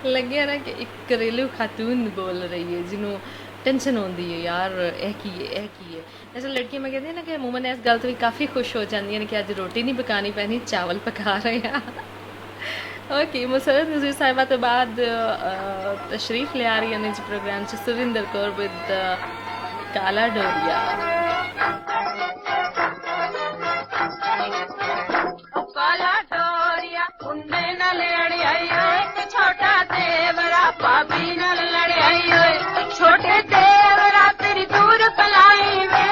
ਲੱਗਿਆ ਨਾ ਕਿ ਇੱਕ ਘਰੇਲੂ ਖਾਤੂਨ ਬੋਲ ਰਹੀ ਹੈ ਜਿਹਨੂੰ ਟੈਨਸ਼ਨ ਹੁੰਦੀ ਹੈ ਯਾਰ ਇਹ ਕੀ ਹੈ ਐਸੇ ਲੜਕੀਆਂ ਮੈਂ ਕਹਿੰਦੀ ਨਾ ਕਿ ਅਮੂਮਨ ਇਸ ਗੱਲ ਤੋਂ ਵੀ ਕਾਫੀ ਖੁਸ਼ ਹੋ ਜਾਂਦੀਆਂ ਨੇ ਕਿ ਅੱਜ ਰੋਟੀ ਨਹੀਂ ਪਕਾਣੀ ਪੈਣੀ ਚਾਵਲ ਪਕਾ ਰਹੇ ਆ ओके मुसरत नज़ीर साहिबा तो बाद तशरीफ ले आ रही है निजी प्रोग्राम से सुरिंदर कौर विद काला डोरिया काला डोरिया मुंडे नाल लड़ी आई एक छोटा देवरा भाभी नाल लड़ी आई छोटे देवरा तेरी दूर पलाई वे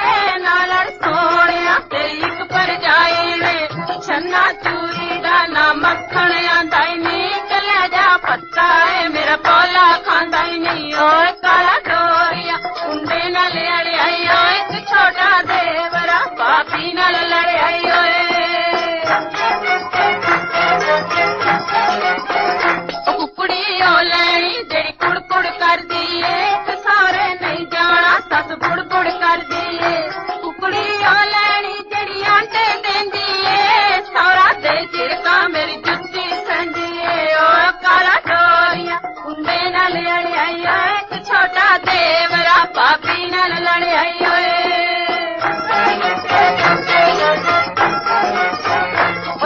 नाल सोनिया तेरी एक पर जाई वे छन्ना चूरी दा ना मक्खन आंदा ही नहीं कले जा पत्ता है मेरा पोला खांदा ही नहीं ओ काला डोरिया मुंडे नाल लड़ी आई एक छोटा देवरा भाभी नाल लड़ी आई कुकड़ी ओ लैनी जेड़ी कुड़ कुड़ कर दी सारे नहीं जाना सस बुड़ बुड़ कर दी कुकड़ी ओ लैनी जेड़ी आंटे देंदी सारा दे चिड़का मेरी जुत्ती संदी ओ काला डोरिया कुंडे नाल लड़ी आई एक छोटा देवरा भाभी नाल लड़ी आई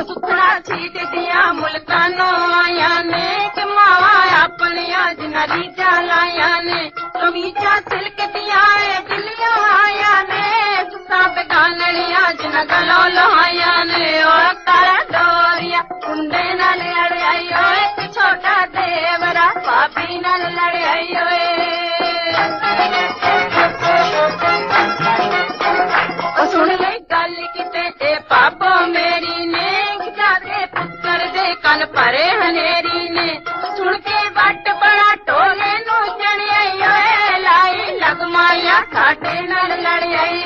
सुखना छीट दिया मुल्कानों आया ने कि मावा अपनिया जिना रीजा लाया ने कमीजा सिल्क दिया दिलिया आया ने सुसा बेगानड़िया जिना गलो लोहाया ने ओ काला डोरिया कुंडे नाल लड़ आई एक छोटा देवरा भाभी नाल लड़ आई सुन ले गल किते पापो मेरी ने पुत्र दे कन परे हनेरी ने सुन के वट बड़ा टोले नू चढ़िया लाई लगमाया साडे नाल लड़ाई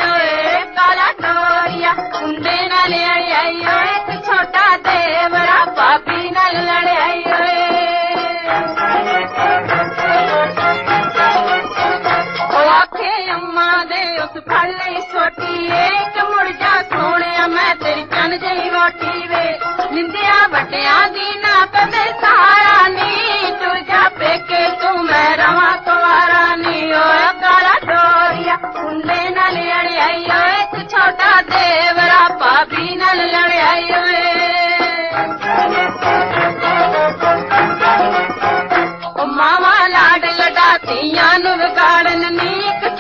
काला डोरिया कुंडे नाल आई एक छोटा देवरा भाभी नाल लड़ाई आखे अम्मा दे उस फल छोटी एक मुड़ जा सोने मैं तेरी चन जई रोटी वे निंदिया बटिया दी ना कदे सहारा नी तुर जा पेके तू मैं रवा कुवारा नी ओ काला डोरिया कुंडे नाल लड़ी आई एक छोटा देवरा भाभी नाल लड़ी आई ओ मावा लाड लडातियां नु विगाड़न नी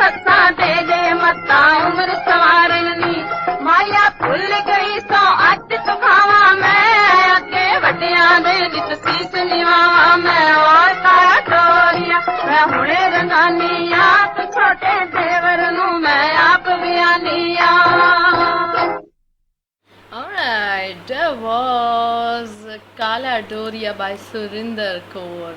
सत्सा दे दे मत्ता उम्र सवारन नी माया भुल गई सो अज तो खावा मैं अगे वड्डियां दे विच सीस निवावा मैं और काला डोरिया मैं हुणे रंगानी आ ते छोटे देवर नू मैं आप बियानी आ Alright, that was Kala Doria by Surinder Kaur.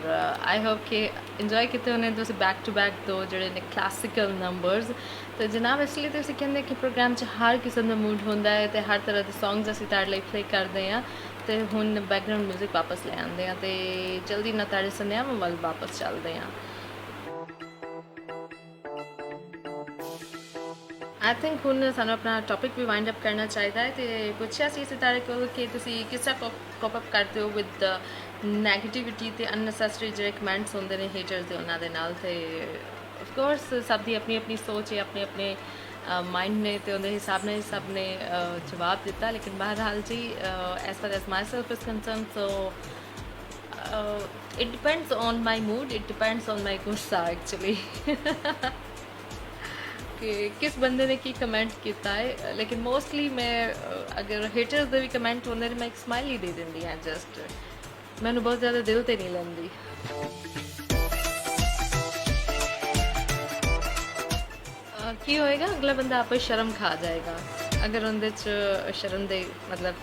I hope कि enjoy किते होने तुसी back to back दो ਜਿਹੜੇ ਨੇ classical numbers ਤੇ ਜਨਾਬ ਇਸ ਲਈ ਤੁਸੀਂ ਕਹਿੰਦੇ ਕਿ ਪ੍ਰੋਗਰਾਮ 'ਚ ਹਰ ਕਿਸਮ ਦਾ ਮੂਡ ਹੁੰਦਾ ਹੈ ਤੇ ਹਰ ਤਰ੍ਹਾਂ ਦੇ ਸੌਂਗਸ ਅਸੀਂ ਤੁਹਾਡੇ ਲਈ ਪਲੇ ਕਰਦੇ ਹਾਂ ਤੇ ਹੁਣ ਬੈਕਗ੍ਰਾਉਂਡ 뮤직 ਵਾਪਸ ਲੈ ਆਉਂਦੇ ਹਾਂ ਤੇ ਜਲਦੀ ਨਾਲ ਤੁਹਾਡੇ ਸੁਨੇਹਿਆਂ ਵੱਲ ਵਾਪਸ ਚੱਲਦੇ ਹਾਂ आई थिंक ਹੁਣ ਸਾਨੂੰ ਆਪਣਾ ਟੌਪਿਕ ਵੀ ਵਾਈਂਡ ਅਪ ਕਰਨਾ ਚਾਹੀਦਾ ਹੈ ਤੇ ਪੁੱਛਿਆ ਸੀ ਸਿਤਾਰੇ ਕੋਲ ਕਿ ਤੁਸੀਂ ਕਿਸ ਤਰ੍ਹਾਂ ਕੋਪ ਅਪ ਕਰਦੇ ਹੋ ਵਿਦ ਨੈਗੇਟਿਵਿਟੀ ਤੇ ਅਨਨੈਸੈਸਰੀ ਜਿਹੜੇ ਕਮੈਂਟਸ ਹੁੰਦੇ ਨੇ ਹੇਟਰਸ ਦੇ ਉਹਨਾਂ ਦੇ ਨਾਲ ਤੇ ਆਫ ਕੋਰਸ ਸਭ ਦੀ ਆਪਣੀ ਆਪਣੀ ਸੋਚ ਹੈ ਆਪਣੇ ਆਪਣੇ ਮਾਈਂਡ ਨੇ ਤੇ ਉਹਦੇ ਹਿਸਾਬ ਨਾਲ ਸਭ ਨੇ ਜਵਾਬ ਦਿੱਤਾ ਲੇਕਿਨ ਬਹਰਹਾਲ ਜੀ as far as myself is concern so it depends on my mood it depends on my ਗੁੱਸਾ ਐਕਚੁਅਲੀ कि किस बंदे ने की कमेंट किया है लेकिन मोस्टली मैं अगर हेटर्स दे भी कमेंट होंदे मैं एक स्माइल ही दे दिंदी हां जस्ट मैनू बहुत ज़्यादा दिल ते नहीं लैंदी की होएगा अगला बंदा आप शर्म खा जाएगा अगर उनदे च शर्म दे मतलब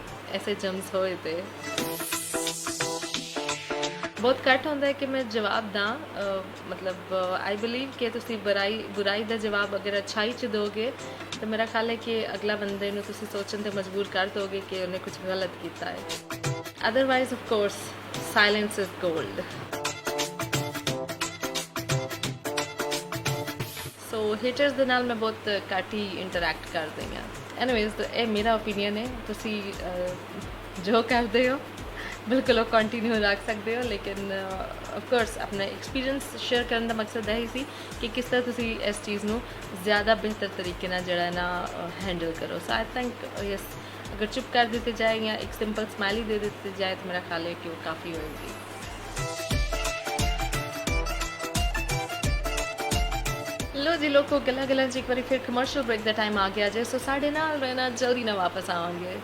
ऐसे जम्स होए ते बहुत घट होंदा है कि मैं जवाब दा मतलब आई बिलीव कि तुसी बुराई दा जवाब अगर अच्छाई च दोगे तो मेरा ख्याल है कि अगला बंदे नू तुसी सोचन ते मजबूर कर दोगे कि उन्हें कुछ गलत किया है otherwise of course silence is gold so haters ਦੇ ਨਾਲ ਮੈਂ ਬਹੁਤ ਘੱਟ ਹੀ ਇੰਟਰੈਕਟ ਕਰਦੀ ਹਾਂ। ਐਨੀਵੇਜ਼ ਇਹ ਮੇਰਾ ਓਪੀਨੀਅਨ ਹੈ, ਤੁਸੀਂ ਜੋ ਕਰਦੇ ਹੋ ਬਿਲਕੁਲ ਉਹ ਕੰਟੀਨਿਊ ਰੱਖ ਸਕਦੇ ਹੋ, ਲੇਕਿਨ ਆਫ ਕੋਰਸ ਆਪਣਾ ਐਕਸਪੀਰੀਅੰਸ ਸ਼ੇਅਰ ਕਰਨ ਦਾ ਮਕਸਦ ਇਹ ਸੀ ਕਿ ਕਿਸ ਤਰ੍ਹਾਂ ਤੁਸੀਂ ਇਸ ਚੀਜ਼ ਨੂੰ ਜ਼ਿਆਦਾ ਬਿਹਤਰ ਤਰੀਕੇ ਨਾਲ ਜਿਹੜਾ ਹੈ ਨਾ हैंडल करो। सो आई थिंक यस, अगर चुप कर देते जाए या एक सिंपल स्माइली दे देते जाए तो मेरा ख्याल है कि वो काफ़ी होगी। लो जी लोगों गला गला जी एक बार फिर कमर्शियल ब्रेक का टाइम आ गया जे, सो साढ़े नाल रहना, जल्दी ना वापस आवांगे।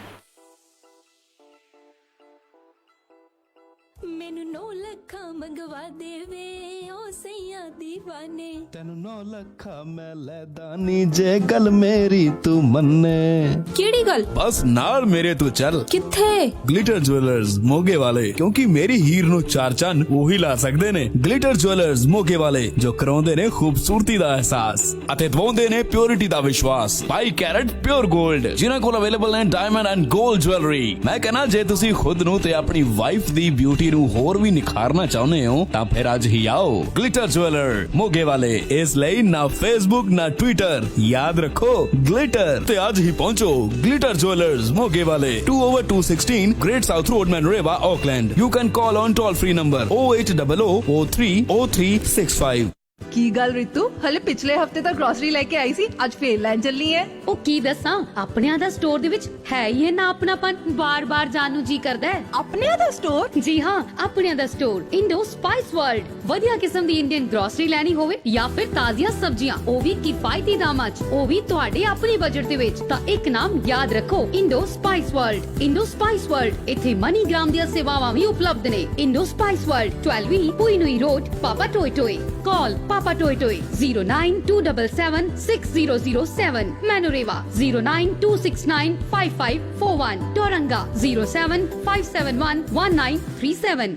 मैनू 9 ਲੱਖਾਂ ਮੰਗਵਾ ਦੇਵੇ ਓ ਸਈਆ दीवाने, ਤੈਨੂੰ 9 ਲੱਖਾਂ ਮੈਂ ਲੈਦਾ ਨੀ ਜੇ ਗੱਲ ਮੇਰੀ ਤੂੰ ਮੰਨੇ। ਕਿਹੜੀ ਗੱਲ? ਬਸ ਨਾਲ ਮੇਰੇ ਤੂੰ ਚੱਲ। ਕਿੱਥੇ? ਗਲਿਟਰ ਜੁਐਲਰਸ ਮੋਗੇ ਵਾਲੇ, ਕਿਉਂਕਿ ਮੇਰੀ ਹੀਰ ਨੂੰ ਚਾਰ ਚੰਨ ਉਹੀ ਲਾ ਸਕਦੇ ਨੇ। ਗਲਿਟਰ ਜੁਐਲਰਸ ਮੋਗੇ ਵਾਲੇ ਜੋ ਕਰਾਉਂਦੇ ਨੇ ਖੂਬਸੂਰਤੀ ਦਾ ਅਹਿਸਾਸ ਅਤੇ ਦਵਾਉਂਦੇ ਨੇ ਪਿਓਰਿਟੀ ਦਾ ਵਿਸ਼ਵਾਸ। 22 ਕੈਰਟ ਪਿਓਰ 골ਡ ਜਿਨ੍ਹਾਂ ਕੋਲ ਅਵੇਲੇਬਲ ਨੇ ਡਾਇਮੰਡ ਐਂਡ 골ਡ ਜੁਐਲਰੀ। ਮੈਂ ਕਹਿੰਦਾ ਜੇ ਤੁਸੀਂ ਖੁਦ ਨੂੰ ਤੇ ਆਪਣੀ ਵਾਈਫ ਦੀ ਬਿਊਟੀ ਨੂੰ ਹੋਰ ਵੀ ਨਿਖਾਰਨਾ ਚਾਹੁੰਦੇ ਹੋ ਤਾਂ ਫਿਰ ਅੱਜ ਹੀ ਆਓ ਗਲਿਟਰ ਜੁਐਲਰ ਮੋਗੇ ਵਾਲੇ। ਇਸ ਲਈ ਨਾ ਫੇਸਬੁੱਕ ਨਾ ਟਵਿੱਟਰ, ਯਾਦ ਰੱਖੋ ਗਲਿਟਰ ਤੇ ਅੱਜ ਹੀ ਪਹੁੰਚੋ ਗਲਿਟਰ ਜੁਐਲਰਸ ਮੋਗੇ ਵਾਲੇ, 2/216 great south road Manurewa Auckland. You can call on toll free number 0800030365। ਕੀ ਗੱਲ ਰਿਤੂ, ਹਲੇ ਪਿਛਲੇ ਹਫਤੇ ਤਾਂ ਗਰੋਸਰੀ ਲੈ ਕੇ ਆਈ ਸੀ, ਅੱਜ ਫੇਰ ਲੈਣ ਚੱਲਨੀ ਹੈ। ਉਹ ਕੀ ਦੱਸਾਂ, ਆਪਣਿਆਂ ਦਾ ਸਟੋਰ ਦੇ ਵਿੱਚ ਹੈ ਹੀ ਇਹ ਨਾ ਆਪਣਾਪਨ, ਬਾਰ-ਬਾਰ ਜਾਣ ਨੂੰ ਜੀ ਕਰਦਾ ਹੈ। ਆਪਣਿਆਂ ਦਾ ਸਟੋਰ? ਜੀ ਹਾਂ, ਆਪਣਿਆਂ ਦਾ ਸਟੋਰ ਇੰਡੋ ਸਪਾਈਸ ਵਰਲਡ। ਵਧੀਆ ਕਿਸਮ ਦੀ ਇੰਡੀਅਨ ਗਰੋਸਰੀ ਲੈਣੀ ਹੋਵੇ ਜਾਂ ਫਿਰ ਤਾਜ਼ੀਆਂ ਸਬਜ਼ੀਆਂ, ਉਹ ਵੀ ਕਿਫਾਇਤੀ ਦਾਮਾਂ 'ਚ, ਉਹ ਵੀ ਤੁਹਾਡੇ ਆਪਣੇ ਬਜਟ ਦੇ ਵਿੱਚ, ਤਾਂ ਇੱਕ ਨਾਮ ਯਾਦ ਰੱਖੋ, Indo spice world. Indo spice world, ਇੱਥੇ ਮਨੀਗ੍ਰਾਮ ਦੀਆਂ ਸੇਵਾਵਾਂ ਵੀ ਉਪਲਬਧ ਨੇ। ਇੰਡੋ ਸਪਾਈਸ ਵਰਲਡ, 12 ਪੁਈਨੂਈ ਰੋਡ, ਪਾਪਾ ਟੋਏ ਟੋਏ। ਕਾਲ Papa Toy Toy 092776007, Manoreva 092695541, Toranga 075711937।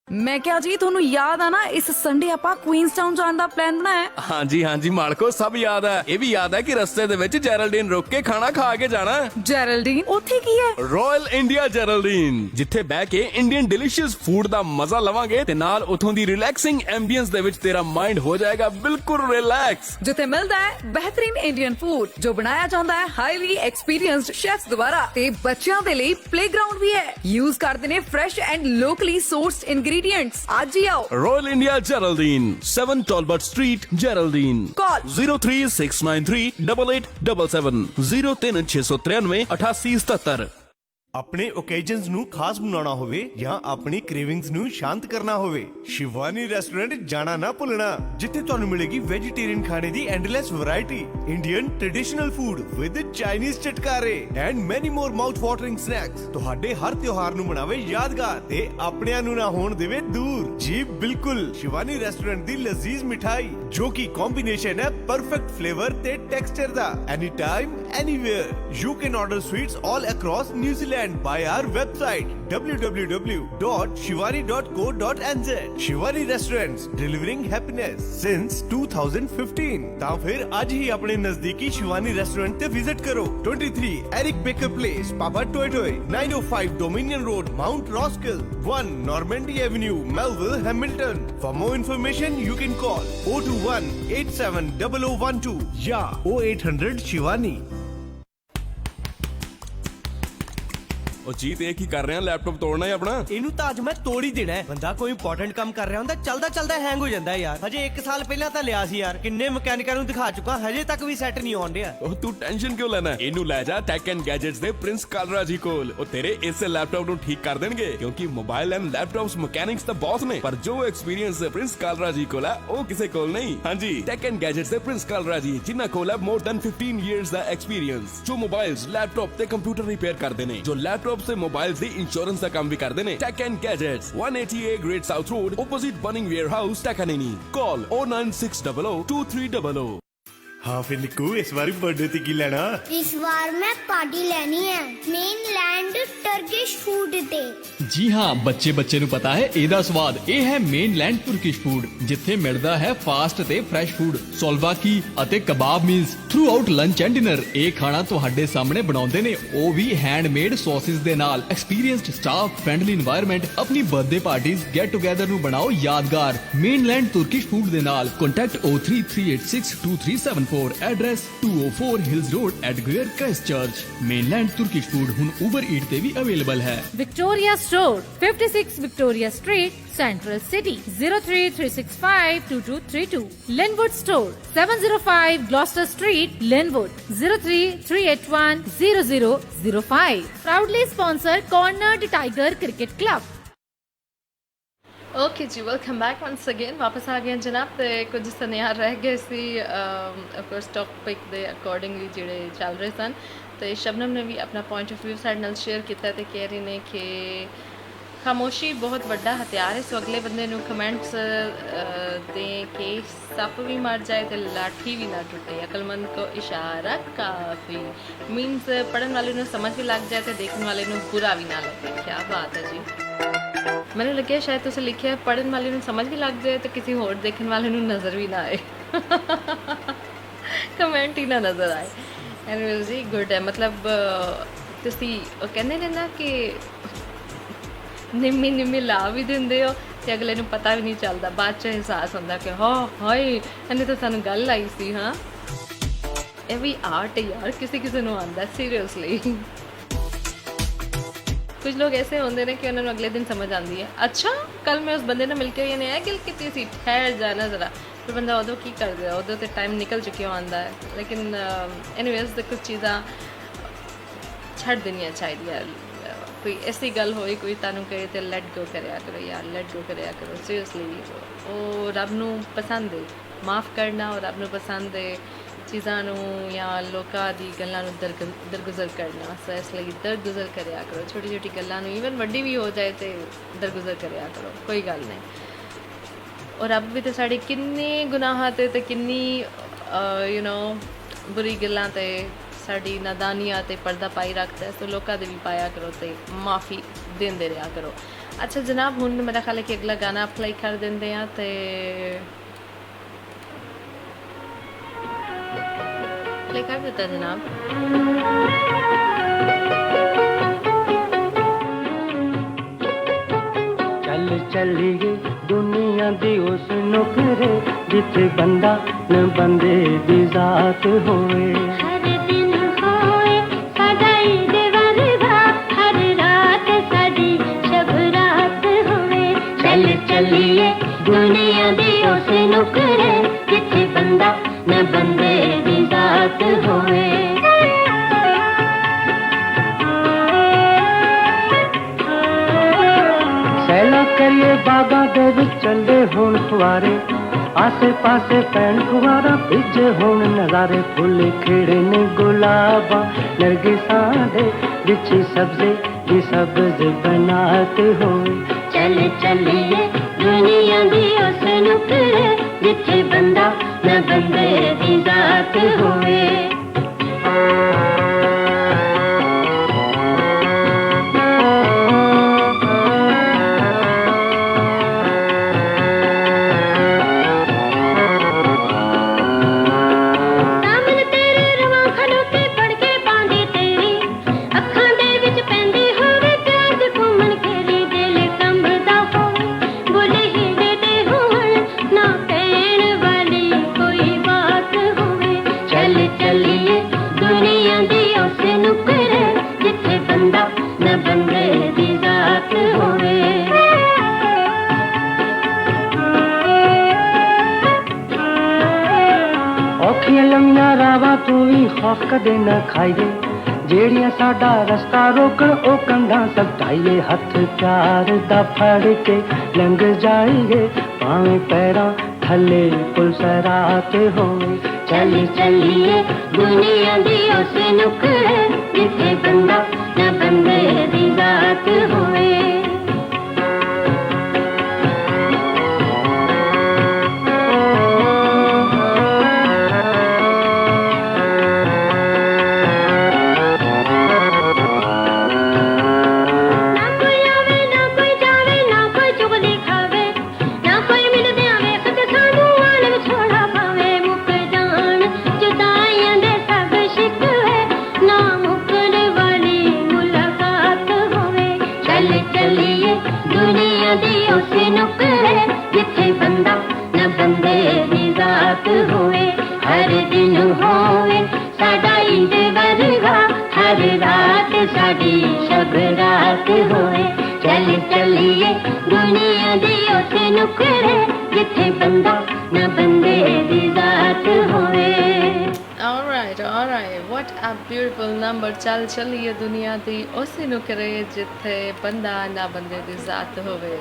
ਮੈਂ ਕਿਹਾ ਜੀ ਤੁਹਾਨੂੰ ਯਾਦ ਆ ਨਾ, ਇਸ ਸੰਡੇ ਆਪਾਂ ਕੁਈਨਸਟਾਊਨ ਜਾਣ ਦਾ ਪਲਾਨ ਬਣਾਇਆ। ਹਾਂਜੀ ਹਾਂਜੀ ਮਾਲਕੋ, ਸਭ ਯਾਦ ਹੈ। ਇਹ ਵੀ ਯਾਦ ਹੈ ਕਿ ਰਸਤੇ ਦੇ ਵਿੱਚ ਜੈਰਲਡੀਨ ਰੁਕ ਕੇ ਖਾਣਾ ਖਾ ਕੇ ਜਾਣਾ। ਜੈਰਲਡੀਨ ਉੱਥੇ ਕੀ ਹੈ? ਰਾਇਲ ਇੰਡੀਆ ਜੈਰਲਡੀਨ, ਜਿੱਥੇ ਬਹਿ ਕੇ ਇੰਡੀਅਨ ਡਿਲੀਸ਼ੀਅਸ ਫੂਡ ਦਾ ਮਜ਼ਾ ਲਵਾਂਗੇ ਤੇ ਨਾਲ ਉਥੋਂ ਦੀ ਰਿਲੈਕਸਿੰਗ ਐਂਬੀਐਂਸ ਦੇ ਵਿੱਚ ਤੇਰਾ ਮਾਈਂਡ ਹੋ ਜਾਏਗਾ ਬਿਲਕੁਲ ਰਿਲੈਕਸ। ਜਿੱਥੇ ਮਿਲਦਾ ਹੈ ਬਿਹਤਰੀਨ ਇੰਡੀਅਨ ਫੂਡ ਜੋ ਬਣਾਇਆ ਜਾਂਦਾ ਹੈ ਹਾਈਲੀ ਐਕਸਪੀਰੀਐਂਸਡ ਸ਼ੈਫਸ ਦੁਆਰਾ, ਤੇ ਬੱਚਿਆਂ ਦੇ ਲਈ ਪਲੇਗਰਾਉਂਡ ਵੀ ਹੈ। ਯੂਜ਼ ਕਰਦੇ ਨੇ ਫਰੈਸ਼ ਐਂਡ ਲੋਕਲੀ ਸੋਰਸਡ ਇੰਗਰੀਡੀਐਂਟਸ। आज ही आओ रॉयल इंडिया जेरल्डीन, 7 टॉलबर्ट स्ट्रीट, जेरल्डीन। कॉल 036938877, 03693 8877। ਆਪਣੇ ਓਕੇਜਨਸ ਨੂੰ ਖਾਸ ਬਣਾਉਣਾ ਹੋਵੇ ਜਾਂ ਆਪਣੀ ਕ੍ਰੇਵਿੰਗਸ ਨੂੰ ਸ਼ਾਂਤ ਕਰਨਾ ਹੋਵੇ, ਸ਼ਿਵਾਨੀ ਰੈਸਟੋਰੈਂਟ ਜਾਣਾ ਨਾ ਭੁੱਲਣਾ, ਜਿੱਥੇ ਤੁਹਾਨੂੰ ਮਿਲੇਗੀ ਵੈਜੀਟੇਰੀਅਨ ਖਾਣੇ ਦੀ endless variety, Indian traditional food with Chinese ਚਟਕਾਰੇ and many more mouth watering snacks. ਤੁਹਾਡੇ ਹਰ ਤਿਉਹਾਰ ਨੂੰ ਬਣਾਵੇ ਯਾਦਗਾਰ ਤੇ ਆਪਣਿਆਂ ਨੂੰ ਨਾ ਹੋਣ ਦੇਵੇ ਦੂਰ। ਜੀ ਬਿਲਕੁਲ, ਸ਼ਿਵਾਨੀ ਰੈਸਟੋਰੈਂਟ ਦੀ ਲਜ਼ੀਜ਼ ਮਿਠਾਈ ਜੋ ਕਿ ਕੰਬੀਨੇਸ਼ਨ ਹੈ ਪਰਫੈਕਟ ਫਲੇਵਰ ਤੇ texture the. Any time anywhere you can order sweets all across New Zealand by our website www.shivani.co.nz। Shivani Restaurants, delivering happiness since 2015। ਤਾਂ ਫਿਰ ਅੱਜ ਹੀ ਆਪਣੇ ਨਜ਼ਦੀਕੀ ਸ਼ਿਵਾਨੀ ਰੈਸਟੋਰੈਂਟ ਤੇ ਵਿਜ਼ਿਟ ਕਰੋ। 23 Eric Baker Place, Papa Toy Toy, 905 Dominion Road, Mount Roskill, 1 Normandy Avenue, Melville, Hamilton। For more information you can call 021-870012 ਜਾਂ 0800 Shivani। ਉਹ ਜੀਤ ਇਹ ਕੀ ਕਰ ਰਿਹਾ, ਲੈਪਟਾਪ ਤੋੜਨਾ ਹੈ ਆਪਣਾ? ਇਹਨੂੰ ਤਾਂ ਅੱਜ ਮੈਂ ਤੋੜ ਹੀ ਦੇਣਾ ਹੈ। ਬੰਦਾ ਕੋਈ ਇੰਪੋਰਟੈਂਟ ਕੰਮ ਕਰ ਰਿਹਾ ਹੁੰਦਾ, ਚੱਲਦਾ ਚੱਲਦਾ ਹੈਂਗ ਹੋ ਜਾਂਦਾ ਯਾਰ। ਹਜੇ 1 ਸਾਲ ਪਹਿਲਾਂ ਤਾਂ ਲਿਆ ਸੀ ਯਾਰ, ਕਿੰਨੇ ਮਕੈਨਿਕਾਂ ਨੂੰ ਦਿਖਾ ਚੁੱਕਾ, ਹਜੇ ਤੱਕ ਵੀ ਸੈੱਟ ਨਹੀਂ ਆਉਣ ਡਿਆ। ਉਹ ਤੂੰ ਟੈਨਸ਼ਨ ਕਿਉਂ ਲੈਣਾ, ਇਹਨੂੰ ਲੈ ਜਾ ਟੈਕ ਐਂਡ ਗੈਜਟਸ ਦੇ ਪ੍ਰਿੰਸ ਕਾਲਰਾ ਜੀ ਕੋਲ। ਉਹ ਤੇਰੇ ਇਸੇ ਲੈਪਟਾਪ ਨੂੰ ਠੀਕ ਕਰ ਦੇਣਗੇ, ਕਿਉਂਕਿ ਮੋਬਾਈਲ ਐਂਡ ਲੈਪਟਾਪਸ ਮਕੈਨਿਕਸ ਤਾਂ ਬਹੁਤ ਨੇ, ਪਰ ਜੋ ਐਕਸਪੀਰੀਅੰਸ ਪ੍ਰਿੰਸ ਕਾਲਰਾ ਜੀ ਕੋਲ ਹੈ ਉਹ ਕਿਸੇ ਕੋਲ ਨਹੀਂ। ਹਾਂਜੀ, ਟੈਕ ਐਂਡ ਗੈਜਟਸ ਦੇ ਪ੍ਰਿੰਸ ਕਾਲਰਾ ਜੀ, ਜਿਨ੍ਹਾਂ ਕੋਲ ਹੈ more than 15 years ਦਾ ਐਕਸਪੀਰੀਅੰਸ, ਜੋ ਮੋਬਾਈਲਸ, ਲੈਪਟਾਪ ਤੇ ਕੰਪਿਊਟਰ ਰਿਪੇਅਰ ਕਰਦੇ ਨੇ, ਜੋ ਲੈਪਟਾਪ ਤੇ ਮੋਬਾਈਲਸ ਦੀ इंश्योरेंस का काम भी करते हैं। Tech and Gadgets, 180A Great South Road, opposite Bunning Warehouse, Takanini। Call 09600 2300। हाँ फिर निक्कू इस बार बर्थडे ते की लेना? इस बार मैं पार्टी लेनी है मेनलैंड टर्किश फूड ते। जी हाँ, बच्चे बच्चे ਨੂੰ ਪਤਾ ਹੈ ਇਹਦਾ ਸਵਾਦ। ਇਹ ਹੈ ਮੇਨਲੈਂਡ ਤੁਰਕਿਸ਼ ਫੂਡ, ਜਿੱਥੇ ਮਿਲਦਾ ਹੈ ਫਾਸਟ ਤੇ ਫਰੈਸ਼ ਫੂਡ, ਸੋਲਵਾਕੀ ਅਤੇ ਕਬਾਬ meals throughout lunch and dinner. ਇਹ ਖਾਣਾ ਤੁਹਾਡੇ ਸਾਹਮਣੇ ਬਣਾਉਂਦੇ ਨੇ, ਉਹ ਵੀ ਹੈਂਡਮੇਡ ਸੌਸਿਸ ਦੇ ਨਾਲ। Experienced staff, friendly environment. ਆਪਣੀ ਬਰਥਡੇ ਪਾਰਟੀਜ਼ ਗੈਟ ਟੂਗੇਦਰ ਨੂੰ ਬਣਾਓ ਯਾਦਗਾਰ ਮੇਨਲੈਂਡ ਤੁਰਕਿਸ਼ ਫੂਡ ਦੇ ਨਾਲ। Contact 033862337 address 204 hills road Edgeware Christchurch. Mainland Turkish food हुन उबर ईट ते भी अवेलेबल है। Victoria store 56 Victoria street central city 033652232। Linwood store 705 Gloucester street Linwood 033810005। Proudly sponsor corner tiger cricket club. Okay जी, welcome back once again. वापस आ गए जनाब। तो कुछ सुनिया रह गए सी ऑफकोर्स टॉपिक के अकॉर्डिंगली ਜਿਹੜੇ ਚੱਲ ਰਹੇ ਸਨ। ਤੇ ਸ਼ਬਨਮ ਨੇ ਵੀ ਆਪਣਾ ਪੁਆਇੰਟ ਆਫ व्यू ਸਾਡੇ ਨਾਲ ਸ਼ੇਅਰ ਕੀਤਾ ਤੇ ਕਹਿ ਰਹੀ ਨੇ ਕਿ ਖਾਮੋਸ਼ੀ ਬਹੁਤ ਵੱਡਾ ਹਥਿਆਰ ਹੈ। ਸੋ ਅਗਲੇ ਬੰਦੇ ਨੂੰ ਕਮੈਂਟਸ ਦੇ ਕਿ ਸੱਪ ਵੀ ਮਰ ਜਾਏ ਤੇ ਲਾਠੀ ਵੀ ਨਾ ਟੁੱਟੇ, ਅਕਲਮੰਦ ਕੋ ਇਸ਼ਾਰਾ ਕਾਫੀ। ਮੀਨਸ ਪੜਨ ਵਾਲੇ ਨੂੰ ਸਮਝ ਵੀ ਲੱਗ ਜਾਏ ਤੇ ਦੇਖਣ ਵਾਲੇ ਨੂੰ ਬੁਰਾ ਵੀ ਨਾ ਲੱਗੇ। ਕੀ ਬਾਤ ਹੈ ਜੀ। ਮੈਨੂੰ ਲੱਗਿਆ ਸ਼ਾਇਦ ਤੁਸੀਂ ਲਿਖਿਆ ਪੜਨ ਵਾਲੇ ਨੂੰ ਸਮਝ ਵੀ ਲੱਗ ਜਾਏ ਤੇ ਕਿਸੇ ਹੋਰ ਦੇਖਣ ਵਾਲੇ ਨੂੰ ਨਜ਼ਰ ਵੀ ਨਾ ਆਏ, ਕਮੈਂਟ ਹੀ ਨਾ ਨਜ਼ਰ ਆਏ। ਐਨੀਵੇਜ਼ ਜੀ ਗੁੱਡ ਹੈ। ਮਤਲਬ ਤੁਸੀਂ ਉਹ ਕਹਿੰਦੇ ਨੇ ਨਾ ਕਿ ਨਿੰਮੀ ਨਿੰਮੀ ਲਾ ਵੀ ਦਿੰਦੇ ਹੋ ਤੇ ਅਗਲੇ ਨੂੰ ਪਤਾ ਵੀ ਨਹੀਂ ਚੱਲਦਾ, ਬਾਅਦ 'ਚ ਅਹਿਸਾਸ ਹੁੰਦਾ ਕਿ ਹਾਂ ਹਾਏ ਇਹਨੇ ਤਾਂ ਸਾਨੂੰ ਗੱਲ ਆਈ ਸੀ। ਹਾਂ, ਇਹ ਵੀ ਆਰਟ ਯਾਰ, ਕਿਸੇ ਕਿਸੇ ਨੂੰ ਆਉਂਦਾ ਸੀਰੀਅਸਲੀ। कुछ लोग ऐसे होंगे ने कि उन्होंने अगले दिन समझ आती है, अच्छा कल मैं उस बंदे ने मिलकर ये नहीं गिल की सी, ठहर जाना जरा। फिर बंदा उदो की कर दिया, उदो तो टाइम निकल चुके आंदा है। लेकिन एनीवेज तो कुछ चीज़ा छड़ देनिया चाहिए। कोई ऐसी गल होई कोई तानू कहे तो लैट गो करया करो यार, लैट गो करया करो सीरियसली। वो रब नू पसंद है माफ़ करना, और रब नू पसंद है चीज़ों या लोगों की गल्लां नूं दरगुजर करना। सो इसलिए दरगुजर करया करो, छोटी छोटी गल्लां नूं ईवन वड्डी भी हो जाए तो दरगुजर करया करो, कोई गल नहीं। और रब भी तो साढ़े किन्ने गुनाहां ते किन्नी यू नो बुरी गल्लां ते साड़ी नादानियां ते पर्दा पाई रखता है। तो लोगों दे भी पाया करो तो माफ़ी देंदे रहा करो। अच्छा जनाब, हुण मेरा ख्याल है कि अगला गाना प्ले कर देंदे आ ते प्ले कर देता जनाब। चल चलिए दुनिया दी उस नुकरे जिथे बंदा न बंदे दी जात होए। हर दिन होए साडा ईद वरगा, हर रात साडी शब रात होए। चल चलिए दुनिया दी उस नुकरे जिथे बंदा न बंदे दी जात होए। सैला करिए बागा दे विच चले हुण फुआरे, आसे पासे पैण फुआरा भिजे हुण नज़ारे। फुल खिड़े ने गुलाबा नरगिसां दे बिछी सब्ज़े दी सब्ज़ बनात होए। चल चलिए दुनिया दी उस नुकरे जिथे बंदा न बंदे दी जात होए। तू भी खौफ कदे न खाइए, जेड़ियां साडा रस्ता रोकण ओ कंधा सटाइए। हथ प्यार दा फड़ के लंघ जाइए, भावें पैरां थले पुल सराते होए। चल चलिए दुनिया दी उस नुकरे जिथे बंदा न बंदे दी जात होए। हर रात साडी शब रात होवे चल चलिए दुनिया दे उस नुकरे जिथे बंदा न बंदे दी जात होवे all right, what a beautiful number. चल चलिए दुनिया दी उस नुकरे जिथे बंदा ना बंदे दी जात होवे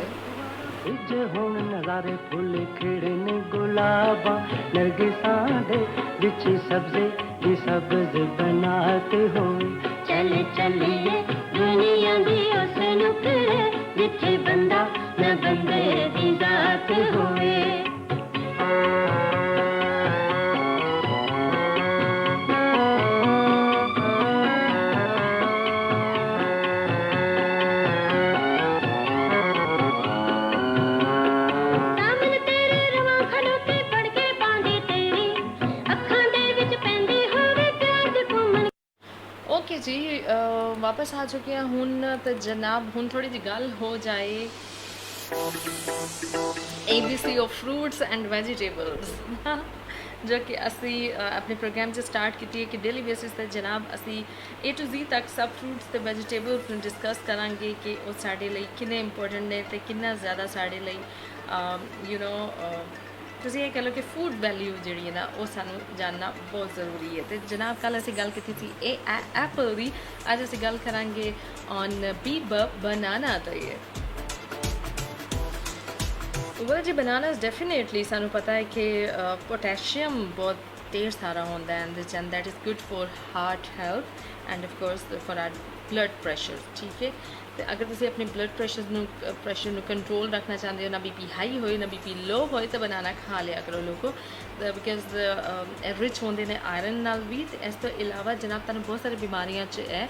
जे हुण नज़ारे फुल खिड़े ने गुलाबा नरगिसां दे विच सब्ज़े दी सब्ज़ बनाते होवे चल चलिए दुनिया दी उस नुकरे जिथे बंदा न बंदे दी जात होवे ओके जी वापस आ चुके हैं हुन तो जनाब हुन थोड़ी जी गल हो जाए ABC of fruits and vegetables जो कि असी अपने प्रोग्राम से स्टार्ट की है कि डेली बेसिस पे जनाब असी A to Z तक सब फ्रूट्स ते वेजिटेबल्स ਨੂੰ डिस्कस करांगे कि ਉਹ ਸਾਡੇ ਲਈ ਕਿੰਨੇ ਇੰਪੋਰਟੈਂਟ ਨੇ ਤੇ ਕਿੰਨਾ ਜ਼ਿਆਦਾ ਸਾਡੇ ਲਈ ਯੂ نو ਤੁਸੀਂ ਇਹ ਕਹ ਲਓ ਕਿ ਫੂਡ ਵੈਲਿਊ ਜਿਹੜੀ ਹੈ ਨਾ ਉਹ ਸਾਨੂੰ ਜਾਣਨਾ ਬਹੁਤ ਜ਼ਰੂਰੀ ਹੈ ਤੇ ਜਨਾਬ ਕੱਲ ਅਸੀਂ ਗੱਲ ਕੀਤੀ ਸੀ ਇਹ ਐਪਲ ਦੀ ਅੱਜ ਅਸੀਂ ਗੱਲ ਕਰਾਂਗੇ ਔਨ ਬਨਾਨਾ ਤੇ well जी bananas definitely सानू पता है कि पोटेशियम बहुत ढेर सारा होंदा है and that is good for heart health and of course for our blood pressure ठीक है तो अगर तुम अपने ब्लड प्रेशर कंट्रोल रखना चाहते हो ना BP हाई हो ना BP लो हो तो बनाना खा लिया करो लोगों बिकॉज रिच होंगे ने आयरन नाल भी इस तो इलावा जनाब तुहानू बहुत सारी बीमारियां च है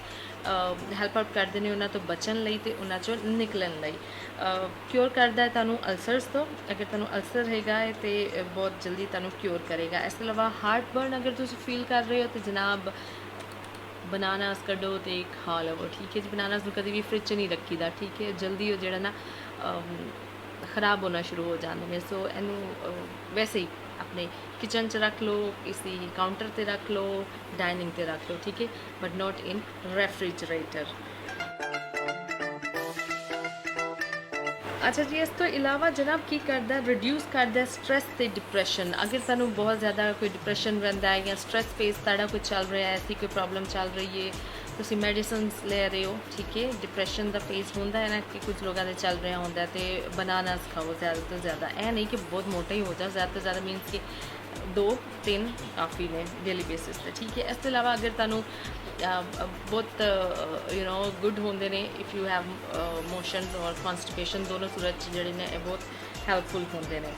हैल्प आउट करते हैं उन्होंने तो बचन लई ते उन्होंने चो निकलन लई क्योर करता है तुहानू अल्सर्स तो अगर तुहानू अल्सर हैगा है तो बहुत जल्दी तुहानू क्योर करेगा इस अलावा हार्ट बर्न अगर तुम फील कर रहे हो तो जनाब बनानास कड्डो तो खा लवो ठीक है जी बनानास कभी भी फ्रिज नहीं रखी दा ठीक है जल्दी वो जड़ा ना ख़राब होना शुरू हो जाते हैं सो इनू वैसे ही अपने किचन च रख लो किसी काउंटर पर रख लो डाइनिंग पर रख लो ठीक है बट नॉट इन रेफ्रिजरेटर अच्छा जी इस तो इलावा जनाब की करता रिड्यूस करता स्ट्रेस ते डिप्रैशन अगर तुहानू बहुत ज़्यादा कोई डिप्रैशन रहता है या स्ट्रेस फेस तुहाडा कोई चल रहा है ऐसी कोई प्रॉब्लम चल रही है तुसी मेडिसिन ले रहे हो ठीक है डिप्रैशन का फेस होंदा है ना कि कुछ लोगों के चल रहा होंदा है तो बनानास खाओ ज़्यादा तो ज़्यादा ऐ नहीं कि बहुत मोटा ही हो जाओ ज़्यादा तो ज़्यादा मीनस कि 2-3 काफ़ी ने डेली बेसिस पे ठीक है इस अलावा अगर तुहानू बहुत यू नो गुड होंदे ने इफ़ यू हैव मोशंस और कॉन्स्टिपेशन दोनों सूरत जड़े ने बहुत हैल्पफुल होंदे ने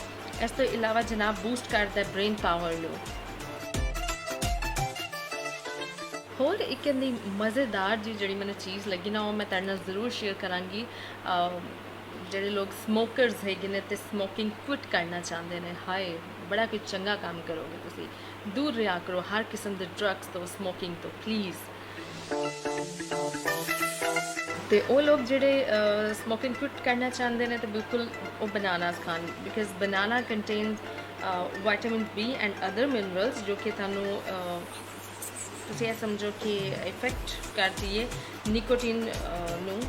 इस तो इलावा जनाब बूस्ट करता है ब्रेन पावर लो होर एक मज़ेदार जी जी मैंने चीज़ लगी ना वो मैं तुहाडे नाल ज़रूर शेयर करांगी ਜਿਹੜੇ लोग स्मोकर्स है तो स्मोकिंग क्विट करना चाहते हैं हाय बड़ा कोई चंगा काम करोगे तुसी दूर रहा करो हर किस्म के ड्रग्स तो स्मोकिंग तो प्लीज़ तो वो लोग जेडे स्मोकिंग क्विट करना चाहते हैं तो बिल्कुल वो bananas Khan because banana contain vitamin B and other minerals जो कि थानू तुसी ये समझो कि इफेक्ट करती है निकोटीन नू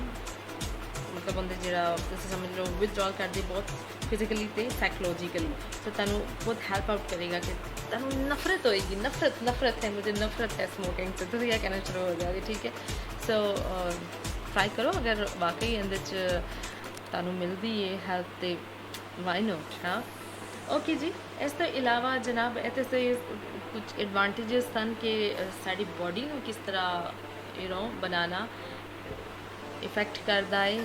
मतलब उनके जरा समझ लो विदड्रॉल करती बहुत फिजिकली तो साइकोलॉजिकली तो तुहानू बहुत हेल्प आउट करेगा कि तुहानू नफरत होएगी नफरत है मुझे नफरत है स्मोकिंग से तो यह कहना शुरू हो जाएगी ठीक है सो ट्राई करो अगर वाकई अंदर तुहानू मिलती है हेल्प तो वाई नॉट हाँ ओके जी इस तो इलावा जनाब इस कुछ एडवांटेजेस सन कि साड़ी बॉडी को किस तरह यू नो बनाना इफेक्ट करता है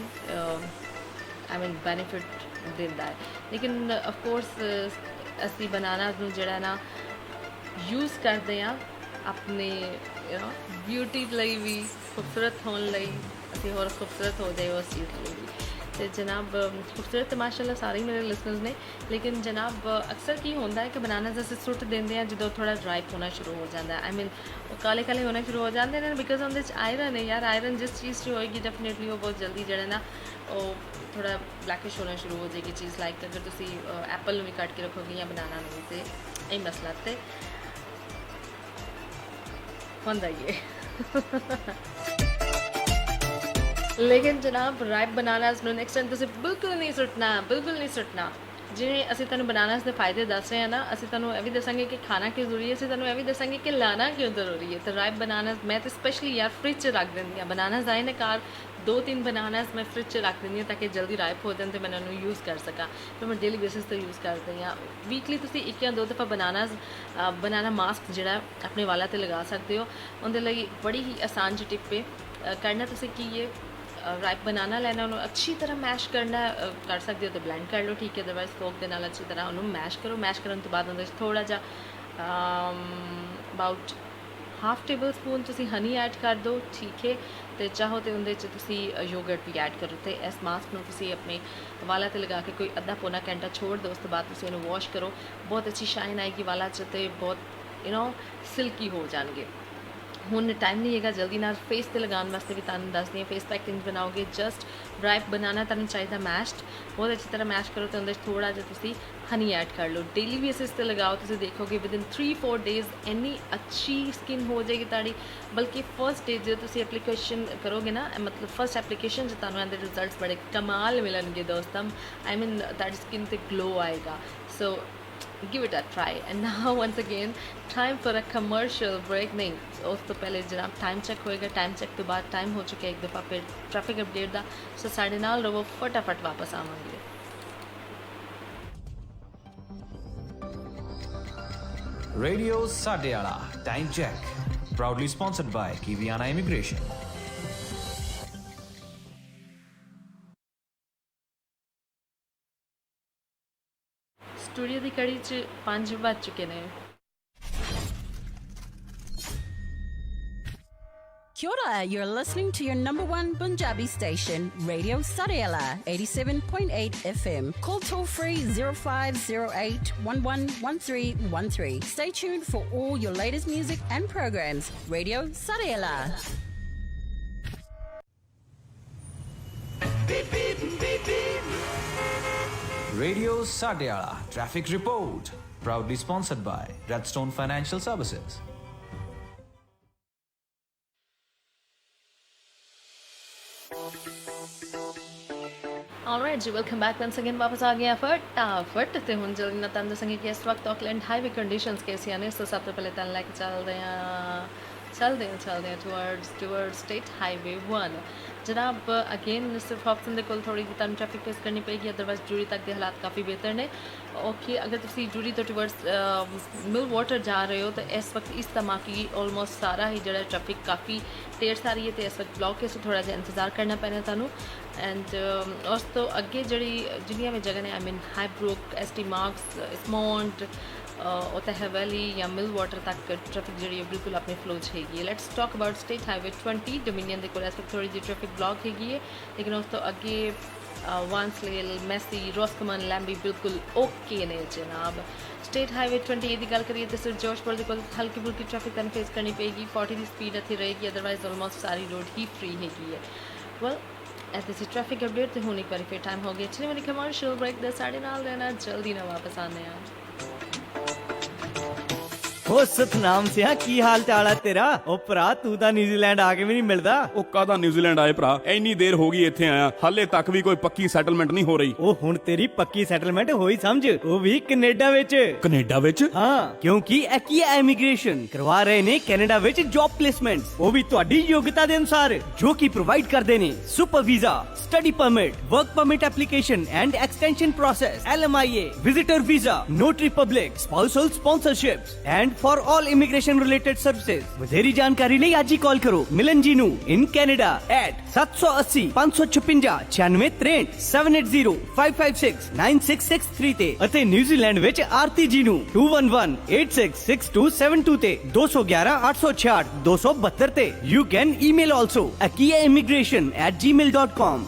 आई मीन बेनिफिट देता है लेकिन ऑफ कोर्स असी बनाना जड़ा ना यूज़ करते हैं अपने यू नो ब्यूटी लई भी खूबसूरत होने लई असी होर खूबसूरत हो जाए उस चीज़ लिए भी तो जनाब खूबसूरत तो माशाल्लाह सारे ही मेरे लिसनर्स ने लेकिन जनाब अक्सर की होता है कि बनाना जैसे सुट देंगे हैं जो थोड़ा ड्राइप होना शुरू हो जाता है आई मीन वो काले काले होना शुरू हो जाते हैं बिकॉज उनके आयरन है यार आयरन जिस चीज़ से होएगी डेफिनेटली वो बहुत जल्दी जड़ा ना वो थोड़ा ब्लैकिश होना शुरू हो जाएगी चीज़ लाइक अगर तुम एप्पल भी कट के रखोगे या बनाना भी तो यही मसला तो ਹੁੰਦਾ ਹੀ ਹੈ। ਲੇਕਿਨ ਜਨਾਬ ਰਾਈਪ ਬਨਾਨਾਸ ਨੂੰ ਨੈਕਸਟ ਟਾਈਮ ਤੁਸੀਂ ਬਿਲਕੁਲ ਨਹੀਂ ਸੁੱਟਣਾ। ਜਿਵੇਂ ਅਸੀਂ ਤੁਹਾਨੂੰ ਬਨਾਨਾਸ ਦੇ ਫਾਇਦੇ ਦੱਸ ਰਹੇ ਹਾਂ ਨਾ, ਅਸੀਂ ਤੁਹਾਨੂੰ ਇਹ ਵੀ ਦੱਸਾਂਗੇ ਕਿ ਖਾਣਾ ਕਿਉਂ ਜ਼ਰੂਰੀ ਹੈ, ਅਸੀਂ ਤੁਹਾਨੂੰ ਇਹ ਵੀ ਦੱਸਾਂਗੇ ਕਿ ਲਾਣਾ ਕਿਉਂ ਜ਼ਰੂਰੀ ਹੈ। ਤਾਂ ਰਾਈਪ ਬਨਾਨਾਸ ਮੈਂ ਤਾਂ ਸਪੈਸ਼ਲੀ ਯਾਰ ਫ੍ਰਿਜ 'ਚ ਰੱਖ ਦਿੰਦੀ ਹਾਂ। ਬਨਾਨਾਸ ਆਏ ਨੇ ਘਰ, 2-3 ਬਨਾਨਾਸ ਮੈਂ ਫ੍ਰਿਜ 'ਚ ਰੱਖ ਦਿੰਦੀ ਹਾਂ ਤਾਂ ਕਿ ਜਲਦੀ ਰਾਈਪ ਹੋ ਜਾਣ ਅਤੇ ਮੈਂ ਉਹਨਾਂ ਨੂੰ ਯੂਜ਼ ਕਰ ਸਕਾਂ। ਫਿਰ ਮੈਂ ਡੇਲੀ ਬੇਸਿਸ 'ਤੇ ਯੂਜ਼ ਕਰਦੀ ਹਾਂ। ਵੀਕਲੀ ਤੁਸੀਂ 1 ਜਾਂ 2 ਦਫਾ ਬਨਾਨਾ ਮਾਸਕ ਜਿਹੜਾ ਆਪਣੇ ਵਾਲਾਂ 'ਤੇ ਲਗਾ ਸਕਦੇ ਹੋ। ਉਹਦੇ ਲਈ ਬੜੀ ਹੀ ਆਸਾਨ ਜਿਹੀ ਟਿਪ ਹੈ। ਕਰਨਾ ਤੁਸੀਂ ਕੀ ਹੈ, ਰਾਈਪ ਬਨਾਨਾ ਲੈਣਾ, ਉਹਨੂੰ ਅੱਛੀ ਤਰ੍ਹਾਂ ਮੈਸ਼ ਕਰਨਾ। ਕਰ ਸਕਦੇ ਹੋ ਤਾਂ ਬਲੈਂਡ ਕਰ ਲਓ, ਠੀਕ ਹੈ। ਅਦਰਵਾਈਜ਼ ਫੋਕ ਦੇ ਨਾਲ ਅੱਛੀ ਤਰ੍ਹਾਂ ਉਹਨੂੰ ਮੈਸ਼ ਕਰੋ। ਮੈਸ਼ ਕਰਨ ਤੋਂ ਬਾਅਦ ਉਹਦੇ ਵਿੱਚ ਥੋੜ੍ਹਾ ਜਿਹਾ ਅਬਾਊਟ ਹਾਫ ਟੇਬਲ ਸਪੂਨ ਤੁਸੀਂ ਹਨੀ ਐਡ ਕਰ ਦਿਓ, ਠੀਕ ਹੈ। ਅਤੇ ਚਾਹੋ ਤਾਂ ਉਹਦੇ 'ਚ ਤੁਸੀਂ ਯੋਗਰਟ ਵੀ ਐਡ ਕਰੋ। ਅਤੇ ਇਸ ਮਾਸਕ ਨੂੰ ਤੁਸੀਂ ਆਪਣੇ ਵਾਲਾਂ 'ਤੇ ਲਗਾ ਕੇ ਕੋਈ ਅੱਧਾ ਪੌਣਾ ਘੰਟਾ ਛੋੜ ਦਿਓ। ਉਸ ਤੋਂ ਬਾਅਦ ਤੁਸੀਂ ਇਹਨੂੰ ਵਾਸ਼ ਕਰੋ, ਬਹੁਤ ਅੱਛੀ ਸ਼ਾਈਨ ਆਏਗੀ ਵਾਲਾਂ 'ਚ ਅਤੇ ਬਹੁਤ ਸਿਲਕੀ ਹੋ ਜਾਣਗੇ। ਹੁਣ ਟਾਈਮ ਨਹੀਂ ਹੈਗਾ ਜਲਦੀ ਨਾਲ ਫੇਸ 'ਤੇ ਲਗਾਉਣ ਵਾਸਤੇ ਵੀ ਤੁਹਾਨੂੰ ਦੱਸਦੀ ਹਾਂ। ਫੇਸ ਪੈਕ ਕਿੰਝ ਬਣਾਓਗੇ, ਜਸਟ ਰਾਈਪ ਬਨਾਨਾ ਤੁਹਾਨੂੰ ਚਾਹੀਦਾ ਮੈਸ਼ਡ, ਬਹੁਤ ਅੱਛੀ ਤਰ੍ਹਾਂ ਮੈਸ਼ ਕਰੋ ਅਤੇ ਉਹਦੇ 'ਚ ਥੋੜ੍ਹਾ ਜਿਹਾ ਤੁਸੀਂ ਹਨੀ ਐਡ ਕਰ ਲਓ। ਡੇਲੀ ਬੇਸਿਸ 'ਤੇ ਲਗਾਓ, ਤੁਸੀਂ ਦੇਖੋਗੇ ਵਿਦਿਨ 3-4 ਡੇਜ਼ ਇੰਨੀ ਅੱਛੀ ਸਕਿਨ ਹੋ ਜਾਏਗੀ ਤੁਹਾਡੀ। ਬਲਕਿ ਫਸਟ ਡੇ ਜਦੋਂ ਤੁਸੀਂ ਐਪਲੀਕੇਸ਼ਨ ਕਰੋਗੇ ਨਾ, ਮਤਲਬ ਫਸਟ ਐਪਲੀਕੇਸ਼ਨ 'ਚ ਤੁਹਾਨੂੰ ਇਹਦੇ ਰਿਜ਼ਲਟਸ ਬੜੇ ਕਮਾਲ ਮਿਲਣਗੇ ਦੋਸਤਾਂ। ਆਈ ਮੀਨ ਤੁਹਾਡੀ ਸਕਿਨ 'ਤੇ ਗਲੋ ਆਏਗਾ। ਸੋ give it a try. And now once again time for a commercial break. नहीं, उस तो पहले जनाब टाइम चेक होएगा। टाइम चेक तो बाद टाइम हो चुका है एक दफ़ा फिर ट्रैफिक अपडेट दा। सो साढ़े नाल रहो, फटाफट वापस आवांगे। Radio Satyala Time Check, proudly sponsored by Kiwiana Immigration. Studio की कड़ी च 5 बज चुके हैं। Kia ora, you're listening to your number one Punjabi station, Radio Satyala, 87.8 FM. Call toll free 0508 111313. Stay tuned for all your latest music and programs. Radio Satyala. Radio Satyala Traffic Report, proudly sponsored by Redstone Financial Services. Alright ji, welcome back once again. वापस आ गए फटाफट ते हुण जल्दी ना तुहानूं दस्सांगे कि इस वक्त ऑकलैंड हाईवे कंडीशंस कैसी ने। तो सब तो पहले तुहानूं लैके चलते हैं टुवर्ड्स स्टेट हाईवे 1। जनाब अगेन सिर्फ ऑप्शन के कोल थोड़ी जी तुहानूं ट्रैफिक फेस करनी पेगी, अदरवाइज जूरी तक के हालात काफ़ी बेहतर ने। ओके, अगर तुसीं जूरी तो टुवर्ड्स मिल वाटर जा रहे हो तो इस वक्त इस धमाकी ऑलमोस्ट सारा ही जो ट्रैफिक काफ़ी ढेर सारी है। तो इस वक्त ब्लॉक से थोड़ा जिहा इंतजार करना पैना तुहानूं। एंड उस तो अगे जिहड़ियां भी जगह ने, आई मीन हाईब्रुक, ST मार्क्स, स्मॉन्ट, उत्ते हवेली या मिल वाटर तक ट्रैफिक जी बिल्कुल अपने फ्लो हैगी है। Let's talk about state highway 20 Dominion के कोल इस वक्त थोड़ी जी ट्रैफिक ब्लॉक हैगी है। लेकिन उस तो अगे वांसलेल, मैसी, रोस्कमन, लैम्बी बिल्कुल ओके ने जनाब। स्टेट हाईवे 20 की गल करिए तो सिर्फ जोशपुर के कोल हल्की फुल्की ट्रैफिक तुहानूं फेस करनी पेगी। 40 की स्पीड इत्थे रहेगी, अदरवाइज ऑलमोस्ट सारी रोड ही फ्री हैगी है। वेल ऐसे सी ट्रैफिक अपडेट तो होने एक बार फिर टाइम हो गया। चलिए मेरी कमर्शियल ब्रेक दे साढ़े नाल रहना, जल्दी ना वापस आने हैं। हो सतनाम सिया, की हाल चाल है तेरा? ओ भरा तू तां न्यूजीलैंड आके भी नहीं मिलदा। ओ कादा न्यूजीलैंड आए भरा, ਇੰਨੀ ਦੇਰ ਹੋ ਗਈ ਇੱਥੇ ਆਇਆ, ਹਾਲੇ ਤੱਕ ਵੀ ਕੋਈ ਪੱਕੀ ਸੈਟਲਮੈਂਟ ਨਹੀਂ ਹੋ ਰਹੀ। ਉਹ ਹੁਣ ਤੇਰੀ ਪੱਕੀ ਸੈਟਲਮੈਂਟ ਹੋਈ ਸਮਝ, ਉਹ ਵੀ ਕੈਨੇਡਾ ਵਿੱਚ। ਕੈਨੇਡਾ ਵਿੱਚ? ਹਾਂ, ਕਿਉਂਕਿ ਇਹ ਕੀ ਇਮੀਗ੍ਰੇਸ਼ਨ ਕਰਵਾ ਰਹੇ ਨੇ ਕੈਨੇਡਾ ਵਿੱਚ ਜੌਬ ਪਲੇਸਮੈਂਟਸ, ਉਹ ਵੀ ਤੁਹਾਡੀ ਯੋਗਤਾ ਦੇ ਅਨੁਸਾਰ, ਜੋ ਕਿ ਪ੍ਰੋਵਾਈਡ ਕਰਦੇ ਨੇ super visa, study permit, work permit application and extension process, LMIA, visitor visa, notary public, spousal sponsorships and for all immigration related services. ਵਧੇਰੀ ਜਾਣਕਾਰੀ ਲਈ ਅੱਜ ਹੀ ਕਾਲ ਕਰੋ ਮਿਲਨ ਜੀ ਨੂੰ ਇਨ ਕੈਨੇਡਾ at 780 556 9663 780 556 9663 ਤੇ ਅਤੇ ਨਿਊਜ਼ੀਲੈਂਡ ਵਿੱਚ ਆਰਤੀ ਜੀ ਨੂੰ 2118666272 ਤੇ 211 866 272 ਤੇ। You can email also akiaimmigration@gmail.com।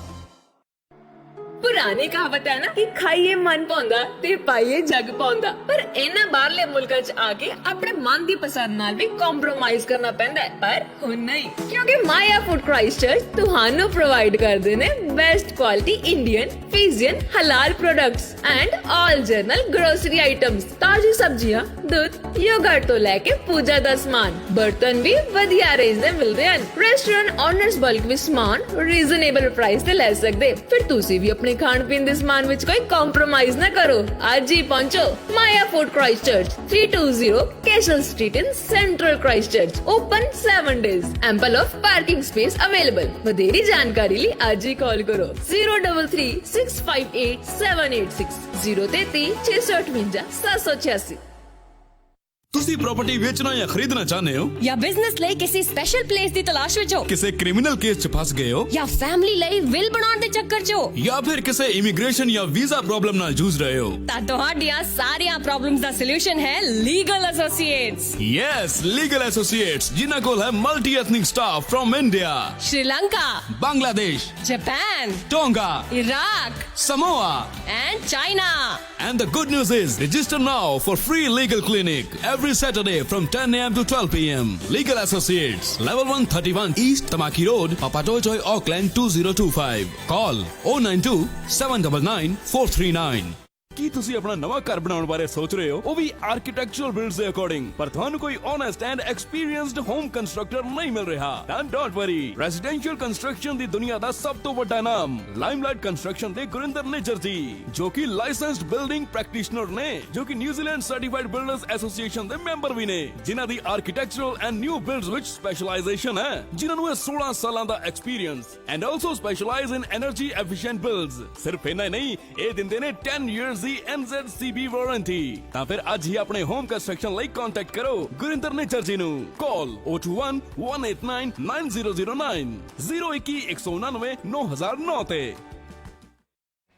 ਪੁਰਾਣੀ ਕਹਾਵਤ ਹੈ ਨਾ ਕਿ ਖਾਈਏ ਮਨ ਪਾਉਂਦਾ ਤੇ ਪਾਈਏ ਜਗ ਪਾਉਂਦਾ, ਪਰ ਇਹਨਾਂ ਬਾਹਰਲੇ ਮੁਲਕਾਂ 'ਚ ਆ ਕੇ ਆਪਣੇ ਮਨ ਦੀ ਪਸੰਦ ਨਾਲ ਵੀ ਕੰਪਰੋਮਾਈਜ਼ ਕਰਨਾ ਪੈਂਦਾ ਹੈ। ਪਰ ਹੁਣ ਨਹੀਂ, ਕਿਉਂਕਿ ਮਾਇਆ ਫੂਡ ਕ੍ਰਾਈਸਟਚਰਚ ਤੁਹਾਨੂੰ ਪ੍ਰੋਵਾਈਡ ਕਰਦੇ ਨੇ ਬੈਸਟ ਕੁਆਲਿਟੀ ਇੰਡੀਅਨ, ਫਿਜ਼ੀਅਨ, ਹਲਾਲ products and all general grocery items. ਤਾਜ਼ੀ ਸਬਜ਼ੀਆਂ, ਦੁੱਧ ਯੋਗਰਟ ਤੋਂ ਲੈ ਕੇ ਪੂਜਾ ਦਾ ਸਮਾਨ, ਬਰਤਨ ਵੀ ਵਧੀਆ ਰੇਂਜ ਦੇ ਮਿਲਦੇ ਹਨ। ਰੈਸਟੋਰੈਂਟ ਓਨਰਸ ਬਲਕ ਵਿੱਚ ਸਮਾਨ ਰੀਜ਼ਨੇਬਲ ਪ੍ਰਾਈਸ ਤੇ ਲੈ ਸਕਦੇ। ਫਿਰ ਤੁਸੀਂ ਵੀ ਆਪਣੇ ਖਾਣ ਪੀਣ ਦੇ ਸਮਾਨ ਵਿੱਚ ਕੋਈ ਕੰਪਰੋਮਾਈਜ਼ ਨਾ ਕਰੋ। ਅੱਜ ਹੀ ਪਹੁੰਚੋ Maya food Christchurch, 320 Castell street in central Christchurch. Open 7 days, ample of parking space available। ਵਧੇਰੀ ਜਾਣਕਾਰੀ ਲਈ ਅੱਜ ਹੀ ਕਾਲ ਕਰੋ 033 658 786 033 658 786। ਤੁਸੀਂ प्रॉपर्टी बेचना या खरीदना चाहते हो या बिजनेस ਲਈ ਕਿਸੇ ਸਪੈਸ਼ਲ ਪਲੇਸ ਦੀ ਤਲਾਸ਼ ਵਿੱਚ ਹੋ, ਕਿਸੇ ਕ੍ਰਿਮੀਨਲ ਕੇਸ 'ਚ ਫਸ ਗਏ ਹੋ ਜਾਂ ਫੈਮਿਲੀ ਲਈ ਵਿਲ ਬਣਾਉਣ ਦੇ ਚੱਕਰ 'ਚ ਹੋ, ਜਾਂ ਫਿਰ ਕਿਸੇ ਇਮੀਗ੍ਰੇਸ਼ਨ ਜਾਂ ਵੀਜ਼ਾ ਪ੍ਰੋਬਲਮ ਨਾਲ ਜੂਝ ਰਹੇ ਹੋ, ਤਾਂ ਤੁਹਾਡੀਆਂ ਸਾਰੀਆਂ ਪ੍ਰੋਬਲਮਸ ਦਾ ਸੋਲੂਸ਼ਨ ਹੈ legal associates. Yes, legal associates, ਜਿਨ੍ਹਾਂ ਕੋਲ ਹੈ multi ethnic staff firm India, Sri Lanka, Bangladesh, Japan, Tonga, Iraq, Samoa and China. And the good news is, register now for free legal clinic every Saturday from 10 a.m. to 12 p.m. Legal Associates, level 131 East Tamaki Road, Papatoetoy, Auckland 2025. Call 092 799 439. ਕੀ ਤੁਸੀਂ ਆਪਣਾ ਨਵਾਂ ਘਰ ਬਣਾਉਣ ਬਾਰੇ ਸੋਚ ਰਹੇ ਹੋ, ਉਹ ਵੀ ਆਰਕੀਟੈਕਚਰਲ ਬਿਲਡਸ ਦੇ ਅਕੋਰਡਿੰਗ, ਪਰ ਤੁਹਾਨੂੰ ਕੋਈ honest and experienced home constructor ਨਹੀਂ ਮਿਲ ਰਿਹਾ? ਤਾਂ ਡੋਂਟ ਵਰੀ, ਰੈਜ਼ੀਡੈਂਸ਼ੀਅਲ ਕੰਸਟਰਕਸ਼ਨ ਦੀ ਦੁਨੀਆ ਦਾ ਸਭ ਤੋਂ ਵੱਡਾ ਨਾਮ ਲਾਈਮਲਾਈਟ ਕੰਸਟਰਕਸ਼ਨ ਦੇ ਗੁਰਿੰਦਰ ਨਿੱਜਰ ਜੀ, ਜੋ ਕਿ ਲਾਇਸੈਂਸਡ ਬਿਲਡਿੰਗ ਪ੍ਰੈਕਟੀਸ਼ਨਰ ਨੇ, ਜੋ ਕਿ ਨਿਊਜ਼ੀਲੈਂਡ ਸਰਟੀਫਾਈਡ ਬਿਲਡਰਸ ਐਸੋਸੀਏਸ਼ਨ ਦੇ ਮੈਂਬਰ ਵੀ ਨੇ, ਜਿਨ੍ਹਾਂ ਦੀ ਆਰਕੀਟੈਕਚਰਲ ਐਂਡ ਨਿਊ ਬਿਲਡਸ ਵਿੱਚ ਸਪੈਸ਼ਲਾਈਜੇਸ਼ਨ ਹੈ, ਜਿਨ੍ਹਾਂ ਨੂੰ 16 ਸਾਲਾਂ ਦਾ experience, and also specialise in energy efficient builds. ਸਿਰਫ ਇੰਨਾ ਨਹੀਂ, ਇਹ ਦਿੰਦੇ ਨੇ 10 years NZCB ਵਾਰੰਟੀ। ਤਾਂ ਫਿਰ ਅੱਜ ਹੀ ਆਪਣੇ ਹੋਮ ਕੰਸਟਰਕਸ਼ਨ ਲਈ ਕੰਟੈਕਟ ਕਰੋ ਗੁਰਿੰਦਰ ਨਿੱਜਰ ਜੀ ਨੂੰ। ਕਾਲ 021 189 9009 021 199 9009 ਤੇ।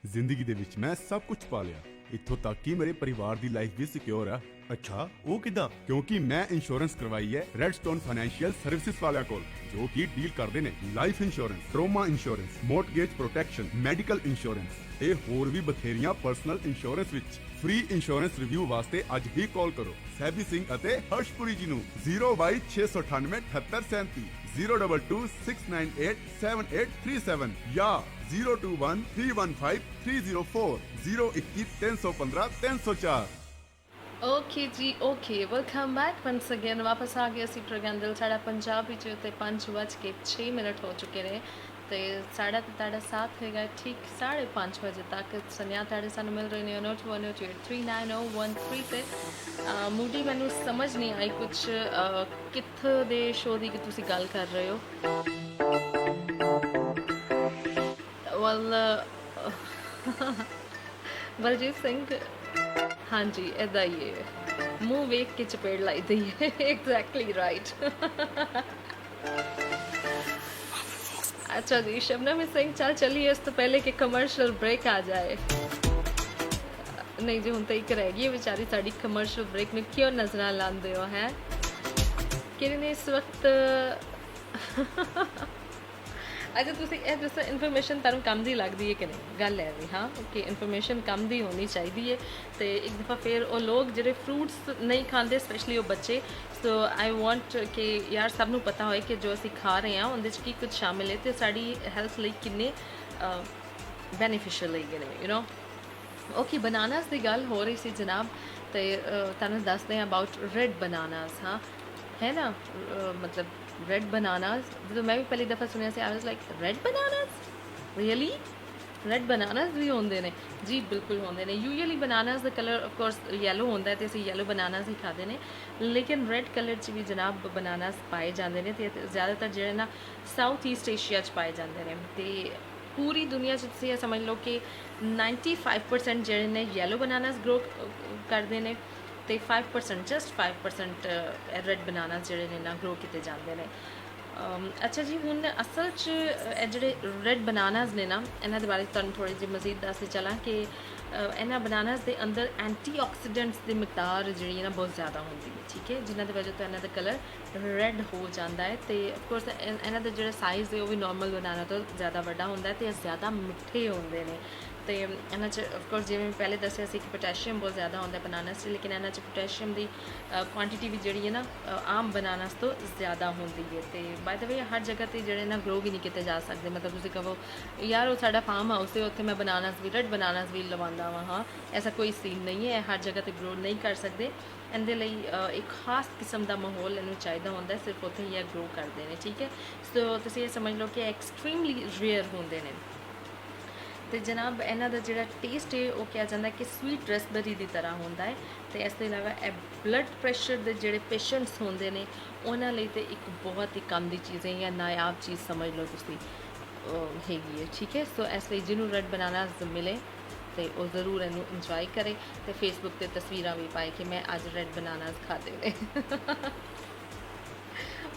ਜ਼ਿੰਦਗੀ ਦੇ ਵਿੱਚ ਮੈਂ ਸਭ ਕੁਝ ਪਾ ਲਿਆ, ਇੱਥੋਂ ਤੱਕ ਕਿ ਮੇਰੇ ਪਰਿਵਾਰ ਦੀ ਲਾਈਫ ਵੀ ਸਿਕਿਉਰ ਆ। ਅੱਛਾ, ਉਹ ਕਿਦਾਂ? ਕਿਉਂਕਿ ਮੈਂ ਇੰਸ਼ੋਰੈਂਸ ਕਰਵਾਈ ਹੈ ਰੈਡਸਟੋਨ ਫਾਈਨੈਂਸ਼ੀਅਲ ਸਰਵਿਸਿਜ਼ ਵਾਲਿਆਂ ਕੋਲ, ਜੋ ਕਿ ਡੀਲ ਕਰਦੇ ਨੇ life insurance, trauma insurance, mortgage protection, medical insurance ਤੇ ਹੋਰ ਵੀ ਬਥੇਰੀਆਂ ਪਰਸਨਲ ਇੰਸ਼ੋਰੈਂਸ ਵਿੱਚ। ਫ੍ਰੀ ਇੰਸ਼ੋਰੈਂਸ ਰਿਵਿਊ ਵਾਸਤੇ ਅੱਜ ਹੀ ਕਾਲ ਕਰੋ ਸੈਬੀ ਸਿੰਘ ਅਤੇ ਹਰਸ਼ਪੁਰੀ ਜੀ ਨੂੰ 022 698 7837 022 698 7837 ਜਾਂ 021 315 304 021 315 304। ਓਕੇ ਜੀ, okay, welcome back ones again. ਵਾਪਸ ਆ ਗਏ ਅਸੀਂ ਪ੍ਰੋਗਰਾਮ ਦਿਲ ਸਾਡਾ ਪੰਜਾਬੀ 'ਚ, ਤੇ 5:06 ਹੋ ਚੁੱਕੇ ਨੇ, ਤੇ ਸਾਡਾ ਤੇ ਤੁਹਾਡਾ ਸਾਥ ਹੈਗਾ ਠੀਕ 5:30 ਵਜੇ ਤੱਕ। ਸੁਨੇਹਾ ਤੁਹਾਡੇ ਸਾਨੂੰ ਮਿਲ ਰਹੇ ਨੇ 021083901 ਤੇ। ਮੂਡੀ ਮੈਨੂੰ ਸਮਝ ਨਹੀਂ ਆਈ ਕੁਛ ਕਿੱਥੋਂ ਦੇ ਸ਼ੋਅ ਦੀ ਕਿ ਤੁਸੀਂ ਗੱਲ ਕਰ ਰਹੇ ਹੋ। ਬਲਜੀਤ ਸਿੰਘ, ਹਾਂਜੀ ਇੱਦਾਂ ਹੀ ਹੈ, ਮੂੰਹ ਵੇਖ ਕੇ ਚਪੇੜ ਲਾਈ ਦੀ ਹੈ। Exactly right. अच्छा जी, शबनम सिंह, चलिए इस तो पहले कि कमर्शियल ब्रेक आ जाए। नहीं जी, हुण तो एक रह गई है बेचारी साड़ी कमर्शियल ब्रेक में क्यों नजर लाते हो है कि इस वक्त। अच्छा, तुसी ਇਹ ਦੱਸੋ ਇਨਫੋਰਮੇਸ਼ਨ ਤੁਹਾਨੂੰ ਕੰਮ ਦੀ ਲੱਗਦੀ ਹੈ ਕਿ ਨਹੀਂ? ਗੱਲ ਹੈ ਵੀ ਹਾਂ ਕਿ ਇਨਫੋਰਮੇਸ਼ਨ ਕੰਮ ਦੀ ਹੋਣੀ ਚਾਹੀਦੀ ਹੈ। ਤੇ ਇੱਕ ਦਫਾ ਫਿਰ ਉਹ ਲੋਕ ਜਿਹੜੇ ਫਰੂਟਸ ਨਹੀਂ ਖਾਂਦੇ, ਸਪੈਸ਼ਲੀ ਉਹ ਬੱਚੇ, ਸੋ ਆਈ ਵਾਂਟ ਕਿ ਯਾਰ ਸਭ ਨੂੰ ਪਤਾ ਹੋਏ ਕਿ ਜੋ ਅਸੀਂ ਖਾ ਰਹੇ ਹਾਂ ਉਹਦੇ 'ਚ ਕੀ ਕੁਝ ਸ਼ਾਮਿਲ ਹੈ ਤੇ ਸਾਡੀ ਹੈਲਥ ਲਈ ਕਿੰਨੇ ਬੈਨੀਫੀਸ਼ੀਅਲ ਹੈਗੇ ਨੇ, ਯੂ ਨੋ। ਓਕੇ, ਬਨਾਨਾਸ ਦੀ ਗੱਲ ਹੋ ਰਹੀ ਸੀ ਜਨਾਬ, ਤੇ ਤੁਹਾਨੂੰ ਦੱਸਦੇ ਹਾਂ ਅਬਾਊਟ ਰੈਡ ਬਨਾਨਾਸ। ਹਾਂ, है ना, मतलब रेड बनानास, तो मैं भी पहली दफ़ा सुनिया से I was like red bananas, really red bananas भी होंदे ने? जी बिल्कुल होंदे ने। यूजुअली बनानास दा कलर ऑफ कोर्स येलो होंदा है ते असीं येलो बनानास ही खाते ने, लेकिन रेड कलर च भी जनाब बनानास पाए जाते हैं ते ज़्यादातर जिहड़े ना साउथ ईस्ट एशिया च पाए जाते हैं। ते पूरी दुनिया च तुसीं ये समझ लो कि 95% जिहड़े ने येलो बनानास ग्रो करते हैं ਤੇ 5% ਜਸਟ 5% ਰੈਡ ਬਨਾਨਾਸ ਜਿਹੜੇ ਨੇ ਨਾ ਗਰੋ ਕੀਤੇ ਜਾਂਦੇ ਨੇ। ਅੱਛਾ ਜੀ, ਹੁਣ ਅਸਲ 'ਚ ਇਹ ਜਿਹੜੇ ਰੈਡ ਬਨਾਨਾਸ ਨੇ ਨਾ, ਇਹਨਾਂ ਦੇ ਬਾਰੇ ਤੁਹਾਨੂੰ ਥੋੜ੍ਹੀ ਜਿਹੀ ਮਜ਼ੀਦ ਦੱਸਦੇ ਚਲਾਂ ਕਿ ਇਹਨਾਂ ਬਨਾਨਾਸ ਦੇ ਅੰਦਰ ਐਂਟੀਆਕਸੀਡੈਂਟਸ ਦੀ ਮਿਕਦਾਰ ਜਿਹੜੀ ਹੈ ਨਾ ਬਹੁਤ ਜ਼ਿਆਦਾ ਹੁੰਦੀ ਹੈ, ਠੀਕ ਹੈ, ਜਿਨ੍ਹਾਂ ਦੀ ਵਜ੍ਹਾ ਤੋਂ ਇਹਨਾਂ ਦਾ ਕਲਰ ਰੈਡ ਹੋ ਜਾਂਦਾ ਹੈ। ਤੇ ਅਫਕੋਰਸ ਇਹਨਾਂ ਦਾ ਜਿਹੜਾ ਸਾਈਜ਼ ਹੈ ਉਹ ਵੀ ਨੋਰਮਲ ਬਨਾਨਾ ਤੋਂ ਜ਼ਿਆਦਾ ਵੱਡਾ ਹੁੰਦਾ ਹੈ ਤੇ ਜ਼ਿਆਦਾ ਮਿੱਠੇ ਹੁੰਦੇ ਨੇ। ਤੇ ਇਹਨਾਂ 'ਚ ਆਫਕੋਰਸ ਜਿਵੇਂ ਪਹਿਲੇ ਦੱਸਿਆ ਸੀ ਕਿ ਪੋਟੈਸ਼ੀਅਮ ਬਹੁਤ ਜ਼ਿਆਦਾ ਹੁੰਦਾ ਬਨਾਨਾਸ 'ਚ, ਲੇਕਿਨ ਇਹਨਾਂ 'ਚ ਪੋਟੈਸ਼ੀਅਮ ਦੀ ਕੁਆਂਟੀਟੀ ਵੀ ਜਿਹੜੀ ਹੈ ਨਾ ਆਮ ਬਨਾਨਾਸ ਤੋਂ ਜ਼ਿਆਦਾ ਹੁੰਦੀ ਹੈ। ਤੇ ਬਾਏ ਦ ਵੇ ਹਰ ਜਗ੍ਹਾ 'ਤੇ ਜਿਹੜੇ ਨਾ ਗਰੋ ਵੀ ਨਹੀਂ ਕੀਤੇ ਜਾ ਸਕਦੇ। ਮਤਲਬ ਤੁਸੀਂ ਕਹੋ ਯਾਰ ਉਹ ਸਾਡਾ ਫਾਰਮ ਹਾਊਸ ਹੈ, ਉੱਥੇ ਮੈਂ ਬਨਾਨਾਸ ਵੀ ਰੈਡ ਬਨਾਨਾਸ ਵੀ ਲਵਾਉਂਦਾ ਵਾਂ, ਹਾਂ ਐਸਾ ਕੋਈ ਸੀਨ ਨਹੀਂ ਹੈ। ਹਰ ਜਗ੍ਹਾ 'ਤੇ ਗਰੋ ਨਹੀਂ ਕਰ ਸਕਦੇ। ਇਹਦੇ ਲਈ ਇੱਕ ਖਾਸ ਕਿਸਮ ਦਾ ਮਾਹੌਲ ਇਹਨੂੰ ਚਾਹੀਦਾ ਹੁੰਦਾ, ਸਿਰਫ ਉੱਥੇ ਹੀ ਇਹ ਗਰੋ ਕਰਦੇ ਨੇ, ਠੀਕ ਹੈ। ਸੋ ਤੁਸੀਂ ਇਹ ਸਮਝ ਲਓ ਕਿ ਐਕਸਟ੍ਰੀਮਲੀ ਰੇਅਰ ਹੁੰਦੇ ਨੇ। ਤੇ ਜਨਾਬ ਇਹਨਾਂ ਦਾ ਜਿਹੜਾ ਟੇਸਟ ਹੈ ਉਹ ਕਿਹਾ ਜਾਂਦਾ ਕਿ ਸਵੀਟ ਰਸਬੇਰੀ ਦੀ ਤਰ੍ਹਾਂ ਹੁੰਦਾ ਹੈ। ਤੇ ਇਸ ਤੋਂ ਇਲਾਵਾ ਇਹ ਬਲੱਡ ਪ੍ਰੈਸ਼ਰ ਦੇ ਜਿਹੜੇ ਪੇਸ਼ੈਂਟਸ ਹੁੰਦੇ ਨੇ ਉਹਨਾਂ ਲਈ ਤੇ ਇੱਕ ਬਹੁਤ ਹੀ ਕੰਮ ਦੀ ਚੀਜ਼ ਹੈ ਜਾਂ ਨਾਯਾਬ ਚੀਜ਼ ਸਮਝ ਲਓ ਤੁਸੀਂ ਹੈਗੀ ਹੈ, ਠੀਕ ਹੈ। ਸੋ ਇਸ ਲਈ ਜਿਹਨੂੰ ਰੈਡ ਬਨਾਨਾਸ ਮਿਲੇ ਤੇ ਉਹ ਜ਼ਰੂਰ ਇਹਨੂੰ ਇੰਜੋਏ ਕਰੇ ਤੇ ਫੇਸਬੁੱਕ ਤੇ ਤਸਵੀਰਾਂ ਵੀ ਪਾਏ ਕਿ ਮੈਂ ਅੱਜ ਰੈਡ ਬਨਾਨਾਸ ਖਾਦੇ ਨੇ।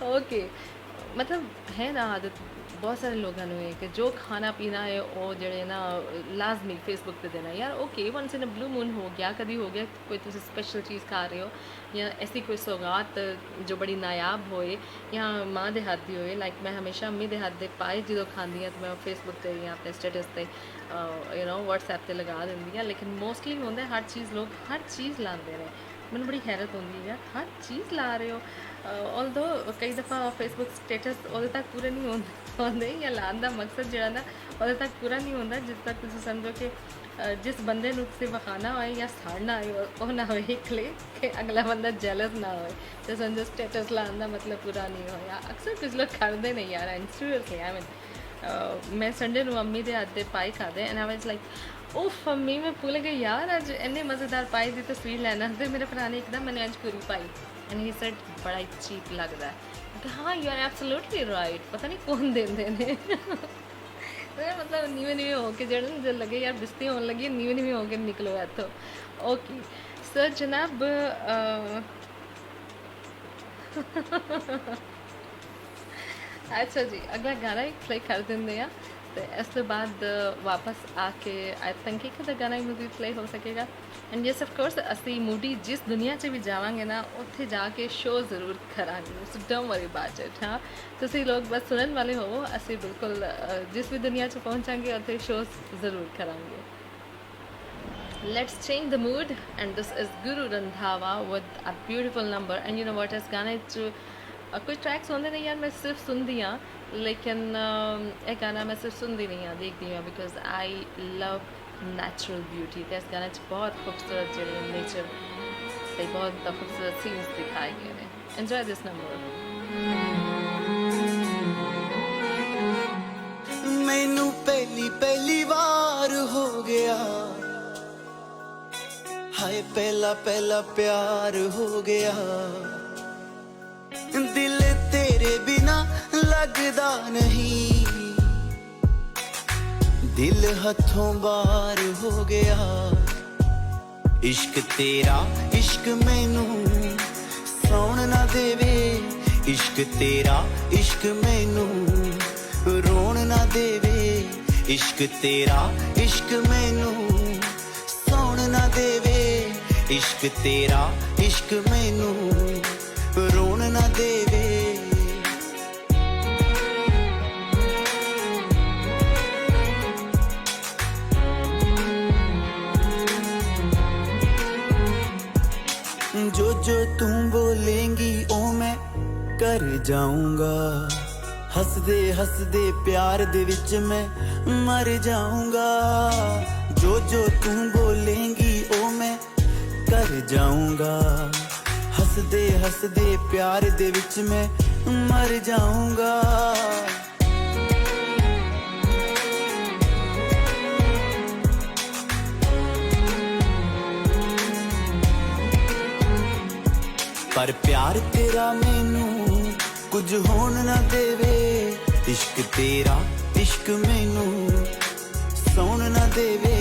ਓਕੇ, मतलब है ना आदत बहुत सारे लोगों ने कि जो खाना पीना है वो जड़े ना लाजमी फेसबुक पे देना। यार okay, once in a blue moon हो गया, कभी हो गया कोई तुम स्पेशल चीज़ खा रहे हो या ऐसी कोई सौगात जो बड़ी नायाब होए या माँ दे हाथ दी होए। लाइक मैं हमेशा अम्मी दे हाथ दे पाए जो खाँदी हाँ तो मैं फेसबुक पर या अपने स्टेटस पे यू नो व्हाट्सएप पर लगा देंगी हाँ। लेकिन मोस्टली होंगे हर चीज़ लोग हर चीज़ लाते हैं। मैंने बड़ी हैरत होती है यार, हर चीज़ ला रहे हो। ऑल्दो कई दफ़ा फेसबुक स्टेटस उदे तक पूरे नहीं होंगे या लाने का मकसद जो ना उदे तक पूरा नहीं होता जिस तक तुम समझो कि जिस बंदे से विखाना होए या साड़ना होए वो ना वेख ले कि अगला बंदा जेलस ना होए तो समझो स्टेटस लाने का मतलब पूरा नहीं होया। अक्सर कुछ लोग करते नहीं यार, सीरियसली आई मीन मैं संडे को अम्मी के हाथ के पाई खाते एंड आई वाज लाइक उफ अम्मी मैं भूल गई यार अज इन्ने मज़ेदार पाई की तस्वीर लैना। तो मेरे भरा ने एकदम मैंने अज पूरी पाई एंड ही सेड बड़ा ही चीप लगता है। हाँ यू आर एब्सोल्युटली राइट, पता नहीं कौन देंदे ने। तो मतलब नीवे नीवे होके जो लगे यार बिस्ती होने लगी नीवे नीवे होके निकलो इतों। ओके सो जनाब अच्छा जी अगला गाना एक प्ले कर देंगे हैं तो इस तो बाद वापस आके आई थिंक एक अदा गाना ही प्ले हो सकेगा। एंड यस ऑफ कोर्स असी मूडी जिस दुनिया च भी जावांगे ना उत्थे जाके शो ज़रूर करांगे, so don't worry about it. हाँ तुसी लोग बस सुनने वाले हो, असी बिल्कुल जिस भी दुनिया च पहुँचांगे उत्थे शो ज़रूर करांगे। Let's change the mood and this is Guru Randhawa with a beautiful number and you know what is गाने च कोई ट्रैक्स होंगे नहीं यार मैं सिर्फ सुनती हाँ, लेकिन एक गाना मैं सिर्फ सुनती नहीं हाँ देखती हूँ because I love natural beauty. तो इस गाने बहुत खूबसूरत जो नेचर से बहुत खूबसूरत सीन्स दिखाए गए हैं। Enjoy this number. मैनू पहली पहली बार हो गया हाय पहला पहला प्यार हो गया दिल तेरे बिना लगदा नहीं दिल हथों बाहर हो गया इश्क तेरा इश्क मैनू सौण ना देवे इश्क तेरा इश्क मैनू रोण ना देवे इश्क तेरा इश्क मैनू सौण ना देवे इश्क तेरा इश्क मैनू रोण ना देवे। जो जो तू बोलेंगी ओ मैं कर जाऊंगा हसदे हसदे प्यार दे विच मैं मर जाऊंगा जो जो तू बोलेंगी ओ मैं कर जाऊंगा हसदे हसदे प्यार दे विच मैं मर जाऊंगा। पर प्यार तेरा मैनू कुछ होन ना देवे इश्क तेरा इश्क मैनू सौन ना देवे।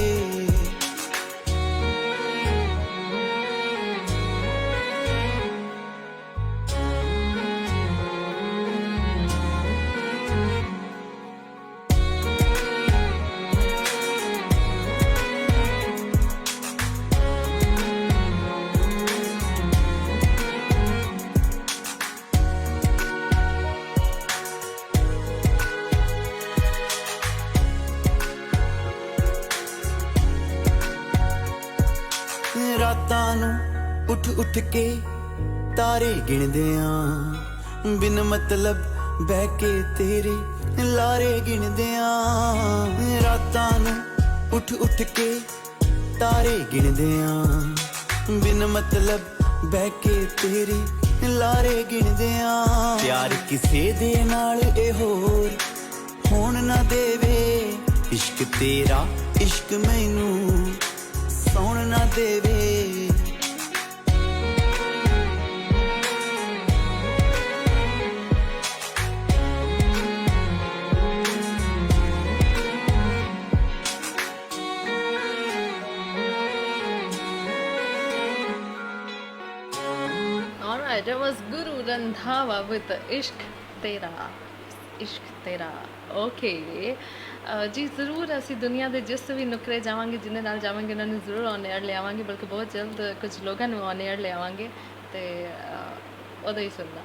ਨੂੰ ਉੱਠ ਉੱਠ ਕੇ ਤਾਰੇ ਗਿਣਦੇ ਆਂ ਬਿਨ ਮਤਲਬ ਬਹਿ ਕੇ ਤੇਰੇ ਲਾਰੇ ਗਿਣਦੇ ਆਂ ਰਾਤਾਂ ਨੂੰ ਉੱਠ ਉੱਠ ਕੇ ਤਾਰੇ ਗਿਣਦੇ ਆਂ ਬਿਨ ਮਤਲਬ ਬਹਿ ਕੇ ਤੇਰੇ ਲਾਰੇ ਗਿਣਦੇ ਆਂ ਪਿਆਰ ਕਿਸੇ ਦੇ ਨਾਲ ਇਹ ਹੋਰ ਹੋਣ ਨਾ ਦੇਵੇ ਇਸ਼ਕ ਤੇਰਾ ਇਸ਼ਕ ਮੈਨੂੰ ਸੌਣ ਨਾ ਦੇਵੇ Alright, that was Guru Randhawa with Ishq Tera. Ishq Tera. Okay. ਜੀ ਜ਼ਰੂਰ ਅਸੀਂ ਦੁਨੀਆ ਦੇ ਜਿਸ ਵੀ ਨੁਕਰੇ ਜਾਵਾਂਗੇ ਜਿਨ੍ਹਾਂ ਨਾਲ ਜਾਵਾਂਗੇ ਉਹਨਾਂ ਨੂੰ ਜ਼ਰੂਰ ਔਨ 에ਅਰ ਲਿਆਵਾਂਗੇ ਬਲਕਿ ਬਹੁਤ ਜਲਦ ਕੁਝ ਲੋਕਾਂ ਨੂੰ ਔਨ 에ਅਰ ਲਿਆਵਾਂਗੇ ਤੇ ਉਹਦਾ ਹੀ ਸੁਣਨਾ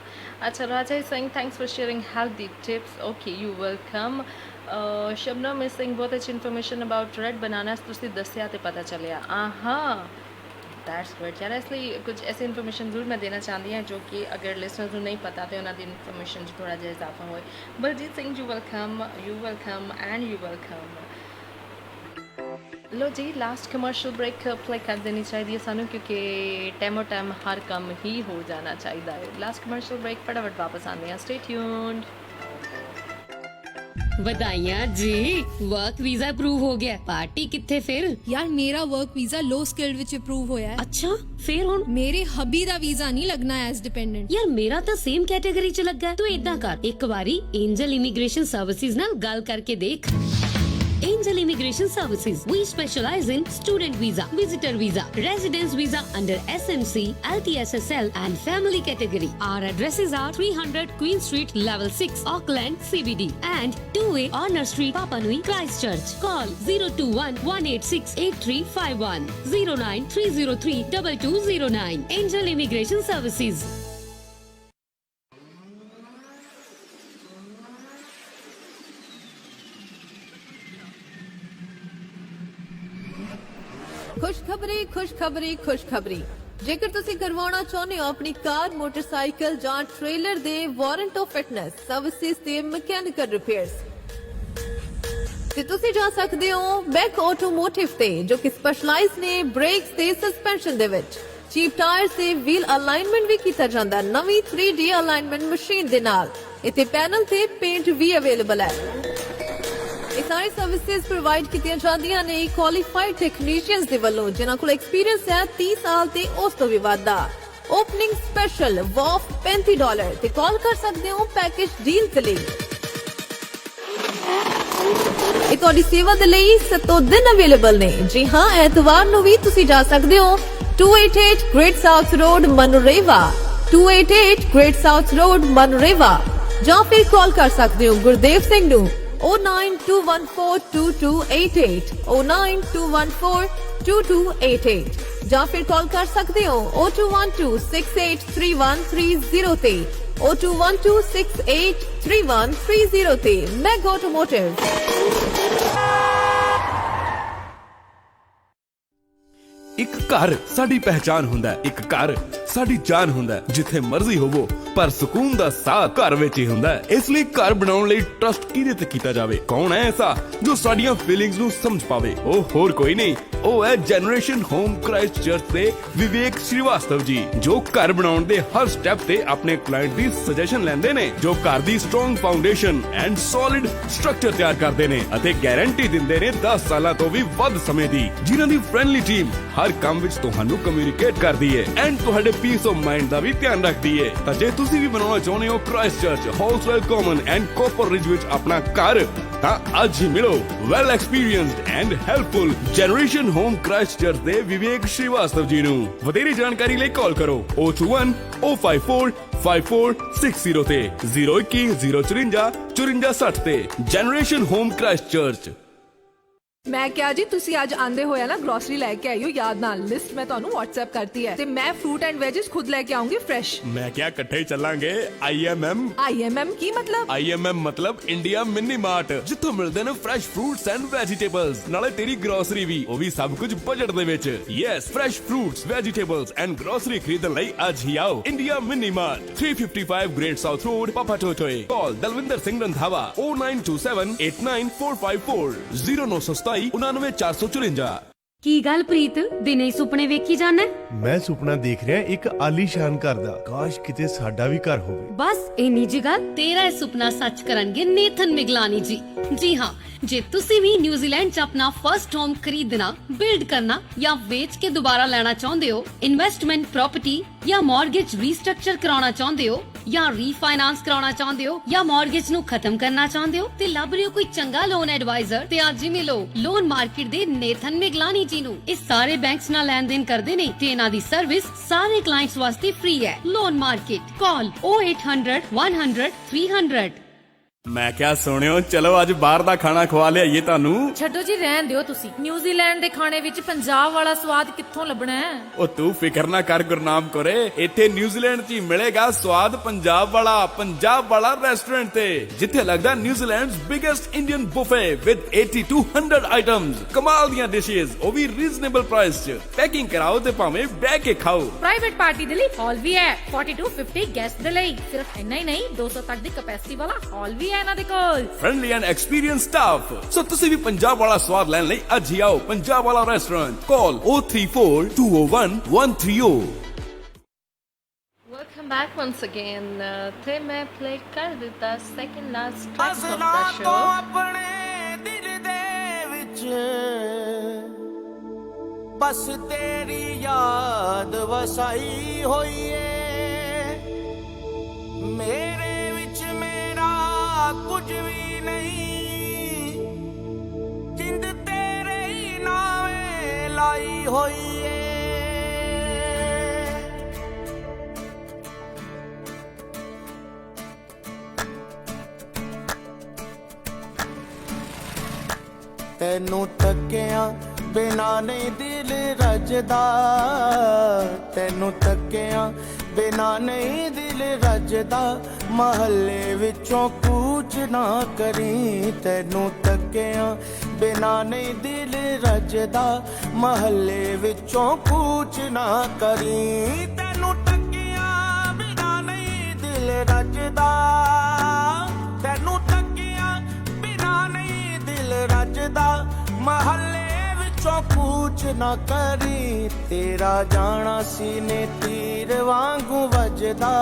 ਅੱਛਾ ਰਾਜਾ Singh thanks for sharing healthy tips okay you welcome Shabnam Singh ਬਹੁਤ ਅੱਛੀ ਇਨਫੋਰਮੇਸ਼ਨ ਅਬਾਊਟ ਰੈਡ ਬਨਾਨਾਸ ਤੁਸੀਂ ਦੱਸਿਆ ਤੇ ਪਤਾ ਚੱਲਿਆ ਆਹਾਂ दैट्स गुड यार इसलिए कुछ ऐसी इन्फॉर्मेशन जरूर मैं देना चाहती हूँ जो कि अगर लिसनर्स को नहीं पता तो उन्होंने इन्फॉर्मेशन थोड़ा जिहा इजाफा हो Baljit Singh you welcome and you welcome लो जी लास्ट कमर्शियल ब्रेक प्ले कर देनी चाहिए सानू क्योंकि टाइमो टाइम हर काम ही हो जाना चाहिए है लास्ट कमर्शियल ब्रेक फटाफट वापस आने हैं स्टे ट्यून्ड ਵਧਾਈਆਂ ਜੀ ਵਰਕ ਵੀਜ਼ਾ ਅਪਰੂਵ ਹੋ ਗਿਆ ਪਾਰਟੀ ਕਿੱਥੇ ਫਿਰ ਯਾਰ ਮੇਰਾ ਵਰਕ ਵੀਜ਼ਾ ਲੋ ਸਕਿਲਡ ਵਿੱਚ ਅਪਰੂਵ ਹੋਇਆ ਹੈ ਅੱਛਾ ਫਿਰ ਹੁਣ ਮੇਰੇ ਹੱਬੀ ਦਾ ਵੀਜ਼ਾ ਨਹੀਂ ਲੱਗਣਾ ਐਸ ਡਿਪੈਂਡੈਂਟ ਯਾਰ ਮੇਰਾ ਤਾਂ ਸੇਮ ਕੈਟਾਗਰੀ ਚ ਲੱਗਾ ਤੂੰ ਇਦਾਂ ਕਰ ਇੱਕ ਵਾਰੀ ਐਂਜਲ ਇਮੀਗ੍ਰੇਸ਼ਨ ਸਰਵਿਸਿਜ਼ ਨਾਲ ਗੱਲ ਕਰਕੇ ਦੇਖ Angel Immigration Services. We specialize in student visa, visitor visa, residence visa under SMC, LTSSL and family category. Our addresses are 300 Queen Street, Level 6, Auckland, CBD and 2A Honor Street, Papa Nui, Christchurch. Call 021-186-8351, 09303-2209. Angel Immigration Services. ਖੁਸ਼ਖਬਰੀ ਜੇਕਰ ਤੁਸੀਂ ਕਰਵਾਉਣਾ ਚਾਹੁੰਦੇ ਹੋ ਆਪਣੀ car motorcycle ਜਾਂ trailer ਦੇ warrant of fitness services ਤੇ mechanical repairs ਤੇ ਤੁਸੀਂ ਜਾ ਸਕਦੇ ਹੋ ਬੈਕ ਆਟੋਮੋਟਿਵ ਤੇ ਜੋ ਕਿ ਸਪੈਸ਼ਲਾਈਜ਼ ਨੇ ਬ੍ਰੇਕਸ ਤੇ ਸਸਪੈਂਸ਼ਨ ਦੇ ਵਿੱਚ ਚੀਪ ਟਾਇਰਸ ਤੇ ਵੀਲ ਅਲਾਈਨਮੈਂਟ ਵੀ ਕੀਤਾ ਜਾਂਦਾ ਨਵੀਂ 3D ਅਲਾਈਨਮੈਂਟ ਮਸ਼ੀਨ ਦੇ ਨਾਲ ਇੱਥੇ ਪੈਨਲ ਤੇ ਪੇਂਟ ਵੀ ਅਵੇਲੇਬਲ ਹੈ ਇਹ ਸਾਰੀ ਸਰਵਿਸਿਜ਼ ਪ੍ਰੋਵਾਈਡ ਕੀਤੀਆਂ ਜਾਂਦੀਆਂ ਨੇ ਕੁਆਲੀਫਾਈਡ ਟੈਕਨੀਸ਼ੀਅਨਸ ਦੇ ਵੱਲੋਂ ਜਿਨ੍ਹਾਂ ਕੋਲ ਐਕਸਪੀਰੀਅੰਸ ਹੈ 30 ਸਾਲ ਤੇ ਉਸ ਤੋਂ ਵੀ ਵੱਧ ਦਾ ਓਪਨਿੰਗ ਸਪੈਸ਼ਲ ਵਾਫ $35 ਤੇ ਕਾਲ ਕਰ ਸਕਦੇ ਹੋ ਪੈਕੇਜ ਡੀਲ ਦੇ ਲਈ ਇਹ ਤੁਹਾਡੀ ਸੇਵਾ ਦੇ ਲਈ 7 ਦਿਨ ਅਵੇਲੇਬਲ ਨੇ ਜੀ ਹਾਂ ਐਤਵਾਰ ਨੂੰ ਵੀ ਤੁਸੀਂ ਜਾ ਸਕਦੇ ਹੋ 288 great south road Manurewa 288 great south road Manurewa ਜਾਂ ਫਿਰ ਕਾਲ ਕਰ ਸਕਦੇ ਹੋ ਗੁਰਦੇਵ ਸਿੰਘ ਨੂੰ 092142288 092142288 ਜਾਂ ਫਿਰ ਕਾਲ ਕਰ ਸਕਦੇ ਹੋ 0212683130 ਤੇ 0212683130 ਤੇ ਮੈਗ ਆਟੋਮੋਟਿਵ ਇੱਕ ਘਰ ਸਾਡੀ ਪਹਿਚਾਨ ਹੁੰਦਾ ਹੈ ਇੱਕ ਘਰ ਸਾਡੀ ਜਾਨ ਹੁੰਦਾ ਹੈ ਜਿੱਥੇ ਮਰਜ਼ੀ ਹੋਵੋ ਪਰ ਸਕੂਨ ਦਾ ਸਾਹ ਘਰ ਵਿੱਚ ਹੀ ਹੁੰਦਾ ਹੈ ਇਸ ਲਈ ਘਰ ਬਣਾਉਣ ਲਈ ਟਰਸਟ ਕਿਹਦੇ ਤੇ ਕੀਤਾ ਜਾਵੇ ਕੌਣ ਹੈ ਐਸਾ ਜੋ ਸਾਡੀਆਂ ਫੀਲਿੰਗਸ ਨੂੰ ਸਮਝ ਪਾਵੇ ਉਹ ਹੋਰ ਕੋਈ ਨਹੀਂ ਉਹ ਹੈ ਜਨਰੇਸ਼ਨ ਹੋਮ ਕ੍ਰਾਈਸਟਚਰਚ ਦੇ ਵਿਵੇਕ ਸ਼੍ਰੀਵਾਸਤਵ ਜੀ ਜੋ ਘਰ ਬਣਾਉਣ ਦੇ ਹਰ ਸਟੈਪ ਤੇ ਆਪਣੇ ਕਲਾਇੰਟ ਦੀ ਸੁਜੈਸ਼ਨ ਲੈਂਦੇ ਨੇ ਜੋ ਘਰ ਦੀ strong foundation and solid structure ਤਿਆਰ ਕਰਦੇ ਨੇ ਅਤੇ ਗਾਰੰਟੀ ਦਿੰਦੇ ਨੇ 10 ਸਾਲਾਂ ਤੋਂ ਵੀ ਵੱਧ ਸਮੇਂ ਦੀ ਜਿਨ੍ਹਾਂ ਦੀ ਫ੍ਰੈਂਡਲੀ ਟੀਮ ਹਰ ਕੰਮ ਵਿੱਚ ਤੁਹਾਨੂੰ ਕਮਿਊਨੀਕੇਟ ਕਰਦੀ ਹੈ ਐਂਡ ਤੁਹਾਡੇ ਪੀਸ ਆਫ ਮਾਈਂਡ ਦਾ ਵੀ ਧਿਆਨ ਰੱਖਦੀ ਹੈ ਤਾਂ ਜੇ ਤੁਸੀਂ ਵੀ ਬਣਾਉਣਾ ਚਾਹੁੰਦੇ ਹੋ ਕ੍ਰਾਈਸਟਚਰਚ ਹਾਲਸਵੈਲ ਕਾਮਨ ਐਂਡ ਕੋਪਰ ਰਿਜ ਵਿੱਚ ਆਪਣਾ ਘਰ ਤਾਂ ਅੱਜ ਹੀ ਮਿਲੋ well experienced and helpful generation home Christchurch ਦੇ ਵਿਵੇਕ ਸ਼੍ਰੀਵਾਸਤਵ ਜੀ ਨੂੰ ਵਧੇਰੀ ਜਾਣਕਾਰੀ ਲਈ ਕਾਲ ਕਰੋ 021-054-5460 ਤੇ 021-054-5460 ਤੇ ਜਨਰੇਸ਼ਨ ਹੋਮ ਕ੍ਰਾਈਸਟਚਰਚ ਮੈਂ ਕਿਹਾ ਜੀ ਤੁਸੀਂ ਅੱਜ ਆਂਦੇ ਹੋਇਆ ਨਾ ਗਰੋਸਰੀ ਲੈ ਕੇ ਆਇਓ, ਯਾਦ ਨਾਲ ਲਿਸਟ ਮੈਂ ਤੁਹਾਨੂੰ WhatsApp ਕਰਤੀ ਹੈ ਤੇ ਮੈਂ ਫਰੂਟ ਐਂਡ ਵੈਜਿਸ ਖੁਦ ਲੈ ਕੇ ਆਉਂਗੀ ਫਰੈਸ਼। ਮੈਂ ਕਿਹਾ ਇਕੱਠੇ ਹੀ ਚੱਲਾਂਗੇ। IMM ਕੀ ਮਤਲਬ? IMM ਮਤਲਬ ਇੰਡੀਆ ਮਿਨੀ ਮਾਰਟ, ਜਿੱਥੋਂ ਮਿਲਦੇ ਨੇ ਫਰੈਸ਼ ਫਰੂਟਸ ਐਂਡ ਵੈਜੀਟੇਬਲਸ, ਨਾਲੇ ਤੇਰੀ ਗਰੋਸਰੀ ਵੀ, ਉਹ ਵੀ ਸਭ ਕੁਝ ਬਜਟ ਦੇ ਵਿੱਚ। Yes, fresh fruits, vegetables and grocery ਖਰੀਦਣ ਲਈ ਅੱਜ ਹੀ ਆਓ India mini mart, 355 great south road, Papatoetoe. Call Dalvinder Singh Randhawa 0927894554 0927 49454। ਕੀ ਗੱਲ ਪ੍ਰੀਤ, ਦਿਨੇ ਸੁਪਨੇ ਵੇਖੀ ਜਾਣਾ? ਮੈਂ ਸੁਪਨਾ ਦੇਖ ਰਿਹਾ ਇੱਕ ਆਲੀਸ਼ਾਨ ਘਰ ਦਾ, ਕਾਸ਼ ਕਿਤੇ ਸਾਡਾ ਵੀ ਘਰ ਹੋਵੇ। ਬਸ ਇੰਨੀ ਜੀ ਗੱਲ। ਤੇਰਾ ਇਹ ਸੁਪਨਾ ਸੱਚ ਕਰਨਗੇ ਨੇਥਨ ਮਿਗਲਾਨੀ ਜੀ। ਜੀ ਹਾਂ, ਜੇ ਤੁਸੀਂ ਵੀ ਨਿਊਜ਼ੀਲੈਂਡ 'ਚ ਆਪਣਾ ਫਰਸਟ ਹੋਮ ਖਰੀਦਣਾ, ਬਿਲਡ ਕਰਨਾ ਜਾਂ ਵੇਚ ਕੇ ਦੁਬਾਰਾ ਲੈਣਾ ਚਾਹੁੰਦੇ ਹੋ, ਇਨਵੈਸਟਮੈਂਟ ਪ੍ਰੋਪਰਟੀ ਜਾਂ ਮਾਰਗੇਜ ਰੀਸਟਰਕਚਰ ਕਰਾਉਣਾ ਚਾਹੁੰਦੇ ਹੋ, ਜਾਂ ਰੀਫਾਈਨਾਂਸ ਕਰਾਉਣਾ ਚਾਹੁੰਦੇ ਹੋ, ਜਾਂ ਮਾਰਗੇਜ ਨੂੰ ਖਤਮ ਕਰਨਾ ਚਾਹੁੰਦੇ ਹੋ ਤੇ ਲੱਭ ਰਹੇ ਹੋ ਕੋਈ ਚੰਗਾ ਲੋਨ ਐਡਵਾਈਜ਼ਰ, ਤੇ ਅੱਜ ਹੀ ਮਿਲੋ ਲੋਨ ਮਾਰਕੀਟ ਦੇ ਨੇਥਨ ਮਿਗਲਾਨੀ ਜੀ ਨੂੰ। ਇਹ ਸਾਰੇ ਬੈਂਕਸ ਨਾਲ ਲੈਣ ਦੇਣ ਕਰਦੇ ਨੇ ਤੇ ਇਹਨਾਂ ਦੀ ਸਰਵਿਸ ਸਾਰੇ ਕਲਾਇੰਟਸ ਵਾਸਤੇ ਫ੍ਰੀ ਹੈ। ਲੋਨ ਮਾਰਕੀਟ, ਕਾਲ 0800 100 300। ਮੈਂ ਕਿਹਾ ਸੁਣਿਓ, ਚਲੋ ਅੱਜ ਬਾਹਰ ਦਾ ਖਾਣਾ ਖਵਾ ਲਿਆਈਏ ਤੁਹਾਨੂੰ। ਛੱਡੋ ਜੀ, ਰਹਿਣ ਦਿਓ ਤੁਸੀਂ। ਨਿਊਜ਼ੀਲੈਂਡ ਦੇ ਖਾਣੇ ਵਿੱਚ ਪੰਜਾਬ ਵਾਲਾ ਸਵਾਦ ਕਿੱਥੋਂ ਲੱਭਣਾ ਹੈ? ਉਹ ਤੂੰ ਫਿਕਰ ਨਾ ਕਰ ਗੁਰਨਾਮ ਕੋਰੇ, ਇੱਥੇ ਨਿਊਜ਼ੀਲੈਂਡ 'ਚ ਹੀ ਮਿਲੇਗਾ ਸਵਾਦ ਪੰਜਾਬ ਵਾਲਾ ਰੈਸਟੋਰੈਂਟ ਤੇ, ਜਿੱਥੇ ਲੱਗਦਾ New Zealand's biggest Indian buffet with 80 to 100 items, ਕਮਾਲ ਦੀਆਂ ਡਿਸ਼ੇਸ, ਉਹ ਵੀ ਰੀਜ਼ਨੇਬਲ ਪ੍ਰਾਈਸ 'ਚ। ਪੈਕਿੰਗ ਕਰਾਓ ਤੇ ਭਾਵੇਂ ਬਹਿ ਕੇ ਖਾਓ। ਪ੍ਰਾਈਵੇਟ ਪਾਰਟੀ ਦੇ ਲਈ ਹਾਲ ਵੀ ਹੈ, 40 to 50 ਗੈਸਟ ਦੇ ਲਈ। ਸਿਰਫ ਇੰਨਾ ਹੀ ਨਹੀਂ, 200 ਤੱਕ ਦੀ ਕਪੈਸਿਟੀ ਵਾਲਾ ਹਾਲ ਵੀ ਹੈ ਇਹਨਾਂ ਦੇ ਕੋਲ। Friendly and experience staff. So ਤੁਸੀਂ ਵੀ ਪੰਜਾਬ ਵਾਲਾ ਸਵਾਦ ਲੈਣ ਲਈ ਅੱਜ ਹੀ ਆਓ ਪੰਜਾਬ ਵਾਲਾ ਰੈਸਟੋਰੈਂਟ। ਕਾਲ 034 201 130। Welcome back once again. ਤੇ ਮੈਂ play ਕਰ ਦਿੱਤਾ second last track of the show. ਆਪਣੇ ਦਿਲ ਦੇ ਵਿੱਚ ਬਸ ਤੇਰੀ ਯਾਦ ਵਸਾਈ ਹੋਈ ਏ, ਮੇਰੇ ਵਿੱਚ ਮੇਰਾ ਕੁਝ ਵੀ ਨਹੀਂ, ਜਿੰਦ ਤੇਰੇ ਹੀ ਨਾਵੇਂ ਲਾਈ ਹੋਈ ਏ। ਤੈਨੂੰ ਤੱਕਿਆ ਬਿਨਾ ਨਹੀਂ ਦਿਲ ਰੱਜਦਾ, ਤੈਨੂੰ ਤੱਕਿਆ ਬਿਨਾ ਨਹੀਂ ਦਿਲ ਰੱਜਦਾ, ਮਹੱਲੇ ਵਿੱਚੋਂ ਕੂਚ ਨਾ ਕਰੀ। ਤੈਨੂੰ ਤੱਕਿਆ ਬਿਨਾ ਨਹੀਂ ਦਿਲ ਰੱਜਦਾ, ਮਹੱਲੇ ਵਿੱਚੋਂ ਕੂਚ ਨਾ ਕਰੀ। ਤੈਨੂੰ ਤੱਕਿਆ ਬਿਨਾ ਨਹੀਂ ਦਿਲ ਰੱਜਦਾ, ਤੈਨੂੰ ਤੱਕਿਆ ਬਿਨਾ ਨਹੀਂ ਦਿਲ ਰੱਜਦਾ, ਮਹੱਲੇ ਵਿੱਚੋਂ ਕੂਚ ਨਾ ਕਰੀ। ਤੇਰਾ ਜਾਣਾ ਸੀਨੇ ਤੀਰ ਵਾਂਗੂ ਵੱਜਦਾ,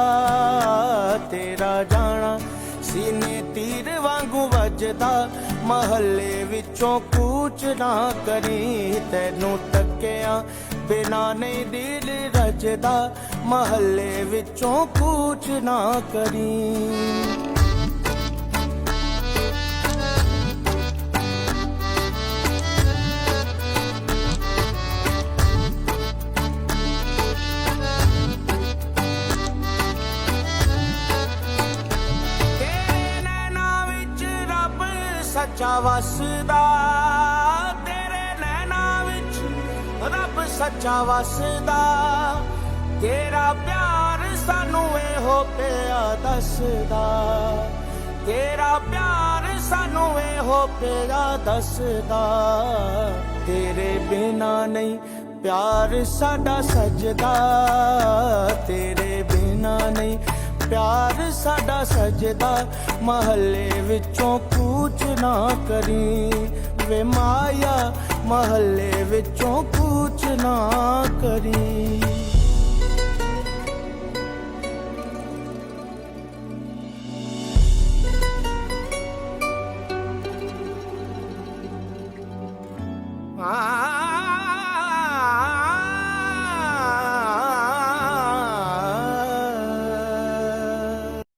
ਤੇਰਾ ਜਾਣਾ ਸੀਨੇ ਤੀਰ ਵਾਂਗੂ ਵੱਜਦਾ, ਮਹੱਲੇ ਵਿੱਚੋਂ ਕੂਚ ਨਾ ਕਰੀ। ਤੈਨੂੰ ਤੱਕਿਆ ਬਿਨਾ ਨਹੀਂ ਦਿਲ ਰੱਜਦਾ, ਮਹੱਲੇ ਵਿੱਚੋਂ ਕੂਚ ਨਾ ਕਰੀ। ਸੱਚਾ ਵਸਦਾ, ਤੇਰੇ ਨੈਣਾ ਵਿੱਚ ਰੱਬ ਸੱਚਾ ਵਸਦਾ, ਤੇਰਾ ਪਿਆਰ ਸਾਨੂੰ ਇਹੋ ਪਿਆ ਦੱਸਦਾ, ਤੇਰਾ ਪਿਆਰ ਸਾਨੂੰ ਇਹੋ ਪਿਆ ਦੱਸਦਾ। ਤੇਰੇ ਬਿਨਾ ਨਹੀਂ ਪਿਆਰ ਸਾਡਾ ਸਜਦਾ, ਤੇਰੇ ਬਿਨਾ ਨਹੀਂ ਪਿਆਰ ਸਾਡਾ ਸਜਦਾ, ਮਹੱਲੇ ਵਿੱਚੋਂ ਕੂਚ ਨਾ ਕਰੀ। ਵੇ ਮਾਇਆ ਮਹੱਲੇ ਵਿੱਚੋਂ ਕੂਚ ਨਾ ਕਰੀ।